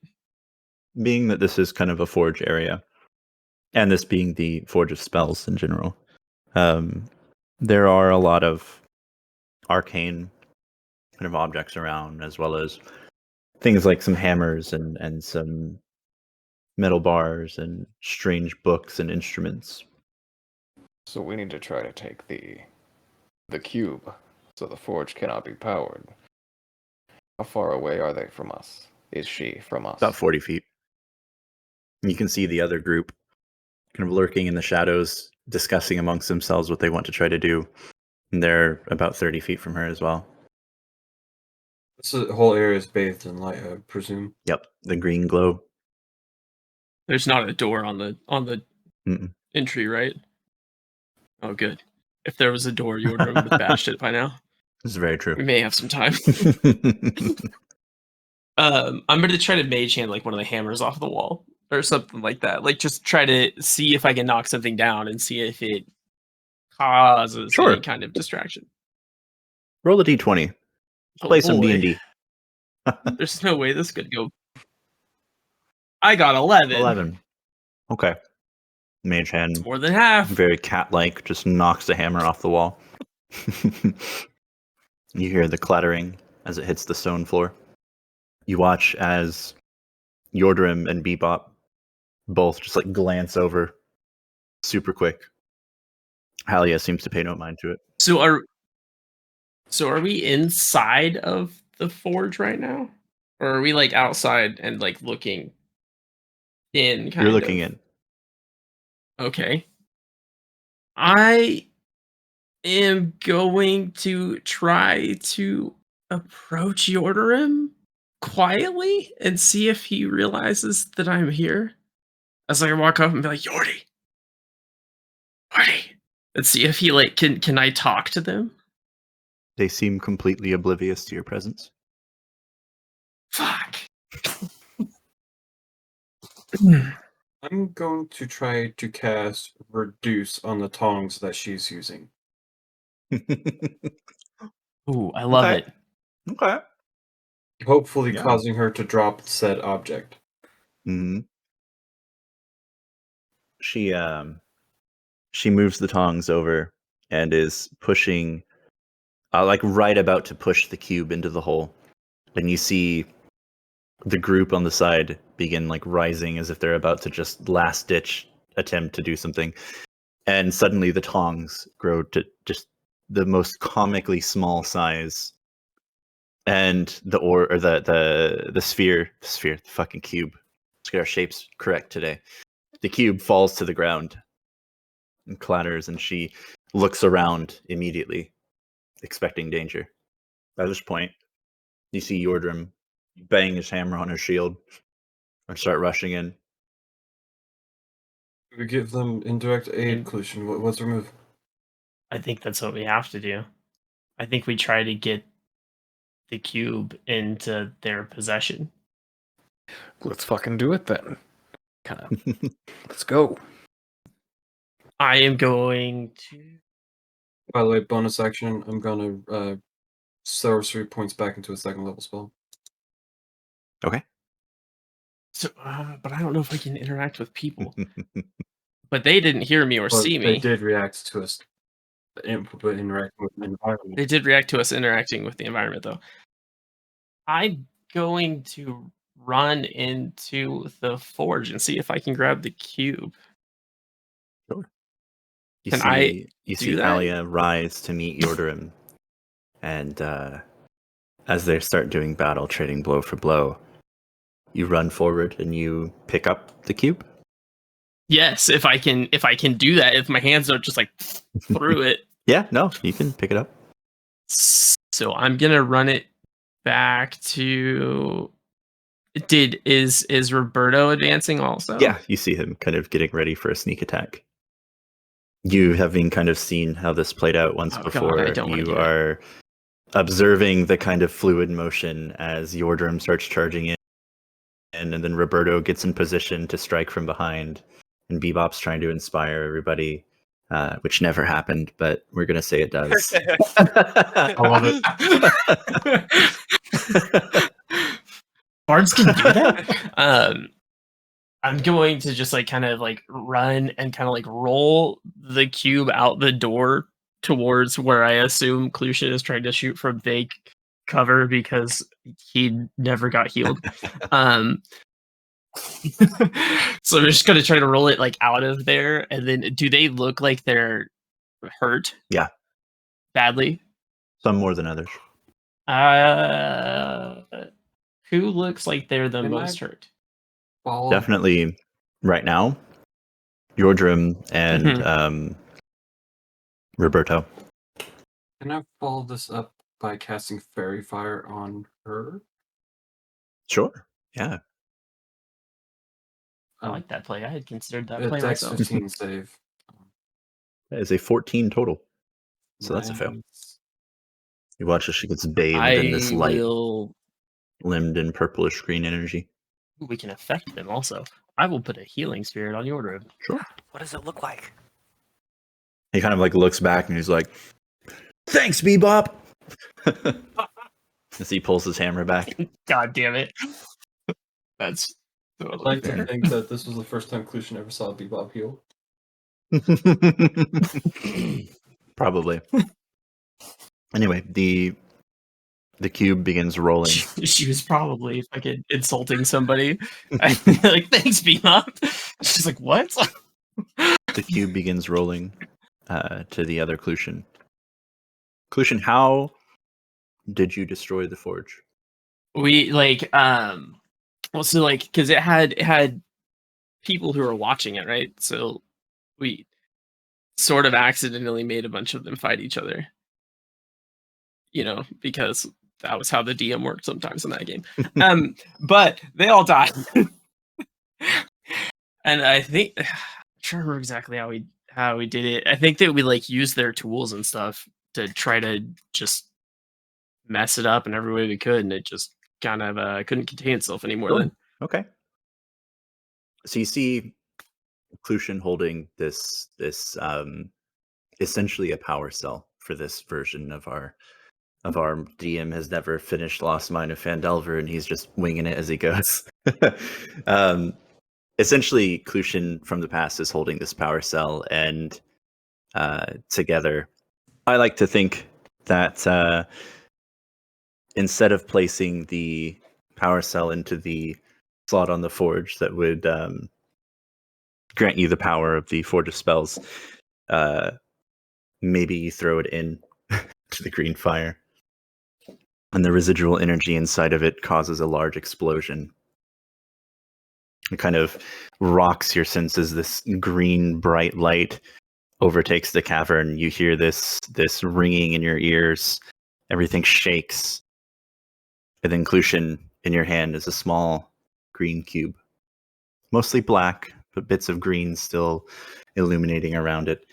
Being that this is kind of a forge area, and this being the Forge of Spells in general, there are a lot of arcane kind of objects around, as well as things like some hammers and some metal bars and strange books and instruments. So we need to try to take the cube, so the forge cannot be powered. How far away are they from us? Is she from us? About 40 feet. You can see the other group kind of lurking in the shadows, discussing amongst themselves what they want to try to do. And they're about 30 feet from her as well. This whole area is bathed in light, I presume. Yep, the green glow. There's not a door on the Mm-mm. entry, right? Oh, good. If there was a door, you would have bashed it by now. This is very We true. may have some time. I'm going to try to mage hand like one of the hammers off the wall or something like that. Like just try to see if I can knock something down and see if it causes Sure. any kind of distraction. Roll a d20. Oh, Play some boy. D&D. There's no way this could go. I got 11. 11. Okay. Mage hand, More than half. very cat-like, just knocks the hammer off the wall. You hear the clattering as it hits the stone floor. You watch as Yordrim and Bebop both just like glance over super quick. Halia seems to pay no mind to it. So are we inside of the forge right now? Or are we like outside and like looking in kind You're looking of? in. Okay. I am going to try to approach Yordarim quietly and see if he realizes that I'm here. As I walk up and be like, Yordi! And see if he like can I talk to them? They seem completely oblivious to your presence. Fuck. I'm going to try to cast Reduce on the tongs that she's using. Ooh, I love Okay. it. Okay. Hopefully Yeah. causing her to drop said object. Mm-hmm. She moves the tongs over and is pushing, like right about to push the cube into the hole. And you see the group on the side begin like rising as if they're about to just last ditch attempt to do something. And suddenly the tongs grow to just the most comically small size. And the sphere, the fucking cube. Let's get our shapes correct today. The cube falls to the ground and clatters, and she looks around immediately, expecting danger. At this point, you see Yordrim bang his hammer on his shield and start rushing in. We give them indirect aid, Clution. What's our move? I think that's what we have to do. I think we try to get the cube into their possession. Let's fucking do it then. Kind of. Let's go. I am going to. By the way, bonus action, I'm gonna sorcery points back into a second level spell. Okay. So, but I don't know if I can interact with people. But they didn't hear me or But see they me. did react to us interacting with the environment. They did react to us interacting with the environment, though. I'm going to run into the forge and see if I can grab the cube. Sure. You Can see, I you do see that? Alia rise to meet Yordrim, and as they start doing battle, trading blow for blow, you run forward and you pick up the cube. Yes, if I can do that, if my hands don't just like through it. Yeah, no, you can pick it up. So I'm gonna run it back to. Is Roberto advancing also? Yeah, you see him kind of getting ready for a sneak attack. You having kind of seen how this played out once Oh, before, God, I don't wanna you do it. are observing the kind of fluid motion as Yordrim starts charging in, and then Roberto gets in position to strike from behind, and Bebop's trying to inspire everybody, which never happened, but we're going to say it does. I love it. Bards can do that. I'm going to just like kind of like run and kind of like roll the cube out the door towards where I assume Clution is trying to shoot from vague cover because he never got healed. So I'm just gonna try to roll it like out of there, and then do they look like they're hurt? Yeah. Badly? Some more than others. Who looks like they're the Can most I- hurt? Definitely right now, Yordrim and Mhm. Roberto. Can I follow this up by casting Fairy Fire on her? Sure. Yeah. I like that play. I had considered that A play Dex myself. 15 save. That is a 14 total. So that's a fail. Nice. You watch as she gets bathed in this light, will. limbed in purplish green energy. We can affect them also. I will put a healing spirit on your room. Sure. What does it look like? He kind of like looks back and he's like, "Thanks, Bebop." As he pulls his hammer back. God damn it! That's I'd totally like fair. to think that this was the first time Clution ever saw Bebop heal. Probably. Anyway, the cube begins rolling. She was probably fucking insulting somebody. Like, thanks, Bebop. She's like, what? The cube begins rolling to the other Clution. Clution, how did you destroy the forge? We like well, so like because it had people who were watching it, right? So we sort of accidentally made a bunch of them fight each other. You know, because that was how the DM worked sometimes in that game. But they all died. And I think I'm trying to remember exactly how we did it. I think that we like used their tools and stuff to try to just mess it up in every way we could, and it just kind of couldn't contain itself anymore. Sure. Then Okay. So you see Clution holding this essentially a power cell for this version of our DM has never finished Lost Mine of Phandelver, and he's just winging it as he goes. Essentially, Clution from the past is holding this power cell, and together, I like to think that instead of placing the power cell into the slot on the forge that would grant you the power of the Forge of Spells, maybe you throw it in to the green fire. And the residual energy inside of it causes a large explosion. It kind of rocks your senses, this green, bright light overtakes the cavern. You hear this ringing in your ears. Everything shakes. And then Clutian, in your hand, is a small green cube. Mostly black, but bits of green still illuminating around it.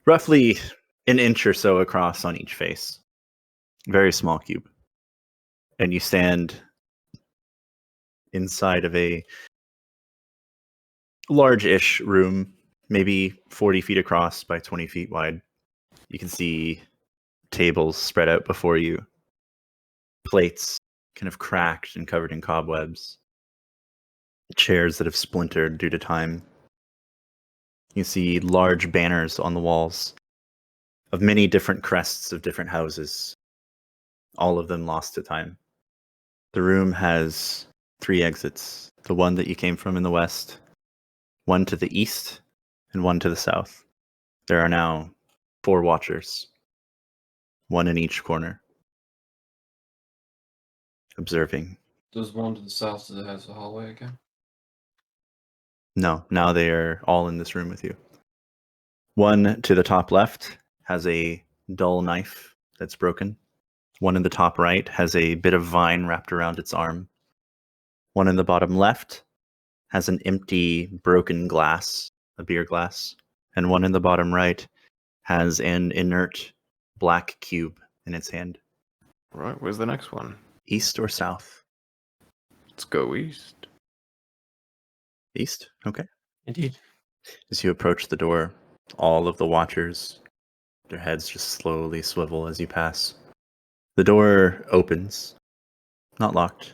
Roughly an inch or so across on each face. Very small cube. And you stand inside of a large-ish room, maybe 40 feet across by 20 feet wide. You can see tables spread out before you, plates kind of cracked and covered in cobwebs, chairs that have splintered due to time. You see large banners on the walls of many different crests of different houses, all of them lost to time. The room has 3 exits, the one that you came from in the west, one to the east, and one to the south. There are now 4 watchers, one in each corner, observing. Does one to the south that has a hallway again? No, now they are all in this room with you. One to the top left has a dull knife that's broken. One in the top right has a bit of vine wrapped around its arm. One in the bottom left has an empty, broken glass, a beer glass. And one in the bottom right has an inert black cube in its hand. Right, where's the next one? East or south? Let's go east. East? Okay. Indeed. As you approach the door, all of the watchers, their heads just slowly swivel as you pass. The door opens, not locked.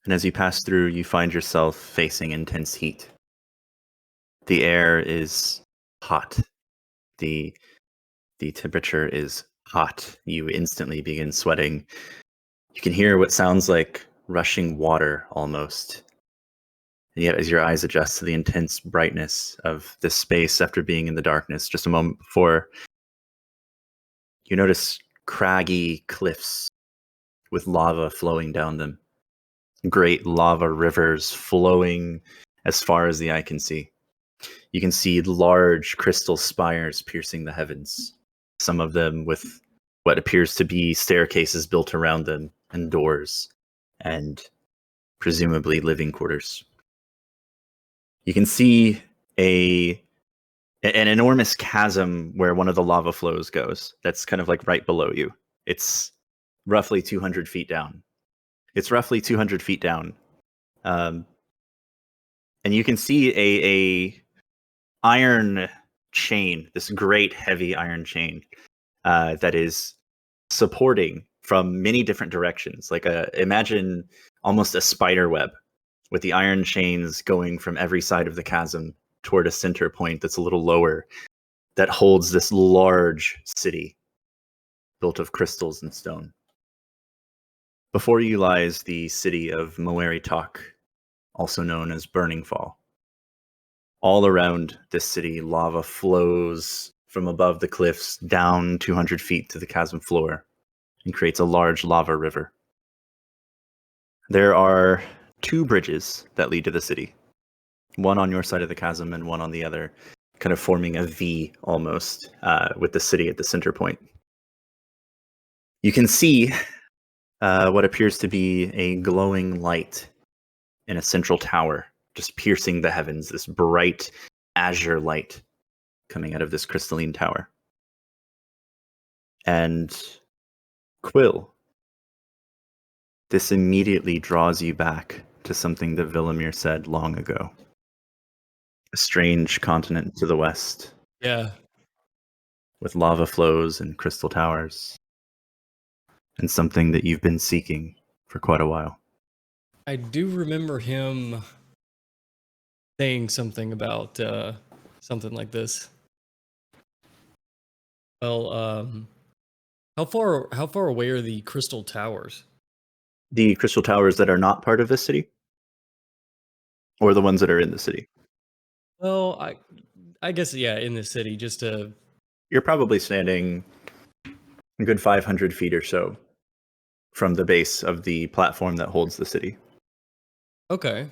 And as you pass through, you find yourself facing intense heat. The air is hot. The temperature is hot. You instantly begin sweating. You can hear what sounds like rushing water almost. And yet, as your eyes adjust to the intense brightness of this space after being in the darkness just a moment before, you notice craggy cliffs with lava flowing down them. Great lava rivers flowing as far as the eye can see. You can see large crystal spires piercing the heavens, some of them with what appears to be staircases built around them, and doors, and presumably living quarters. You can see an enormous chasm where one of the lava flows goes. That's kind of like right below you. It's roughly 200 feet down. And you can see a iron chain, this great heavy iron chain that is supporting from many different directions. Like imagine almost a spider web with the iron chains going from every side of the chasm toward a center point that's a little lower that holds this large city built of crystals and stone. Before you lies the city of Moeri Tak, also known as Burning Fall. All around this city, lava flows from above the cliffs down 200 feet to the chasm floor and creates a large lava river. There are 2 bridges that lead to the city, one on your side of the chasm and one on the other, kind of forming a V almost, with the city at the center point. You can see what appears to be a glowing light in a central tower, just piercing the heavens, this bright azure light coming out of this crystalline tower. And Quill, this immediately draws you back to something that Villamir said long ago. A strange continent to the west. Yeah. With lava flows and crystal towers. And something that you've been seeking for quite a while. I do remember him saying something about something like this. Well, how far away are the crystal towers? The crystal towers that are not part of this city? Or the ones that are in the city? Well, I guess, yeah, in the city, just to... You're probably standing a good 500 feet or so from the base of the platform that holds the city. Okay.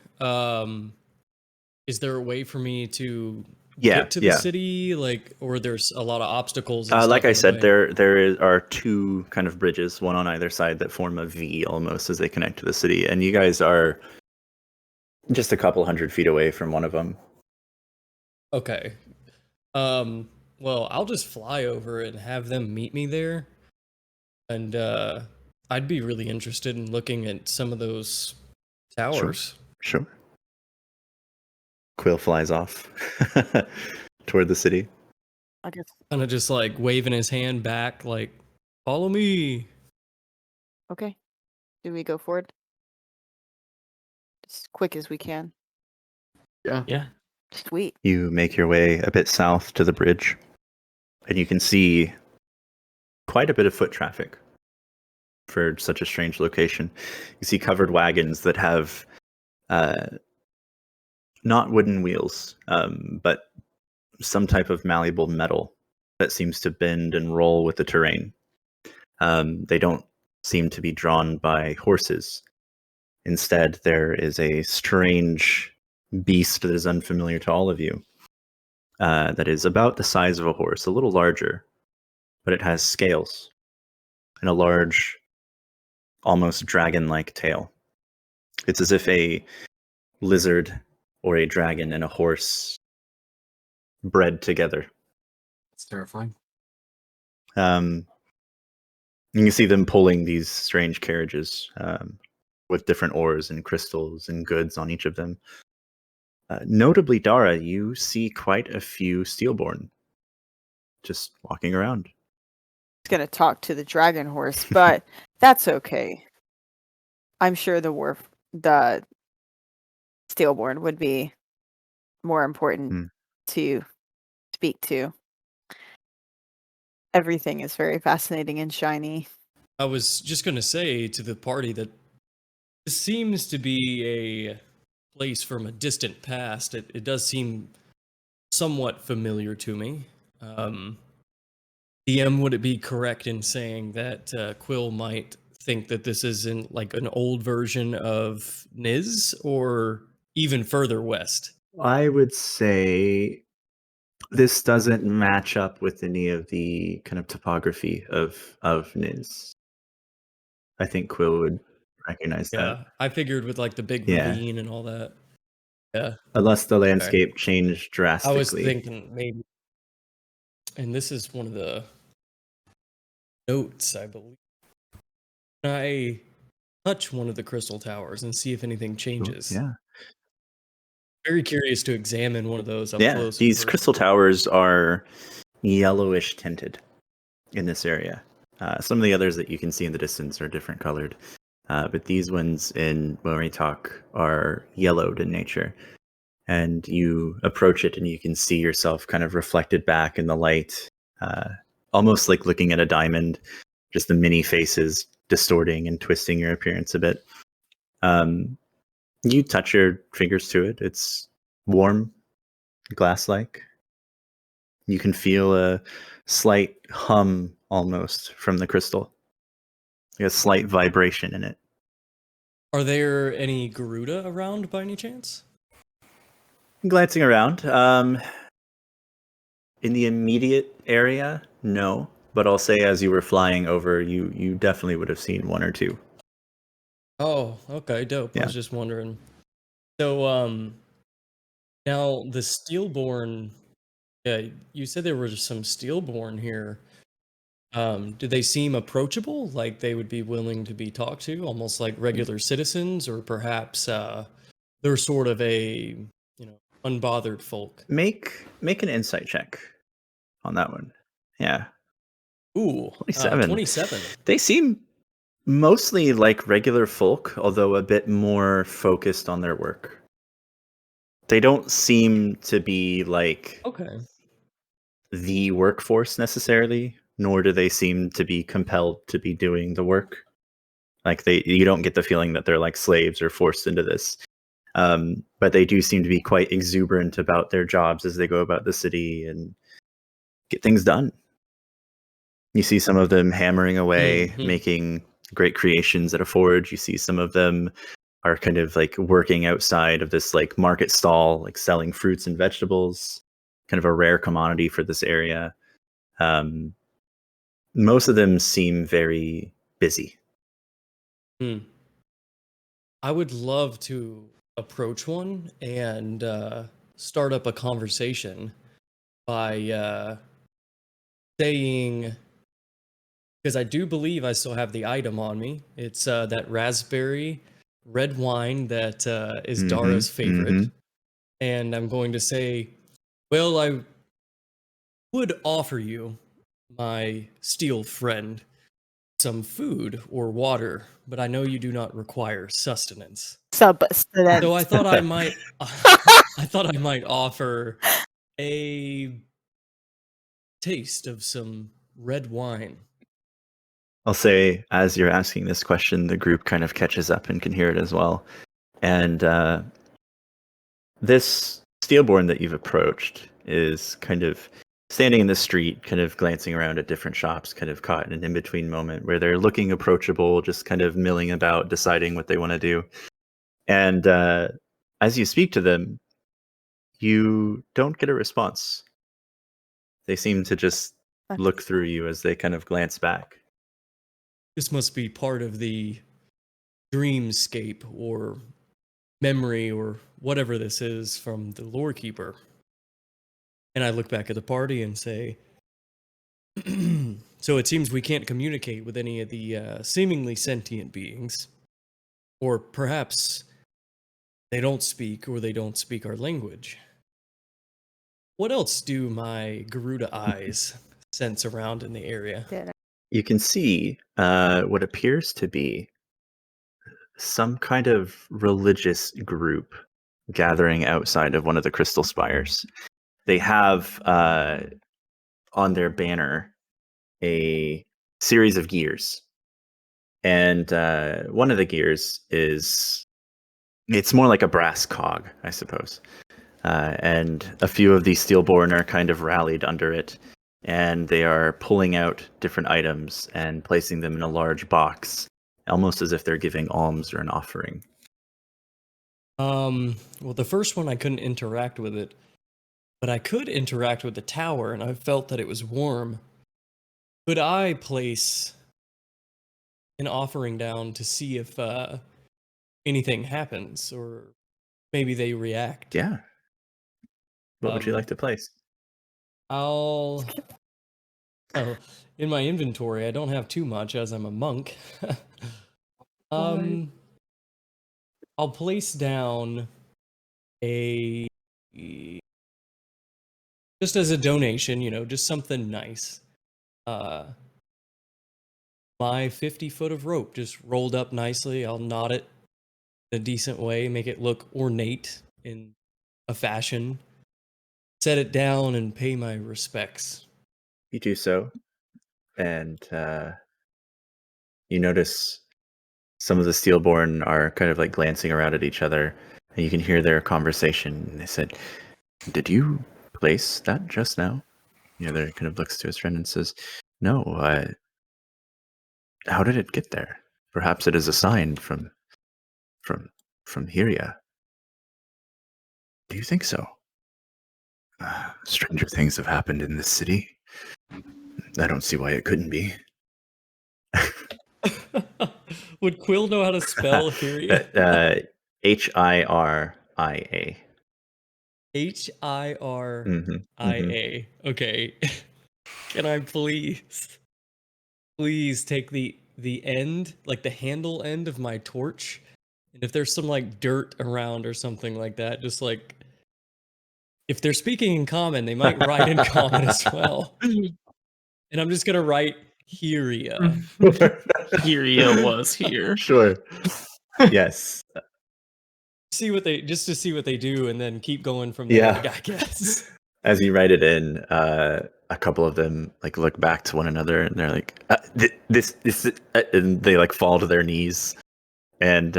Is there a way for me to Yeah, get to the yeah. city, like, or there's a lot of obstacles? And Like stuff I in the said, way? there are two kind of bridges, one on either side, that form a V almost as they connect to the city, and you guys are just a couple 100 feet away from one of them. Okay. Well, I'll just fly over and have them meet me there. And I'd be really interested in looking at some of those towers. Sure. Quill flies off toward the city. I guess. Kind of just like waving his hand back, like, follow me. Okay. Do we go forward? As quick as we can. Yeah. Sweet. You make your way a bit south to the bridge, and you can see quite a bit of foot traffic for such a strange location. You see covered wagons that have not wooden wheels, but some type of malleable metal that seems to bend and roll with the terrain. They don't seem to be drawn by horses. Instead, there is a strange beast that is unfamiliar to all of you, that is about the size of a horse, a little larger, but it has scales and a large, almost dragon-like tail. It's as if a lizard or a dragon and a horse bred together. It's terrifying. You can see them pulling these strange carriages with different ores and crystals and goods on each of them. Notably, Dara, you see quite a few Steelborn just walking around. It's gonna talk to the dragon horse, but that's okay. I'm sure the Steelborn would be more important to speak to. Everything is very fascinating and shiny. I was just going to say to the party that this seems to be a place from a distant past. It does seem somewhat familiar to me. DM, would it be correct in saying that Quill might think that this is in like an old version of Niz, or even further west? I would say this doesn't match up with any of the kind of topography of Niz. I think Quill would recognize that. Yeah, I figured with like the big Yeah. ravine and all that. Yeah, Unless the landscape changed I drastically. was thinking maybe. And this is one of the notes, I believe. Can I touch one of the crystal towers and see if anything changes? Yeah. Very curious to examine one of those up Yeah, close. these and crystal towers are yellowish tinted in this area. Some of the others that you can see in the distance are different colored. But these ones in Moritalk are yellowed in nature. And you approach it and you can see yourself kind of reflected back in the light, almost like looking at a diamond, just the many faces distorting and twisting your appearance a bit. You touch your fingers to it. It's warm, glass-like. You can feel a slight hum almost from the crystal. A slight vibration in it. Are there any Garuda around by any chance? Glancing around, in the immediate area, no. But I'll say as you were flying over, you definitely would have seen one or two. Oh, okay, dope. I Yeah. was just wondering. So, now the Steelborn. Yeah, you said there were some Steelborn here. Do they seem approachable? Like they would be willing to be talked to, almost like regular citizens, or perhaps they're sort of a unbothered folk. Make an insight check on that one. Yeah. Ooh, 27. 27. They seem mostly like regular folk, although a bit more focused on their work. They don't seem to be like Okay. the workforce necessarily, nor do they seem to be compelled to be doing the work. Like you don't get the feeling that they're like slaves or forced into this. But they do seem to be quite exuberant about their jobs as they go about the city and get things done. You see some of them hammering away, making great creations at a forge. You see some of them are kind of like working outside of this like market stall, like selling fruits and vegetables. kind of a rare commodity for this area. Most of them seem very busy. I would love to approach one and start up a conversation by saying, because I do believe I still have the item on me. It's that raspberry red wine that is Dara's favorite. And I'm going to say, well, I would offer you, my steel friend, some food or water, but I know you do not require sustenance. Substance. So I thought I might I thought I might offer a taste of some red wine. I'll say, as you're asking this question, the group kind of catches up and can hear it as well. And this Steelborn that you've approached is kind of standing in the street, kind of glancing around at different shops, kind of caught in an in-between moment where they're looking approachable, just kind of milling about, deciding what they want to do. And as you speak to them, you don't get a response. They seem to just look through you as they kind of glance back. This must be part of the dreamscape or memory or whatever this is from the lore keeper. And I look back at the party and say, so it seems we can't communicate with any of the seemingly sentient beings. Or perhaps they don't speak or they don't speak our language. What else do my Garuda eyes sense around in the area? You can see what appears to be some kind of religious group gathering outside of one of the crystal spires. They have on their banner a series of gears. And one of the gears it's more like a brass cog, I suppose. And a few of these Steelborn are kind of rallied under it. And they are pulling out different items and placing them in a large box, almost as if they're giving alms or an offering. Well, the first one I couldn't interact with it, but I could interact with the tower, and I felt that it was warm. Could I place an offering down to see if anything happens, or maybe they react? Yeah. What would you like to place? Oh, in my inventory, I don't have too much as I'm a monk. I'll place down a, just as a donation, just something nice. My 50 foot of rope just rolled up nicely. I'll knot it in a decent way, make it look ornate in a fashion. Set it down and pay my respects. You do so, and you notice some of the Steelborn are kind of like glancing around at each other, and you can hear their conversation. And they said, "Did you place that just now?" The other kind of looks to his friend and says, "No, how did it get there? Perhaps it is a sign from Hyria." "Do you think so?" "Stranger things have happened in this city. I don't see why it couldn't be." Would Quill know how to spell Hyria? Hiria. Hiria. Okay. Can I please take the end, like the handle end of my torch? And if there's some like dirt around or something like that, just like if they're speaking in common, they might write in common as well. And I'm just gonna write Hyria. Hyria was here. Sure. Yes. Just to see what they do, and then keep going from there. Yeah. I guess. As you write it in, a couple of them like look back to one another, and they're like, "This," and they like fall to their knees, and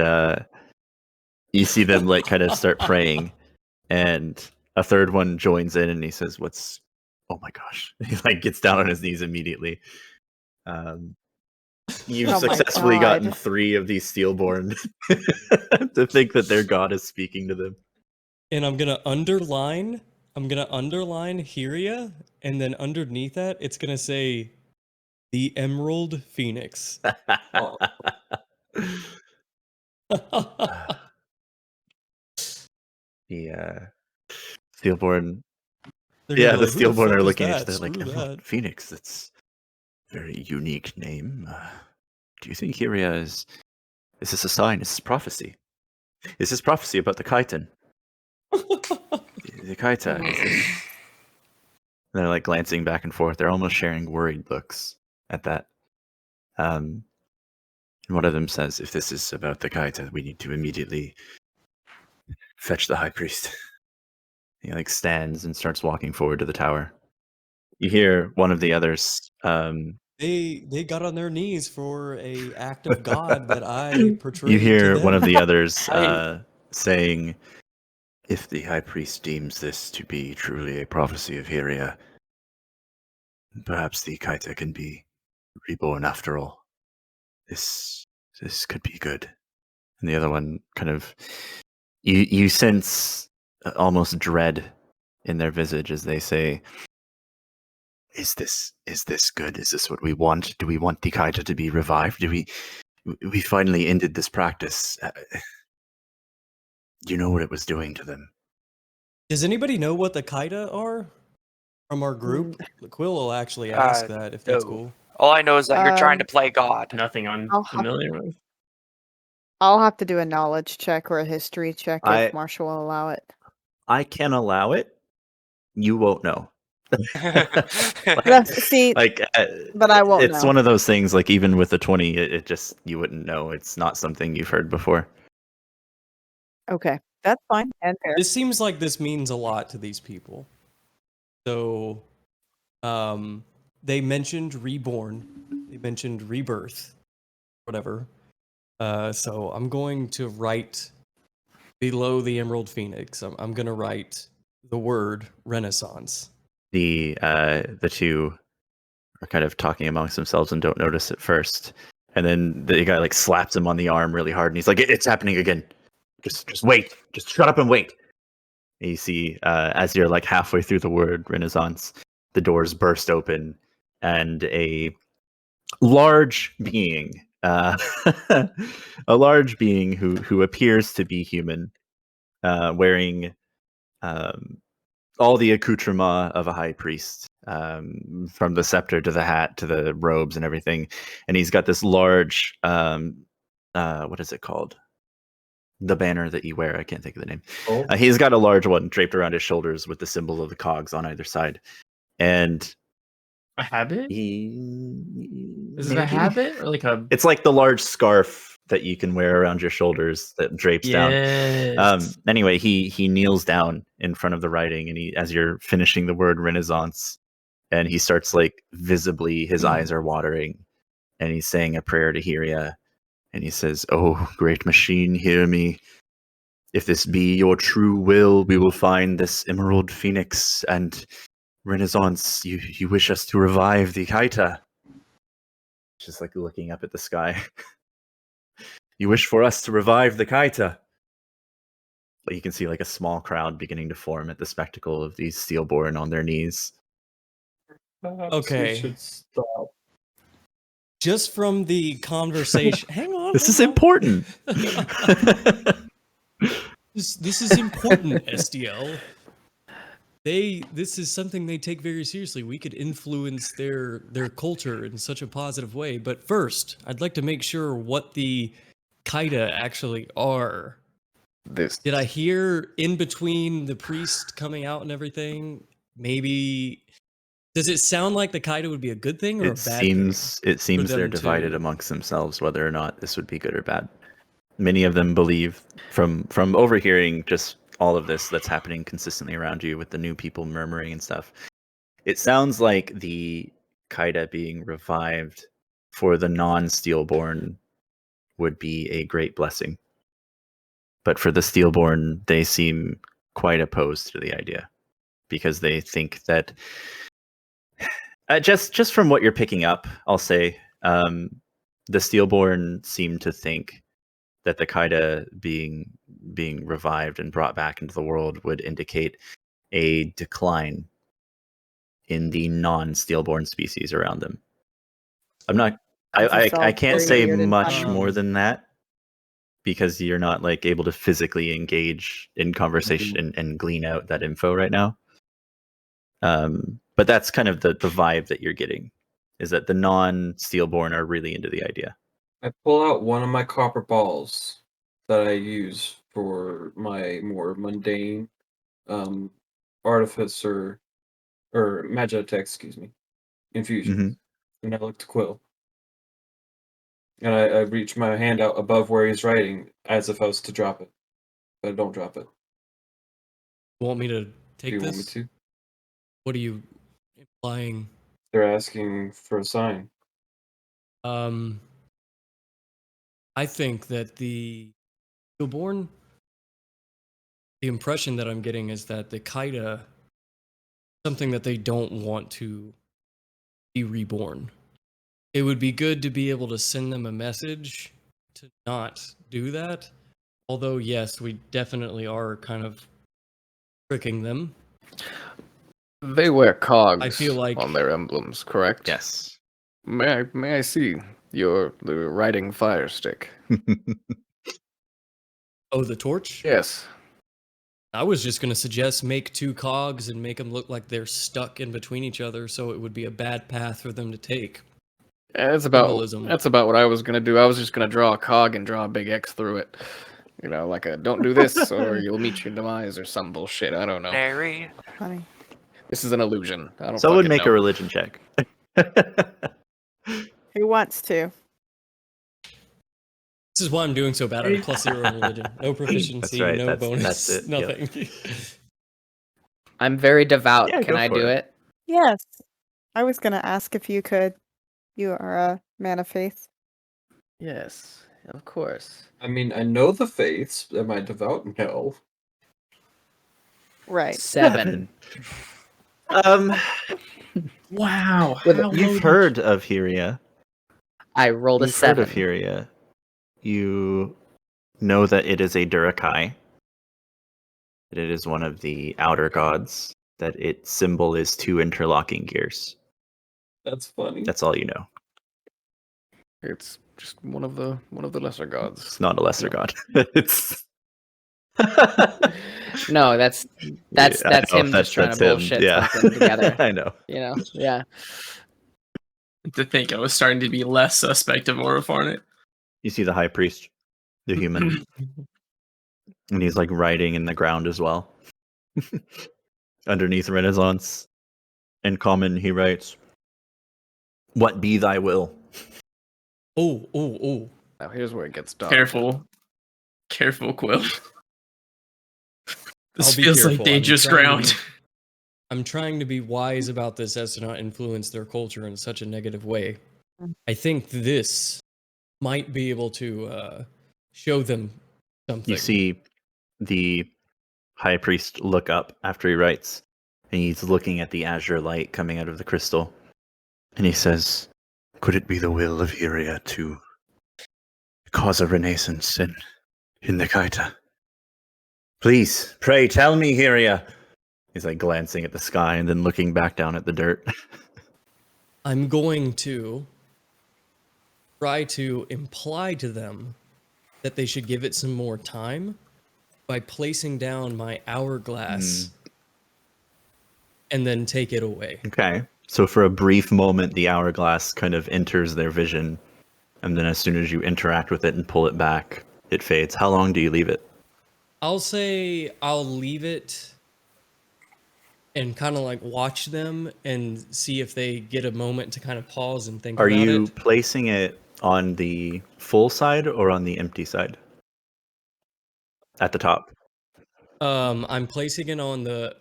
you see them like kind of start praying, and a third one joins in, and he says, "Oh my gosh!" He like gets down on his knees immediately. You've Oh my successfully gotten God. 3 of these Steelborn to think that their god is speaking to them. And I'm gonna underline I'm gonna underline Hyria, and then underneath that, it's gonna say the Emerald Phoenix. Oh. The Steelborn. They're Yeah, gonna the be like, who the Steelborn fuck are is looking at that? you. They're like, Screw Emerald that. Phoenix. That's a very unique name. Do you think Hyria is this a sign? Is this prophecy? Is this prophecy about the chitin? The Kaita, is this? They're like glancing back and forth. They're almost sharing worried looks at that. And one of them says, if this is about the Kaita, we need to immediately fetch the high priest. He like stands and starts walking forward to the tower. You hear one of the others. They got on their knees for a act of God that I portrayed You to hear them. one of the others I- saying, if the high priest deems this to be truly a prophecy of Hyria, perhaps the Kaita can be reborn after all. This could be good. And the other one kind of you sense almost dread in their visage as they say, is this good? Is this what we want? Do we want the Kaita to be revived? Do we finally ended this practice? You know what it was doing to them. Does anybody know what the Kaita are from our group? Quill will actually ask that if that's no. cool. All I know is that you're trying to play God. Nothing I'm I'll have- familiar with. I'll have to do a knowledge check or a history check if Marshall will allow it. I can allow it. You won't know. See, like, but I won't it's know. one of those things. Like even with the 20, it just you wouldn't know. It's not something you've heard before. Okay, that's fine and fair. This seems like this means a lot to these people. So, they mentioned reborn, they mentioned rebirth, whatever. So I'm going to write below the Emerald Phoenix. I'm going to write the word Renaissance. The two are kind of talking amongst themselves and don't notice it first. And then the guy like slaps him on the arm really hard, and he's like, "It's happening again. Just wait. Just shut up and wait." And you see, as you're like halfway through the word Renaissance, the doors burst open, and a large being, a large being who appears to be human, wearing all the accoutrement of a high priest, from the scepter to the hat to the robes and everything, and he's got this large, what is it called? The banner that you wear. I can't think of the name. Oh. He's got a large one draped around his shoulders with the symbol of the cogs on either side, and A habit? Is it a maybe? habit or like a? It's like the large scarf that you can wear around your shoulders that drapes down. Yes. Anyway, he kneels down in front of the writing, and he, as you're finishing the word Renaissance, and he starts like visibly, his eyes are watering, and he's saying a prayer to Hyria, and he says, "Oh, great machine, hear me. If this be your true will, we will find this emerald phoenix and Renaissance. You wish us to revive the Kaita." Just like looking up at the sky. You wish for us to revive the Kaita. But you can see like a small crowd beginning to form at the spectacle of these Steelborn on their knees. Perhaps Okay. we should stop. Just from the conversation, hang on. This is hold on. important. This is important, SDL. This is something they take very seriously. We could influence their culture in such a positive way. But first, I'd like to make sure what the Kaita actually are. Did I hear in between the priest coming out and everything? Maybe does it sound like the Kaita would be a good thing or a bad thing? It seems they're them divided to- amongst themselves whether or not this would be good or bad. Many of them believe, from overhearing just all of this that's happening consistently around you with the new people murmuring and stuff, it sounds like the Kaita being revived for the non-Steelborn would be a great blessing. But for the Steelborn, they seem quite opposed to the idea because they think that just from what you're picking up, I'll say, the Steelborn seem to think that the Kaita being revived and brought back into the world would indicate a decline in the non-steelborn species around them. I'm not. I can't very say weird and much funny. more than that because you're not like able to physically engage in conversation and glean out that info right now. But that's kind of the vibe that you're getting, is that the non-steelborn are really into the idea. I pull out one of my copper balls that I use for my more mundane artificer or magitech, excuse me, infusion. Mhm. And I look to Quill. And I reach my hand out above where he's writing as if I was to drop it. But I don't drop it. Want me to Do take you this? want me to? What are you implying? They're asking for a sign. I think that the stillborn, the impression that I'm getting is that the Kaida, something that they don't want to be reborn. It would be good to be able to send them a message to not do that. Although, yes, we definitely are kind of tricking them. They wear cogs I feel like- on their emblems, correct? Yes. May I see the riding fire stick? Oh, the torch? Yes. I was just going to suggest make 2 cogs and make them look like they're stuck in between each other, so it would be a bad path for them to take. Yeah, Symbolism. that's about what I was gonna do. I was just gonna draw a cog and draw a big X through it. You know, like a don't do this or you'll meet your demise or some bullshit. I don't know. Nary. Funny. This is an illusion. I don't Someone fucking make know. a religion check. Who wants to? This is why I'm doing so bad at a +0 in religion. No proficiency, right, no that's- bonus, that's it, yep. nothing. I'm very devout. Yeah, Can go I for do it. it? Yes. I was gonna ask if you could. You are a man of faith. Yes, of course. I mean, I know the faiths. Am I devout? No. Right. 7. Wow. With- how You've low heard of Hyria. I rolled a You've heard 7. of Hyria. You know that it is a Durakai. That it is one of the outer gods. That its symbol is 2 interlocking gears. That's funny. That's all you know. It's just one of the lesser gods. It's not a lesser god. It's No, that's I know, him just trying to that's him, bullshit yeah. something together. I know. You know? Yeah. to think I was starting to be less suspect of Orofarnit. You see the high priest, the human, and he's like writing in the ground as well. Underneath Renaissance. In common, he writes, "What be thy will?" Oh. Now here's where it gets dark. Careful. Careful, Quill. This I'll be feels careful. like I'm dangerous trying to ground. I'm trying to be wise about this as to not influence their culture in such a negative way. I think this might be able to show them something. You see the high priest look up after he writes, and he's looking at the azure light coming out of the crystal, and he says, "Could it be the will of Hyria to cause a renaissance in the Kaita? Please, pray tell me, Hyria." He's like glancing at the sky and then looking back down at the dirt. I'm going to try to imply to them that they should give it some more time by placing down my hourglass and then take it away. Okay. So for a brief moment, the hourglass kind of enters their vision, and then as soon as you interact with it and pull it back, it fades. How long do you leave it? I'll say I'll leave it and kind of like watch them and see if they get a moment to kind of pause and think Are about you it. placing it on the full side or on the empty side? At the top. I'm placing it on the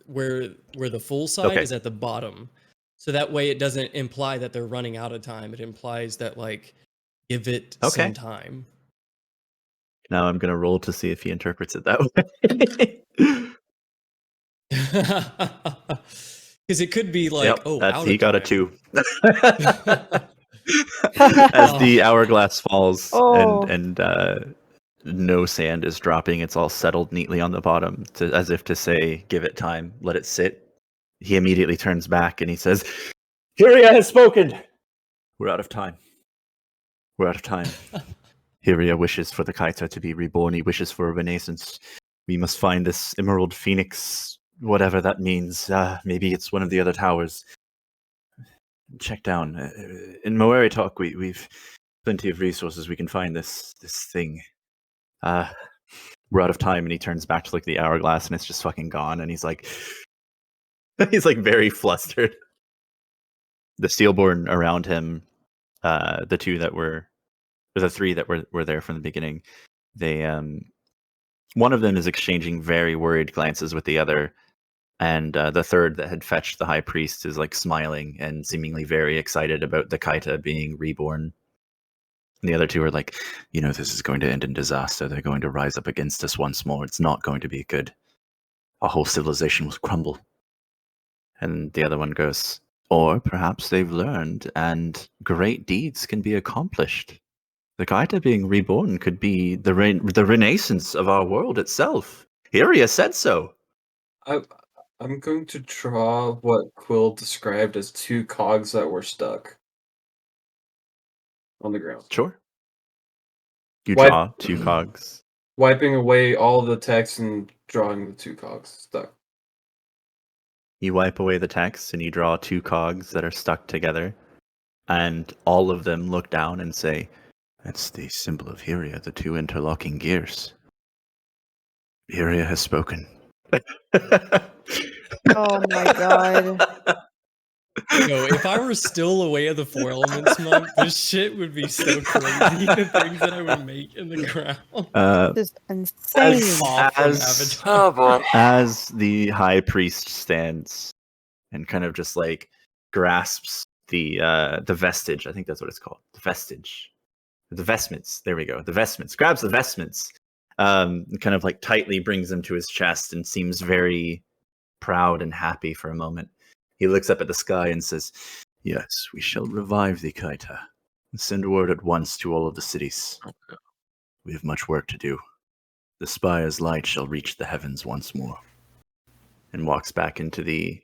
where the full side Okay. is at the bottom. So that way it doesn't imply that they're running out of time. It implies that like give it Okay. some time. Now I'm gonna roll to see if he interprets it that way. Because it could be like, Yep, out he of got a time. 2. As the hourglass falls Oh. and no sand is dropping. It's all settled neatly on the bottom, as if to say, give it time, let it sit. He immediately turns back and he says, Hyria has spoken! We're out of time. We're out of time. Hyria wishes for the Kaita to be reborn. He wishes for a renaissance. We must find this Emerald Phoenix, whatever that means. Maybe it's one of the other towers. Check down. In Moeri Talk, we've plenty of resources. We can find this thing. We're out of time. And he turns back to look at the hourglass, and it's just fucking gone. And he's like, he's like very flustered. The Steelborn around him, the three that were there from the beginning, they one of them is exchanging very worried glances with the other, and the third that had fetched the high priest is like smiling and seemingly very excited about the Kaita being reborn. And the other two are like, this is going to end in disaster. They're going to rise up against us once more. It's not going to be good. Our whole civilization will crumble. And the other one goes, or perhaps they've learned and great deeds can be accomplished. The Kaita being reborn could be the renaissance of our world itself. Hyria said so. I'm going to draw what Quill described as two cogs that were stuck on the ground. Sure. You draw two cogs. Wiping away all the text and drawing the two cogs stuck. You wipe away the text and you draw two cogs that are stuck together. And all of them look down and say, that's the symbol of Hyria, the two interlocking gears. Hyria has spoken. Oh my god. Yo, if I were still away at the Four Elements month, this shit would be so crazy. The things that I would make in the ground. Just insane. As the high priest stands and kind of just like grasps the vestige, I think that's what it's called. The vestige. The vestments. There we go. The vestments. Grabs the vestments. Kind of like tightly brings them to his chest and seems very proud and happy for a moment. He looks up at the sky and says, yes, we shall revive the Kaita and send word at once to all of the cities. Okay. We have much work to do. The spire's light shall reach the heavens once more. And walks back into the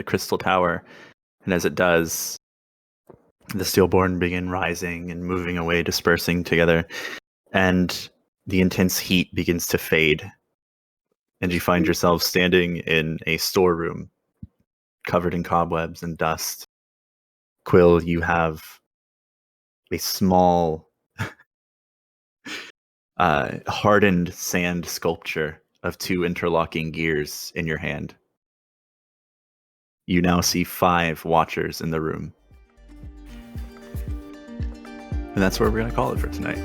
crystal tower. And as it does, the Steelborn begin rising and moving away, dispersing together. And the intense heat begins to fade. And you find yourself standing in a storeroom covered in cobwebs and dust. Quill, you have a small hardened sand sculpture of two interlocking gears in your hand. You now see 5 watchers in the room. And that's where we're going to call it for tonight.